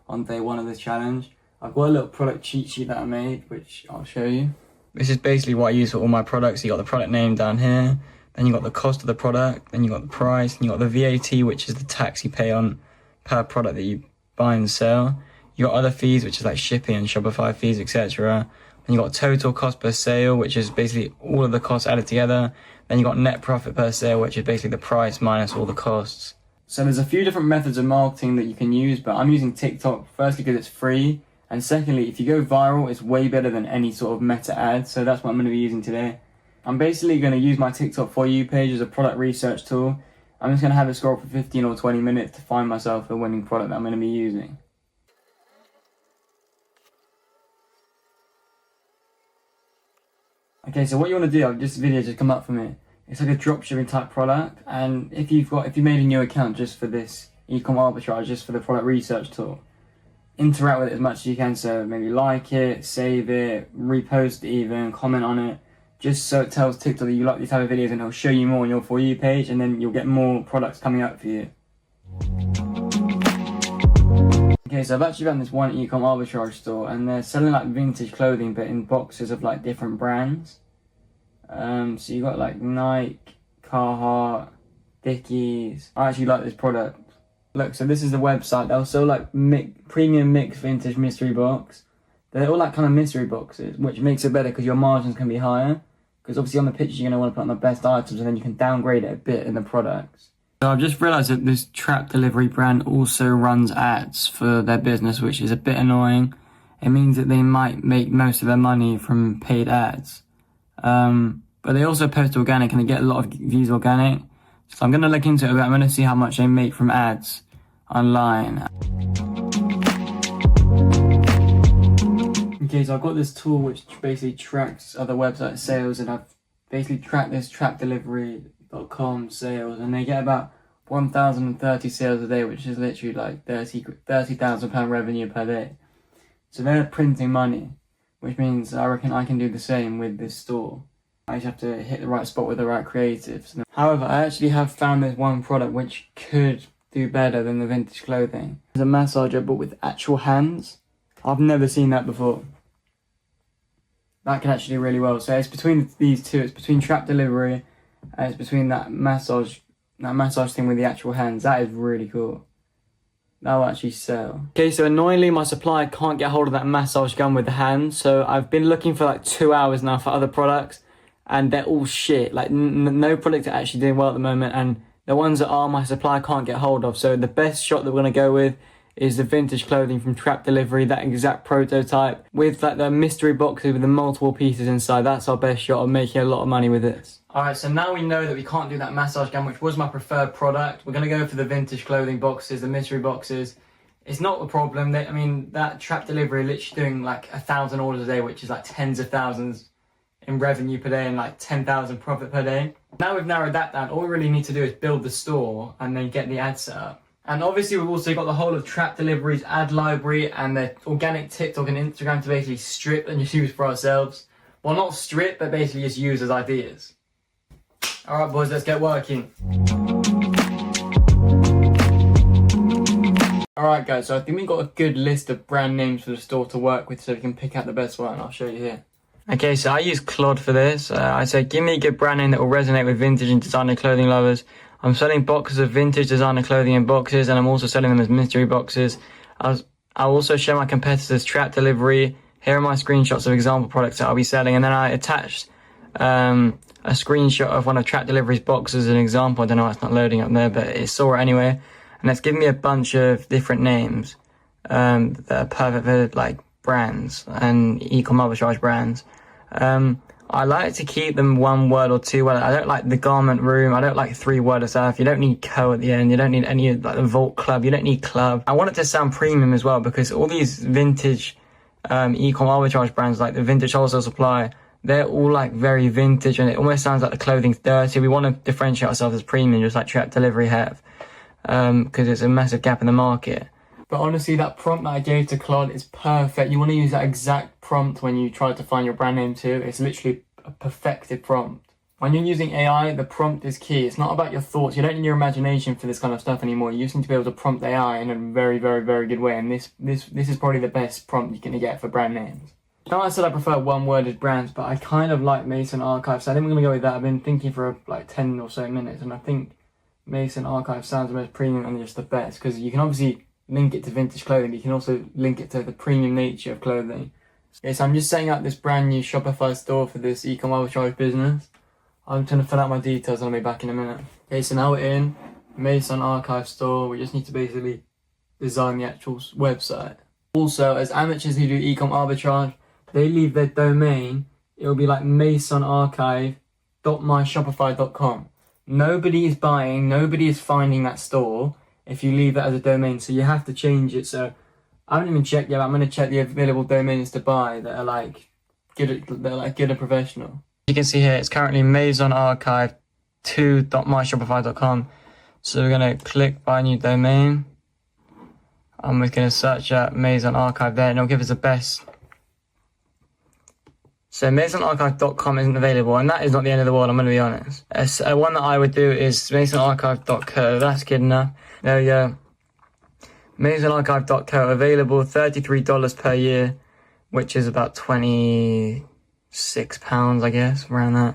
on day 1 of this challenge. I've got a little product cheat sheet that I made, which I'll show you. This is basically what I use for all my products. You got the product name down here, then you got the cost of the product, then you got the price, and you got the VAT, which is the tax you pay on per product that you buy and sell. You got other fees, which is like shipping and Shopify fees, etc. Then you got total cost per sale, which is basically all of the costs added together. Then you got net profit per sale, which is basically the price minus all the costs. So there's a few different methods of marketing that you can use, but I'm using TikTok, firstly because it's free, and secondly, if you go viral, it's way better than any sort of meta ad, so that's what I'm going to be using today. I'm basically going to use my TikTok For You page as a product research tool. I'm just going to have it scroll for 15 or 20 minutes to find myself a winning product that I'm going to be using. Okay, so what you want to do, this video just come up from it. It's like a dropshipping type product, and if you made a new account just for this ECOM arbitrage, just for the product research tool, interact with it as much as you can. So maybe like it, save it, repost it even, comment on it, just so it tells TikTok that you like these type of videos, and it'll show you more on your For You page, and then you'll get more products coming up for you. Okay, so I've actually found this one ECOM arbitrage store, and they're selling like vintage clothing but in boxes of like different brands. So you got like Nike, Carhartt, Dickies. I actually like this product. Look, so this is the website. They'll sell like premium mixed vintage mystery box. They're all like kind of mystery boxes, which makes it better because your margins can be higher. Because obviously on the pictures you're going to want to put on the best items, and then you can downgrade it a bit in the products. So I've just realised that this trap delivery brand also runs ads for their business, which is a bit annoying. It means that they might make most of their money from paid ads. But they also post organic, and they get a lot of views organic. So I'm going to look into it a bit. I'm going to see how much they make from ads online. Okay, so I've got this tool which basically tracks other website sales, and I've basically tracked this trapdelivery.com sales, and they get about 1,030 sales a day, which is literally like £30,000 revenue per day. So they're printing money, which means I reckon I can do the same with this store. I just have to hit the right spot with the right creatives. However, I actually have found this one product which could do better than the vintage clothing. It's a massager but with actual hands. I've never seen that before. That can actually do really well. So it's between these two. It's between Trap Delivery and it's between that massage thing with the actual hands. That is really cool. That will actually sell. Okay, so annoyingly my supplier can't get hold of that massage gun with the hands. So I've been looking for like 2 hours now for other products, and they're all shit. Like no products are actually doing well at the moment, and the ones that are, my supplier can't get hold of. So the best shot that we're going to go with is the vintage clothing from Trap Delivery, that exact prototype with like the mystery boxes with the multiple pieces inside. That's our best shot of making a lot of money with this. Alright, so now we know that we can't do that massage gun, which was my preferred product. We're going to go for the vintage clothing boxes, the mystery boxes. It's not a problem. That Trap Delivery are literally doing like 1,000 orders a day, which is like tens of thousands in revenue per day and like 10,000 profit per day. Now we've narrowed that down, all we really need to do is build the store and then get the ad set up. And obviously we've also got the whole of Trap Delivery's ad library and the organic TikTok and Instagram to basically strip and just use for ourselves. Well, not strip, but basically just use as ideas. Alright boys, let's get working. Alright guys, so I think we've got a good list of brand names for the store to work with, so we can pick out the best one. I'll show you here. Okay, so I use Claude for this. I say, give me a good brand name that will resonate with vintage and designer clothing lovers. I'm selling boxes of vintage designer clothing in boxes, and I'm also selling them as mystery boxes. I'll also show my competitors Trap Delivery. Here are my screenshots of example products that I'll be selling, and then I attached a screenshot of one of Trap Delivery's boxes as an example. I don't know why it's not loading up there, but it saw it anyway. And it's given me a bunch of different names that are perfect for like brands and ECOM ARBITRAGE brands. I like to keep them one word or two word. I don't like the garment room. I don't like 3-word stuff. You don't need co at the end. You don't need any like the Vault Club. You don't need club. I want it to sound premium as well, because all these vintage ECOM ARBITRAGE brands like the Vintage Wholesale Supply, they're all like very vintage and it almost sounds like the clothing's dirty. We want to differentiate ourselves as premium, just like Trap Delivery have, because it's a massive gap in the market. But honestly, that prompt that I gave to Claude is perfect. You want to use that exact prompt when you try to find your brand name too. It's literally a perfected prompt. When you're using AI, the prompt is key. It's not about your thoughts. You don't need your imagination for this kind of stuff anymore. You just need to be able to prompt AI in a very, very, very good way. And this is probably the best prompt you're going to get for brand names. Now I said I prefer one-worded brands, but I kind of like Mason Archive, so I think we're going to go with that. I've been thinking for like 10 or so minutes, and I think Mason Archive sounds the most premium and just the best, because you can obviously link it to vintage clothing, but you can also link it to the premium nature of clothing. Okay, so I'm just setting up this brand new Shopify store for this ECOM ARBITRAGE business. I'm going to fill out my details and I'll be back in a minute. Okay, so now we're in Mason Archive store. We just need to basically design the actual website. Also, as amateurs who do ECOM ARBITRAGE, they leave their domain, it'll be like masonarchive.myshopify.com. Nobody is buying, nobody is finding that store if you leave that as a domain, so you have to change it. So I haven't even checked yet, but I'm going to check the available domains to buy that are like good and professional. You can see here it's currently masonarchive2.myshopify.com. So we're going to click buy new domain, and we're going to search at Mason Archive there, and it'll give us the best. So masonarchive.com isn't available, and that is not the end of the world, I'm going to be honest. One that I would do is masonarchive.co. That's good enough. There we go. masonarchive.co, available $33 per year, which is about £26, I guess, around that.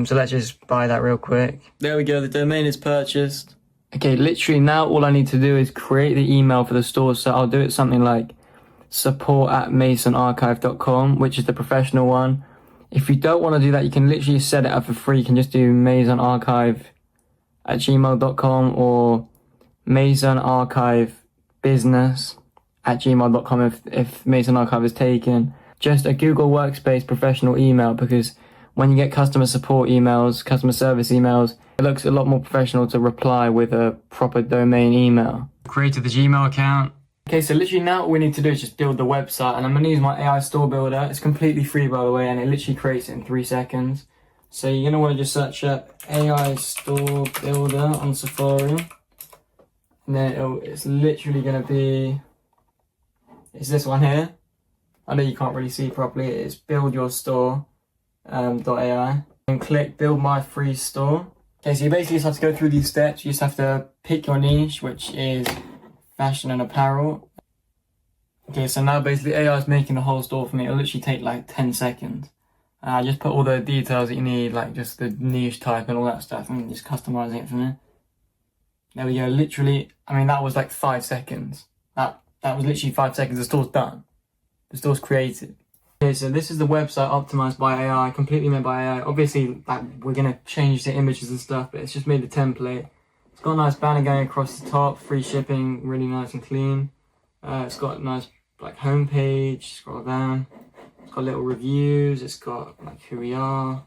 So let's just buy that real quick. There we go, the domain is purchased. Okay, literally now all I need to do is create the email for the store, so I'll do it something like support@masonarchive.com, which is the professional one. If you don't want to do that, you can literally set it up for free. You can just do masonarchive@gmail.com or masonarchivebusiness@gmail.com if Mason Archive is taken. Just a Google Workspace professional email, because when you get customer support emails, customer service emails, it looks a lot more professional to reply with a proper domain email. Created the Gmail account. Okay, so literally now what we need to do is just build the website, and I'm gonna use my AI store builder. It's completely free, by the way, and it literally creates it in 3 seconds. So you're gonna want to just search up AI store builder on Safari, and then it's literally gonna be, it's this one here. I know you can't really see it properly. It's build your store .ai, and click build my free store. Okay, so you basically just have to go through these steps. You just have to pick your niche, which is fashion and apparel. Okay, so now basically AI is making the whole store for me. It'll literally take like 10 seconds. Just put all the details that you need, like just the niche type and all that stuff, and just customizing it for me. There we go. Literally, I mean, that was like 5 seconds. That was literally 5 seconds. The store's done. The store's created. Okay, so this is the website optimized by AI, completely made by AI. Obviously, like, we're gonna change the images and stuff, but it's just made the template. It's got a nice banner going across the top, free shipping, really nice and clean. It's got a nice like homepage. Scroll down. It's got little reviews. It's got like who we are.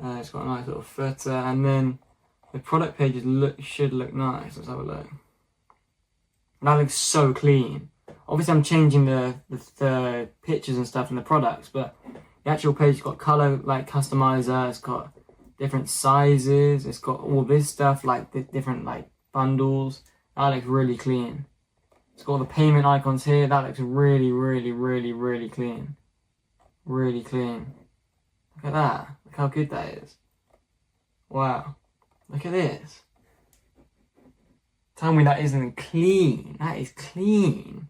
It's got a nice little footer, and then the product pages should look nice. Let's have a look. That looks so clean. Obviously, I'm changing the pictures and stuff in the products, but the actual page has got color like customizer. It's got different sizes. It's got all this stuff like the different like bundles. That looks really clean. It's got all the payment icons here. That looks really, really, really, really clean. Really clean. Look at that. Look how good that is. Wow. Look at this. Tell me that isn't clean. That is clean.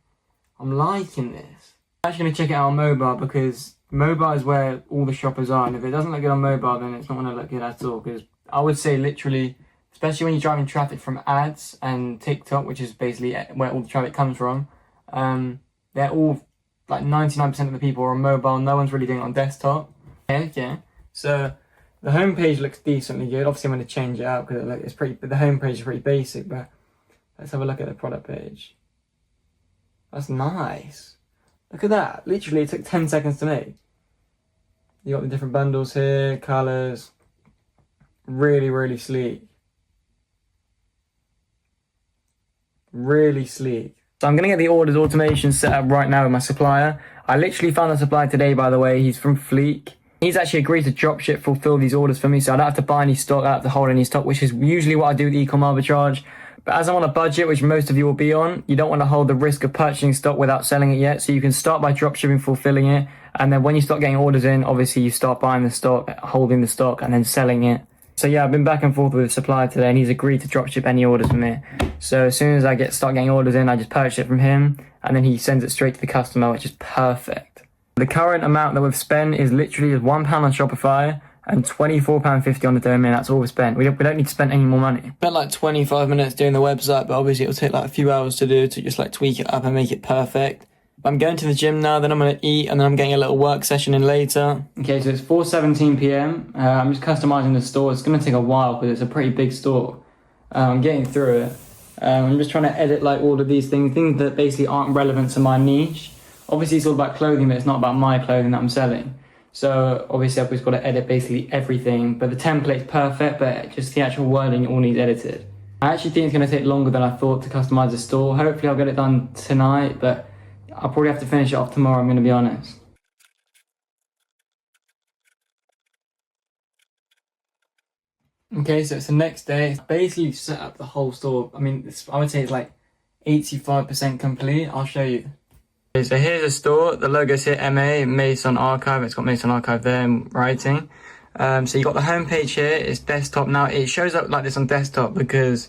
I'm liking this. I'm actually going to check it out on mobile, because mobile is where all the shoppers are, and if it doesn't look good on mobile, then it's not going to look good at all. Because I would say literally, especially when you're driving traffic from ads and TikTok, which is basically where all the traffic comes from, they're all, like 99% of the people are on mobile. No one's really doing it on desktop. Okay. So the homepage looks decently good. Obviously, I'm going to change it out because it's pretty. The homepage is pretty basic, but let's have a look at the product page. That's nice. Look at that. Literally, it took 10 seconds to make. You got the different bundles here, colors. Really, really sleek. Really sleek. So I'm going to get the orders automation set up right now with my supplier. I literally found the supplier today, by the way. He's from Fleek. He's actually agreed to dropship, fulfill these orders for me, so I don't have to buy any stock, I don't have to hold any stock, which is usually what I do with ECOM Arbitrage. But as I'm on a budget, which most of you will be on, you don't want to hold the risk of purchasing stock without selling it yet. So you can start by dropshipping, fulfilling it. And then when you start getting orders in, obviously you start buying the stock, holding the stock, and then selling it. So yeah, I've been back and forth with the supplier today, and he's agreed to dropship any orders from me. So as soon as I start getting orders in, I just purchase it from him, and then he sends it straight to the customer, which is perfect. The current amount that we've spent is literally just £1 on Shopify and £24.50 on the domain. That's all we've spent. We don't need to spend any more money. Spent like 25 minutes doing the website, but obviously it'll take like a few hours to do, to just like tweak it up and make it perfect. I'm going to the gym now, then I'm going to eat, and then I'm getting a little work session in later. Okay, so it's 4:17 p.m. I'm just customizing the store. It's going to take a while because it's a pretty big store. I'm getting through it. I'm just trying to edit like all of these things that basically aren't relevant to my niche. Obviously, it's all about clothing, but it's not about my clothing that I'm selling. So obviously, I've just got to edit basically everything. But the template's perfect, but just the actual wording all needs edited. I actually think it's going to take longer than I thought to customize the store. Hopefully, I'll get it done tonight, but I'll probably have to finish it off tomorrow, I'm going to be honest. Okay, so it's the next day. It's basically set up the whole store. I mean, I would say it's like 85% complete. I'll show you. Okay, so here's the store. The logo's here, MA, Mason Archive. It's got Mason Archive there in writing. So you got the homepage here. It's desktop. Now, it shows up like this on desktop because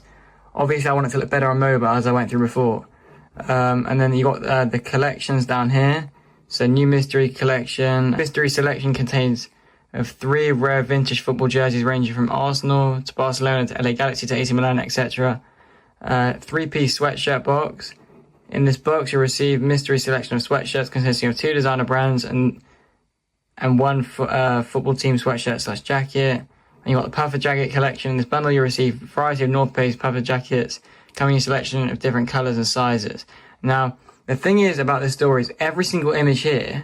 obviously I want it to look better on mobile, as I went through before. And then you got the collections down here. So new mystery collection. Mystery selection contains of 3 rare vintage football jerseys ranging from Arsenal to Barcelona to LA Galaxy to AC Milan, etc. 3-piece sweatshirt box. In this box, you'll receive mystery selection of sweatshirts consisting of 2 designer brands and 1 football team sweatshirt / jacket. And you got the puffer jacket collection. In this bundle, you'll receive a variety of North Face puffer jackets coming in a selection of different colours and sizes. Now, the thing is about this store is every single image here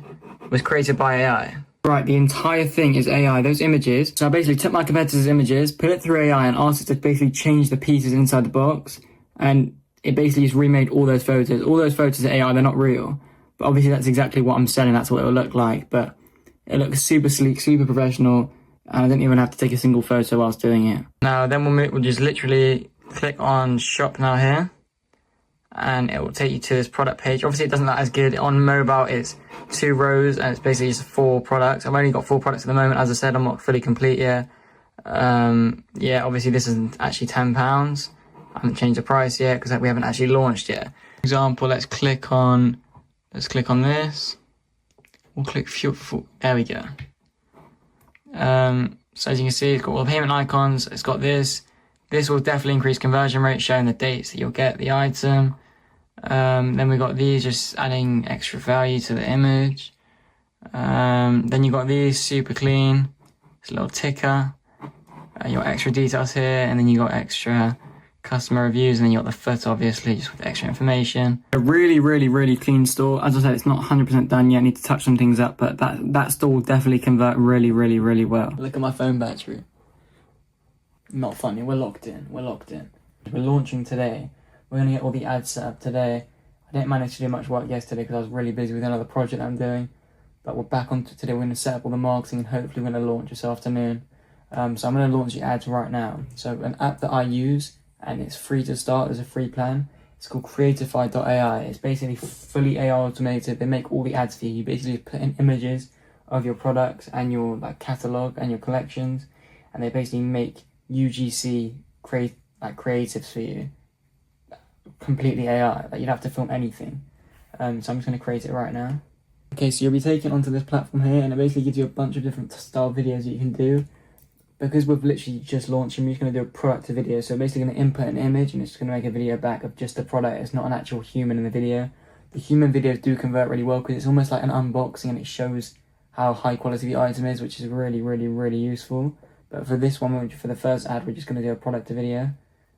was created by AI. Right, the entire thing is AI, those images. So I basically took my competitors' images, put it through AI and asked it to basically change the pieces inside the box. And it basically just remade all those photos. All those photos are AI, they're not real. But obviously that's exactly what I'm selling, that's what it will look like. But it looks super sleek, super professional, and I didn't even have to take a single photo whilst doing it. Now then we'll just literally click on shop now here, and it will take you to this product page. Obviously it doesn't look as good. On mobile it's 2 rows and it's basically just 4 products. I've only got 4 products at the moment. As I said, I'm not fully complete yet. Yeah, obviously this is actually £10. I haven't changed the price yet because we haven't actually launched yet. For example, let's click on this. We'll click there we go. So as you can see, it's got all the payment icons. It's got this. This will definitely increase conversion rate, showing the dates that you'll get the item. Then we got these, just adding extra value to the image. Then you got these, super clean. It's a little ticker. You got extra details here, and then you got extra customer reviews, and then you got the footer, obviously, just with extra information. A really, really, really clean store. As I said, it's not 100% done yet. I need to touch some things up, but that store will definitely convert really, really, really well. Look at my phone battery. Not funny. We're locked in. We're launching today. We're going to get all the ads set up today. I didn't manage to do much work yesterday because I was really busy with another project that I'm doing. But we're back on today. We're going to set up all the marketing and hopefully we're going to launch this afternoon. So I'm going to launch the ads right now. So an app that I use, and it's free to start, there's a free plan. It's called Creatify.ai. It's basically fully AI automated. They make all the ads for you. You basically put in images of your products and your catalog and your collections, and they basically make UGC creatives for you. Completely AI. You don't have to film anything. So I'm just going to create it right now. Okay, so you'll be taken onto this platform here, and it basically gives you a bunch of different style videos that you can do. Because we've literally just launched, I'm just going to do a product video. So basically going to input an image and it's going to make a video back of just the product. It's not an actual human in the video. The human videos do convert really well because it's almost like an unboxing and it shows how high quality the item is, which is really, really, really useful. But for this one, for the first ad, we're just going to do a product video.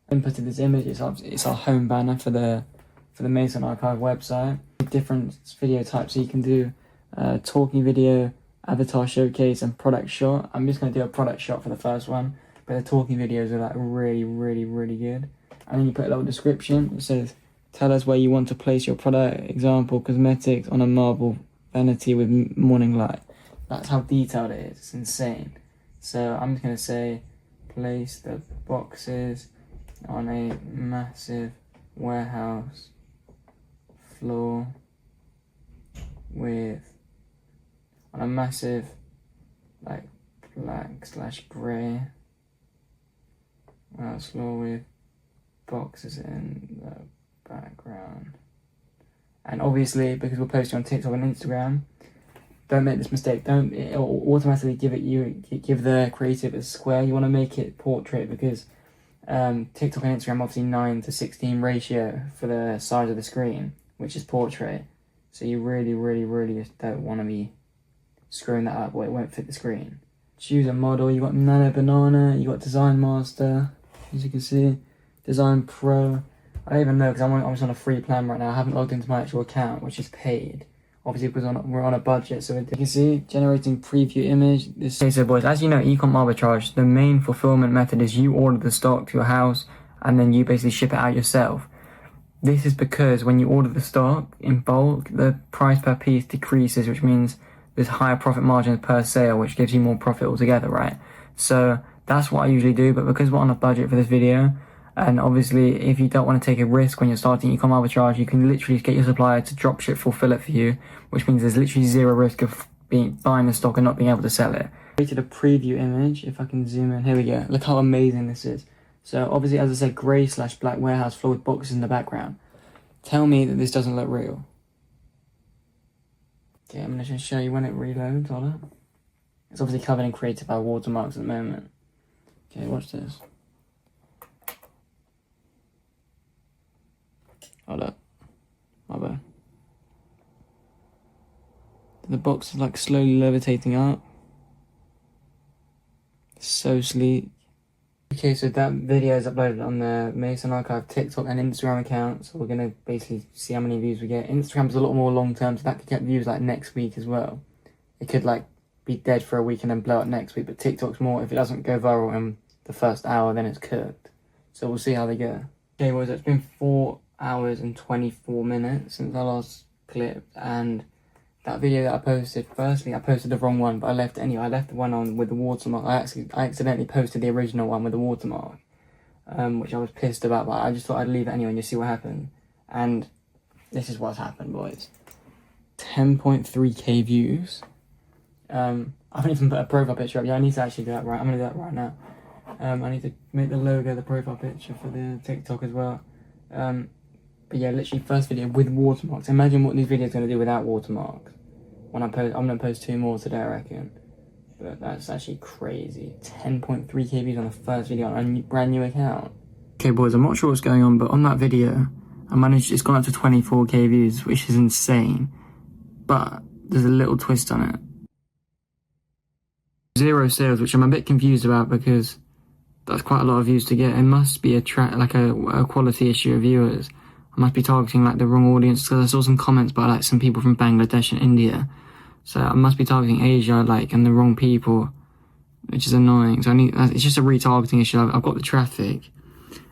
Inputted this image, it's our home banner for the Mason Archive website. Different video types, so you can do talking video, avatar showcase, and product shot. I'm just going to do a product shot for the first one, but the talking videos are really, really, really good. And then you put a little description. It says, tell us where you want to place your product. Example, cosmetics on a marble vanity with morning light. That's how detailed it is. It's insane. So I'm just going to say, place the boxes on a massive warehouse floor on a massive black/grey warehouse floor with boxes in the background. And obviously, because we're posting on TikTok and Instagram, don't make this mistake. It'll automatically give the creative a square. You want to make it portrait because TikTok and Instagram obviously 9:16 ratio for the size of the screen, which is portrait. So you really, really, really just don't want to be screwing that up or it won't fit the screen. Choose a model. You got Nano Banana, you got Design Master, as you can see, Design Pro. I don't even know because I'm just on a free plan right now. I haven't logged into my actual account, which is paid. Obviously because we're on a budget, so you can see generating preview image. Okay, so boys, as you know, ECOM Arbitrage, the main fulfillment method is you order the stock to your house and then you basically ship it out yourself. This is because when you order the stock in bulk, the price per piece decreases, which means there's higher profit margins per sale, which gives you more profit altogether, right? So that's what I usually do, but because we're on a budget for this video, and obviously if you don't want to take a risk when you're starting ECOM Arbitrage, you can literally get your supplier to dropship fulfill it for you, which means there's literally zero risk of buying the stock and not being able to sell it. I created a preview image, if I can zoom in, here we go. Look how amazing this is. So obviously, as I said, grey/black warehouse floor with boxes in the background. Tell me that this doesn't look real. Okay, I'm going to just show you when it reloads, hold up. It's obviously covered in creative by watermarks at the moment. Okay, watch this. Hold up. My bad. The box is slowly levitating up. So sleek. Okay, so that video is uploaded on the Mason Archive TikTok and Instagram account. So we're going to basically see how many views we get. Instagram's a lot more long term, so that could get views next week as well. It could be dead for a week and then blow up next week. But TikTok's more, if it doesn't go viral in the first hour, then it's cooked. So we'll see how they go. Okay, boys, it's been 4 hours and 24 minutes since I last clipped, and that video that I posted, firstly I posted the wrong one, but I left the one on with the watermark. I accidentally posted the original one with the watermark, which I was pissed about, but I just thought I'd leave it anyway and just see what happened. And this is what's happened, boys. 10.3k views. I haven't even put a profile picture up yet. I need to actually do that right. I'm gonna do that right now. I need to make the logo the profile picture for the TikTok as well. But yeah, literally first video with watermarks. Imagine what these videos are gonna do without watermarks. When I post, I'm gonna post 2 more today, I reckon. But that's actually crazy. 10.3k views on the first video on a brand new account. Okay, boys, I'm not sure what's going on, but on that video, it's gone up to 24k views, which is insane. But there's a little twist on it. 0 sales, which I'm a bit confused about because that's quite a lot of views to get. It must be a quality issue of viewers. I must be targeting like the wrong audience, because I saw some comments by like some people from Bangladesh and India. So I must be targeting Asia and the wrong people, which is annoying. So it's just a retargeting issue. I've got the traffic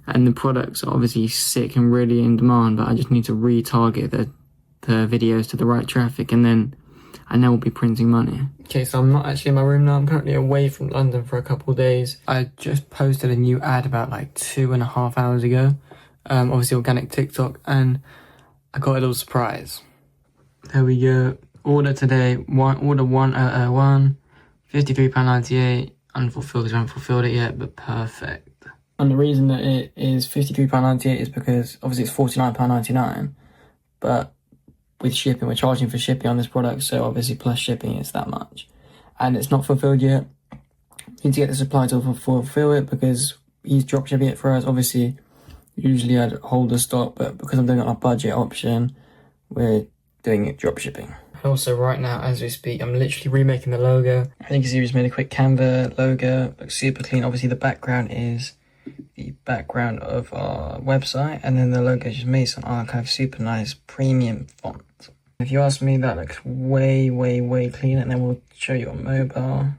and the products are obviously sick and really in demand, but I just need to retarget the videos to the right traffic, and then we'll be printing money. Okay, so I'm not actually in my room now. I'm currently away from London for a couple of days. I just posted a new ad about like 2.5 hours ago. Obviously organic TikTok, and I got a little surprise. There we go. Order today. Order 1 £53.98. Unfulfilled, because I haven't fulfilled it yet, but perfect. And the reason that it is £53.98 is because obviously it's £49.99, but with shipping, we're charging for shipping on this product, so obviously plus shipping it's that much. And it's not fulfilled yet. We need to get the supplier to fulfill it because he's dropshipping it for us. Obviously, usually I'd hold the stock, but because I'm doing it on a budget option, we're doing it dropshipping. Also, right now, as we speak, I'm literally remaking the logo. I think you just made a quick Canva logo. Looks super clean. Obviously, the background is the background of our website, and then the logo is just made some archive, super nice premium font. If you ask me, that looks way cleaner, and then we'll show you on mobile.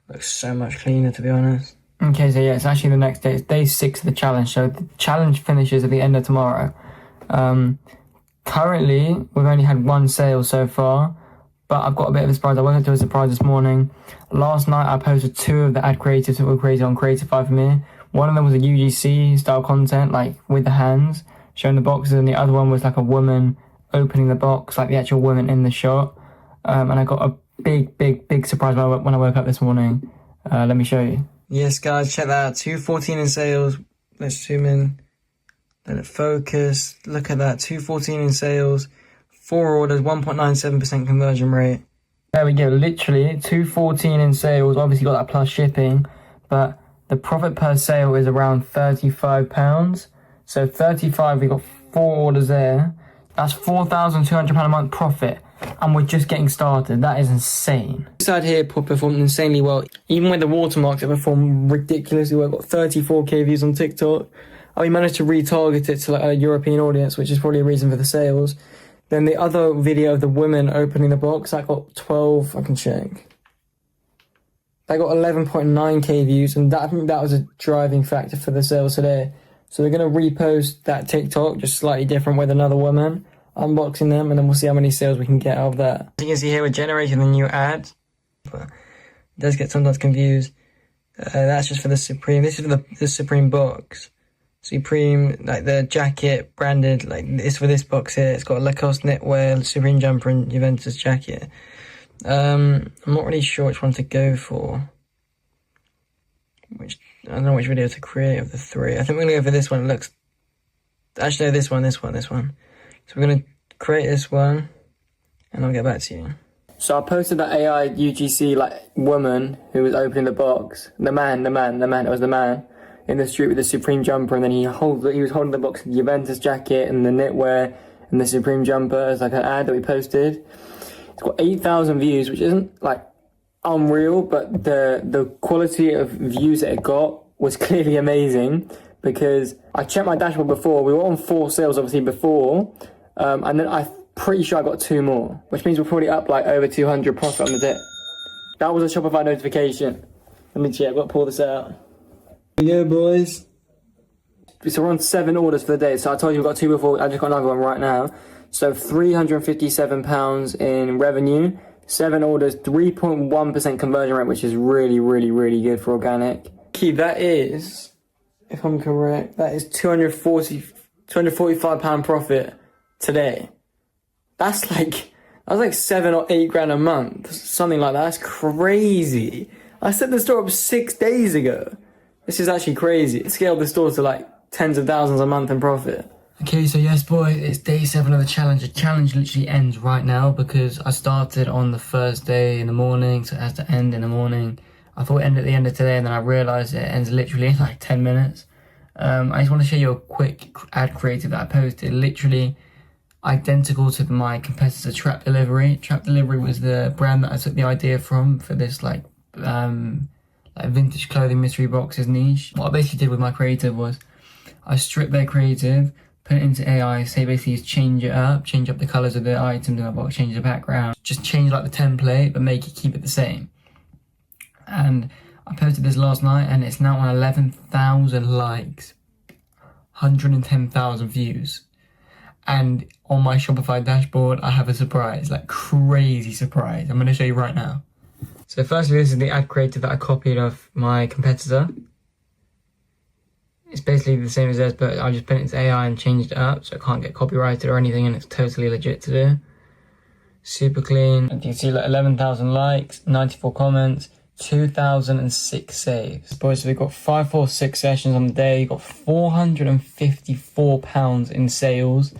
Looks so much cleaner, to be honest. Okay, so yeah, it's actually the next day. It's day 6 of the challenge, so the challenge finishes at the end of tomorrow. Currently, we've only had 1 sale so far, but I've got a bit of a surprise. I woke up to a surprise this morning. Last night, I posted 2 of the ad creatives that were created on Creatify for me. One of them was a UGC style content, like with the hands, showing the boxes, and the other one was like a woman opening the box, like the actual woman in the shot. And I got a big surprise when I woke up this morning. Let me show you. Yes, guys, check that out. 214 in sales. Let's zoom in. Let it focus. Look at that. 214 in sales. 4 orders, 1.97% conversion rate. There we go. Literally 214 in sales. Obviously got that plus shipping, but the profit per sale is around £35. So 35, we got 4 orders there. That's £4,200 a month profit, and we're just getting started. That is insane. This ad here performed insanely well. Even with the watermarks, it performed ridiculously well. Got 34k views on TikTok. We managed to retarget it to like a European audience, which is probably a reason for the sales. Then the other video of the women opening the box, that got 12, I can check. That got 11.9k views, and I think that was a driving factor for the sales today. So we're going to repost that TikTok, just slightly different with another woman, unboxing them, and then we'll see how many sales we can get out of that. As you can see here, we're generating the new ad. But it does get sometimes confused. That's just for the Supreme. This is for the Supreme box. Supreme, like the jacket branded, like it's for this box here. It's got a Lacoste knitwear, Supreme jumper, and Juventus jacket. I'm not really sure which one to go for. I don't know which video to create of the 3. I think we're gonna go for this one. It looks, actually no, this one. So we're gonna create this one, and I'll get back to you. So I posted that AI UGC like woman who was opening the box. It was the man in the street with the Supreme jumper, and then he was holding the box with the Juventus jacket and the knitwear and the Supreme jumper as like an ad that we posted. It's got 8,000 views, which isn't like unreal, but the quality of views that it got was clearly amazing, because I checked my dashboard before. We were on 4 sales obviously before, and then I'm pretty sure I got 2 more, which means we're probably up like over 200 profit on the day. That was a Shopify notification. Let me check. I've got to pull this out. Here we go, boys. So we're on 7 orders for the day. So I told you we've got 2 before. I just got another one right now. So £357 in revenue, 7 orders, 3.1% conversion rate, which is really, really, really good for organic. Key, that is, if I'm correct, that is £245 profit today. That's like 7 or 8 grand a month, something like that. That's crazy. I set the store up 6 days ago. This is actually crazy. I scaled the store to like tens of thousands a month in profit. Okay, so yes, boy, it's day 7 of the challenge. The challenge literally ends right now because I started on the first day in the morning, so it has to end in the morning. I thought it ended at the end of today, and then I realised it ends literally in like 10 minutes. I just want to show you a quick ad creative that I posted, literally identical to my competitor Trap Delivery. Trap Delivery was the brand that I took the idea from for this like vintage clothing mystery boxes niche. What I basically did with my creative was I stripped their creative, put it into AI, say basically change up the colours of the items in the box, change the background, just change like the template but keep it the same. And I posted this last night and it's now on 11,000 likes, 110,000 views. And on my Shopify dashboard I have a surprise, like crazy surprise. I'm going to show you right now. So firstly, this is the ad creative that I copied off my competitor. It's basically the same as theirs, but I just put it into AI and changed it up so it can't get copyrighted or anything, and it's totally legit to do. Super clean. And you can see like 11,000 likes, 94 comments, 2,006 saves. Boys, so we've got 546 sessions on the day, you've got £454 in sales,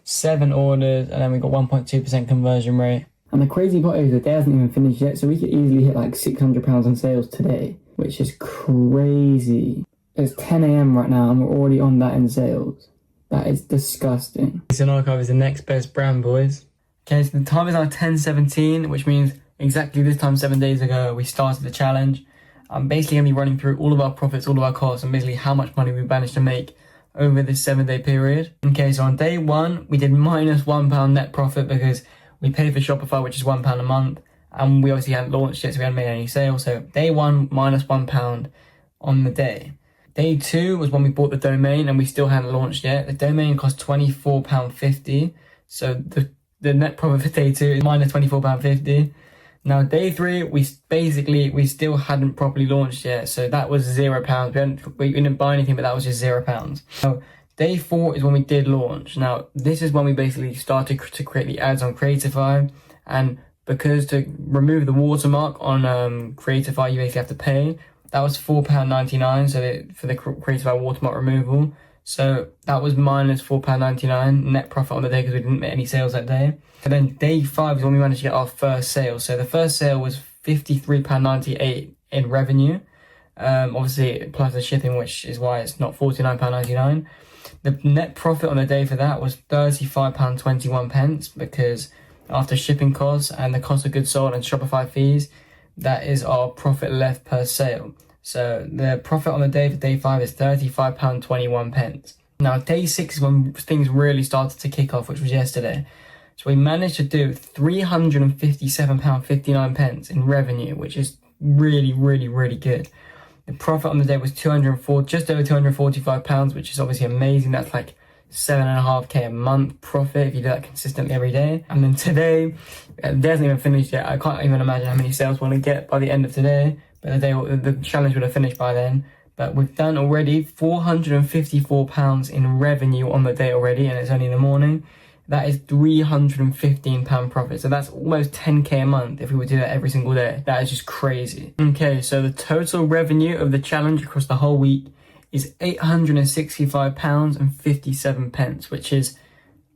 7 orders, and then we've got 1.2% conversion rate. And the crazy part is the day hasn't even finished yet, so we could easily hit like £600 in sales today, which is crazy. It's 10 AM right now and we're already on that in sales. That is disgusting. Instant Archive is the next best brand, boys. Okay, so the time is now 10:17, which means exactly this time 7 days ago we started the challenge. I'm basically going to be running through all of our profits, all of our costs, and basically how much money we managed to make over this 7-day period. Okay, so on day 1, we did minus £1 net profit because we paid for Shopify, which is £1 a month, and we obviously hadn't launched yet, so we hadn't made any sales. So day 1, minus £1 on the day. Day 2 was when we bought the domain and we still hadn't launched yet. The domain cost £24.50. So the net profit for day 2 is minus £24.50. Now day 3, we still hadn't properly launched yet. So that was £0. We didn't buy anything, but that was just £0. Now day 4 is when we did launch. Now this is when we basically started to create the ads on Creatify. And because to remove the watermark on Creatify, you basically have to pay. That was £4.99, so for the Creatify watermark removal. So that was minus £4.99 net profit on the day because we didn't make any sales that day. And then day 5 is when we managed to get our first sale. So the first sale was £53.98 in revenue. Obviously plus the shipping, which is why it's not £49.99. The net profit on the day for that was £35.21 because after shipping costs and the cost of goods sold and Shopify fees, that is our profit left per sale. So the profit on the day for day 5 is £35.21. Now day 6 is when things really started to kick off, which was yesterday. So we managed to do £357.59 in revenue, which is really, really, really good. The profit on the day was just over £245, which is obviously amazing. That's like 7.5k a month profit if you do that consistently every day. And then today, it hasn't even finished yet. I can't even imagine how many sales we're going to get by the end of today, but the challenge would have finished by then. But we've done already £454 in revenue on the day already, and it's only in the morning. That is £315 profit. So that's almost 10k a month if we would do that every single day. That is just crazy. Okay, so the total revenue of the challenge across the whole week is £865.57, which is,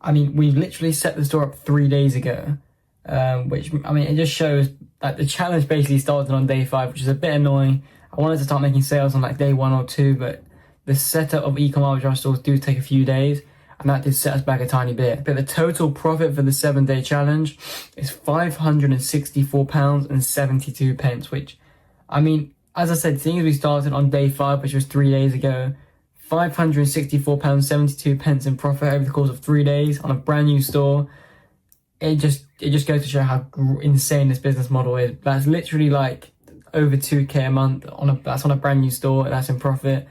I mean, we've literally set the store up 3 days ago, which, I mean, it just shows that the challenge basically started on day 5, which is a bit annoying. I wanted to start making sales on like day 1 or 2, but the setup of ECOM Arbitrage stores do take a few days, and that did set us back a tiny bit. But the total profit for the 7-day challenge is £564.72, which, I mean, as I said, seeing as we started on day 5, which was 3 days ago, £564.72 in profit over the course of 3 days on a brand new store. It just goes to show how insane this business model is. That's literally like over 2k a month that's on a brand new store, and that's in profit.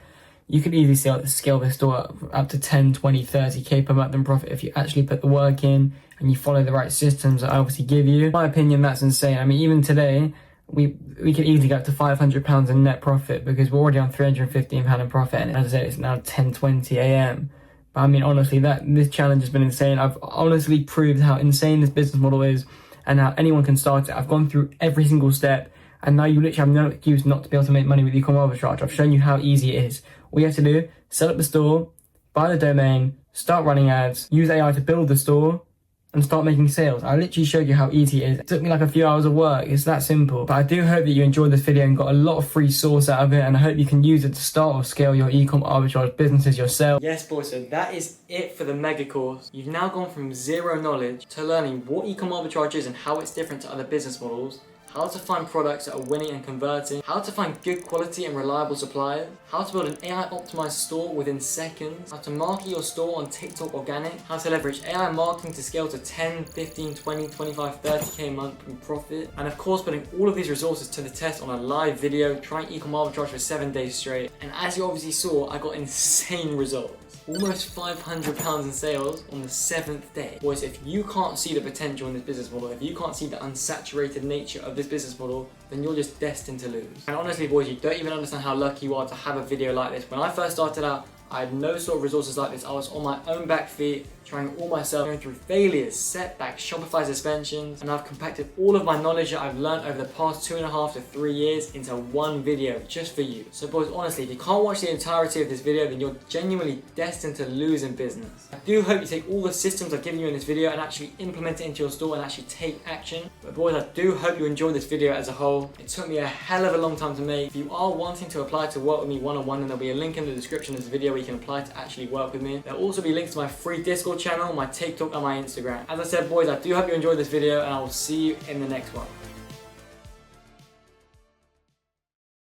you could easily scale this store up to 10, 20, 30k per month in profit if you actually put the work in and you follow the right systems that I obviously give you. In my opinion, that's insane. I mean, even today, we could easily get up to £500 in net profit because we're already on £315 in profit, and as I said, it's now 10:20 a.m. But I mean, honestly, this challenge has been insane. I've honestly proved how insane this business model is and how anyone can start it. I've gone through every single step, and now you literally have no excuse not to be able to make money with ECOM Arbitrage. I've shown you how easy it is. All you have to do, set up the store, buy the domain, start running ads, use AI to build the store, and start making sales. I literally showed you how easy it is. It took me like a few hours of work. It's that simple. But I do hope that you enjoyed this video and got a lot of free sauce out of it, and I hope you can use it to start or scale your ECOM Arbitrage businesses yourself. Yes, boys, so that is it for the mega course. You've now gone from zero knowledge to learning what ECOM Arbitrage is and how it's different to other business models, how to find products that are winning and converting, how to find good quality and reliable suppliers, how to build an AI optimized store within seconds, how to market your store on TikTok organic, how to leverage AI marketing to scale to 10, 15, 20, 25, 30k a month in profit, and of course putting all of these resources to the test on a live video, trying ECOM Arbitrage for 7 days straight. And as you obviously saw, I got insane results. Almost £500 in sales on the 7th day. Boys, if you can't see the potential in this business model, if you can't see the unsaturated nature of this business model, then you're just destined to lose. And honestly, boys, you don't even understand how lucky you are to have a video like this. When I first started out, I had no sort of resources like this. I was on my own back feet, trying it all myself, going through failures, setbacks, Shopify suspensions, and I've compacted all of my knowledge that I've learned over the past 2.5 to 3 years into one video just for you. So boys, honestly, if you can't watch the entirety of this video, then you're genuinely destined to lose in business. I do hope you take all the systems I've given you in this video and actually implement it into your store and actually take action. But boys, I do hope you enjoyed this video as a whole. It took me a hell of a long time to make. If you are wanting to apply to work with me one-on-one, then there'll be a link in the description of this video where you can apply to actually work with me. There'll also be links to my free Discord channel, my TikTok and my Instagram. As I said, boys, I do hope you enjoyed this video, and I will see you in the next one.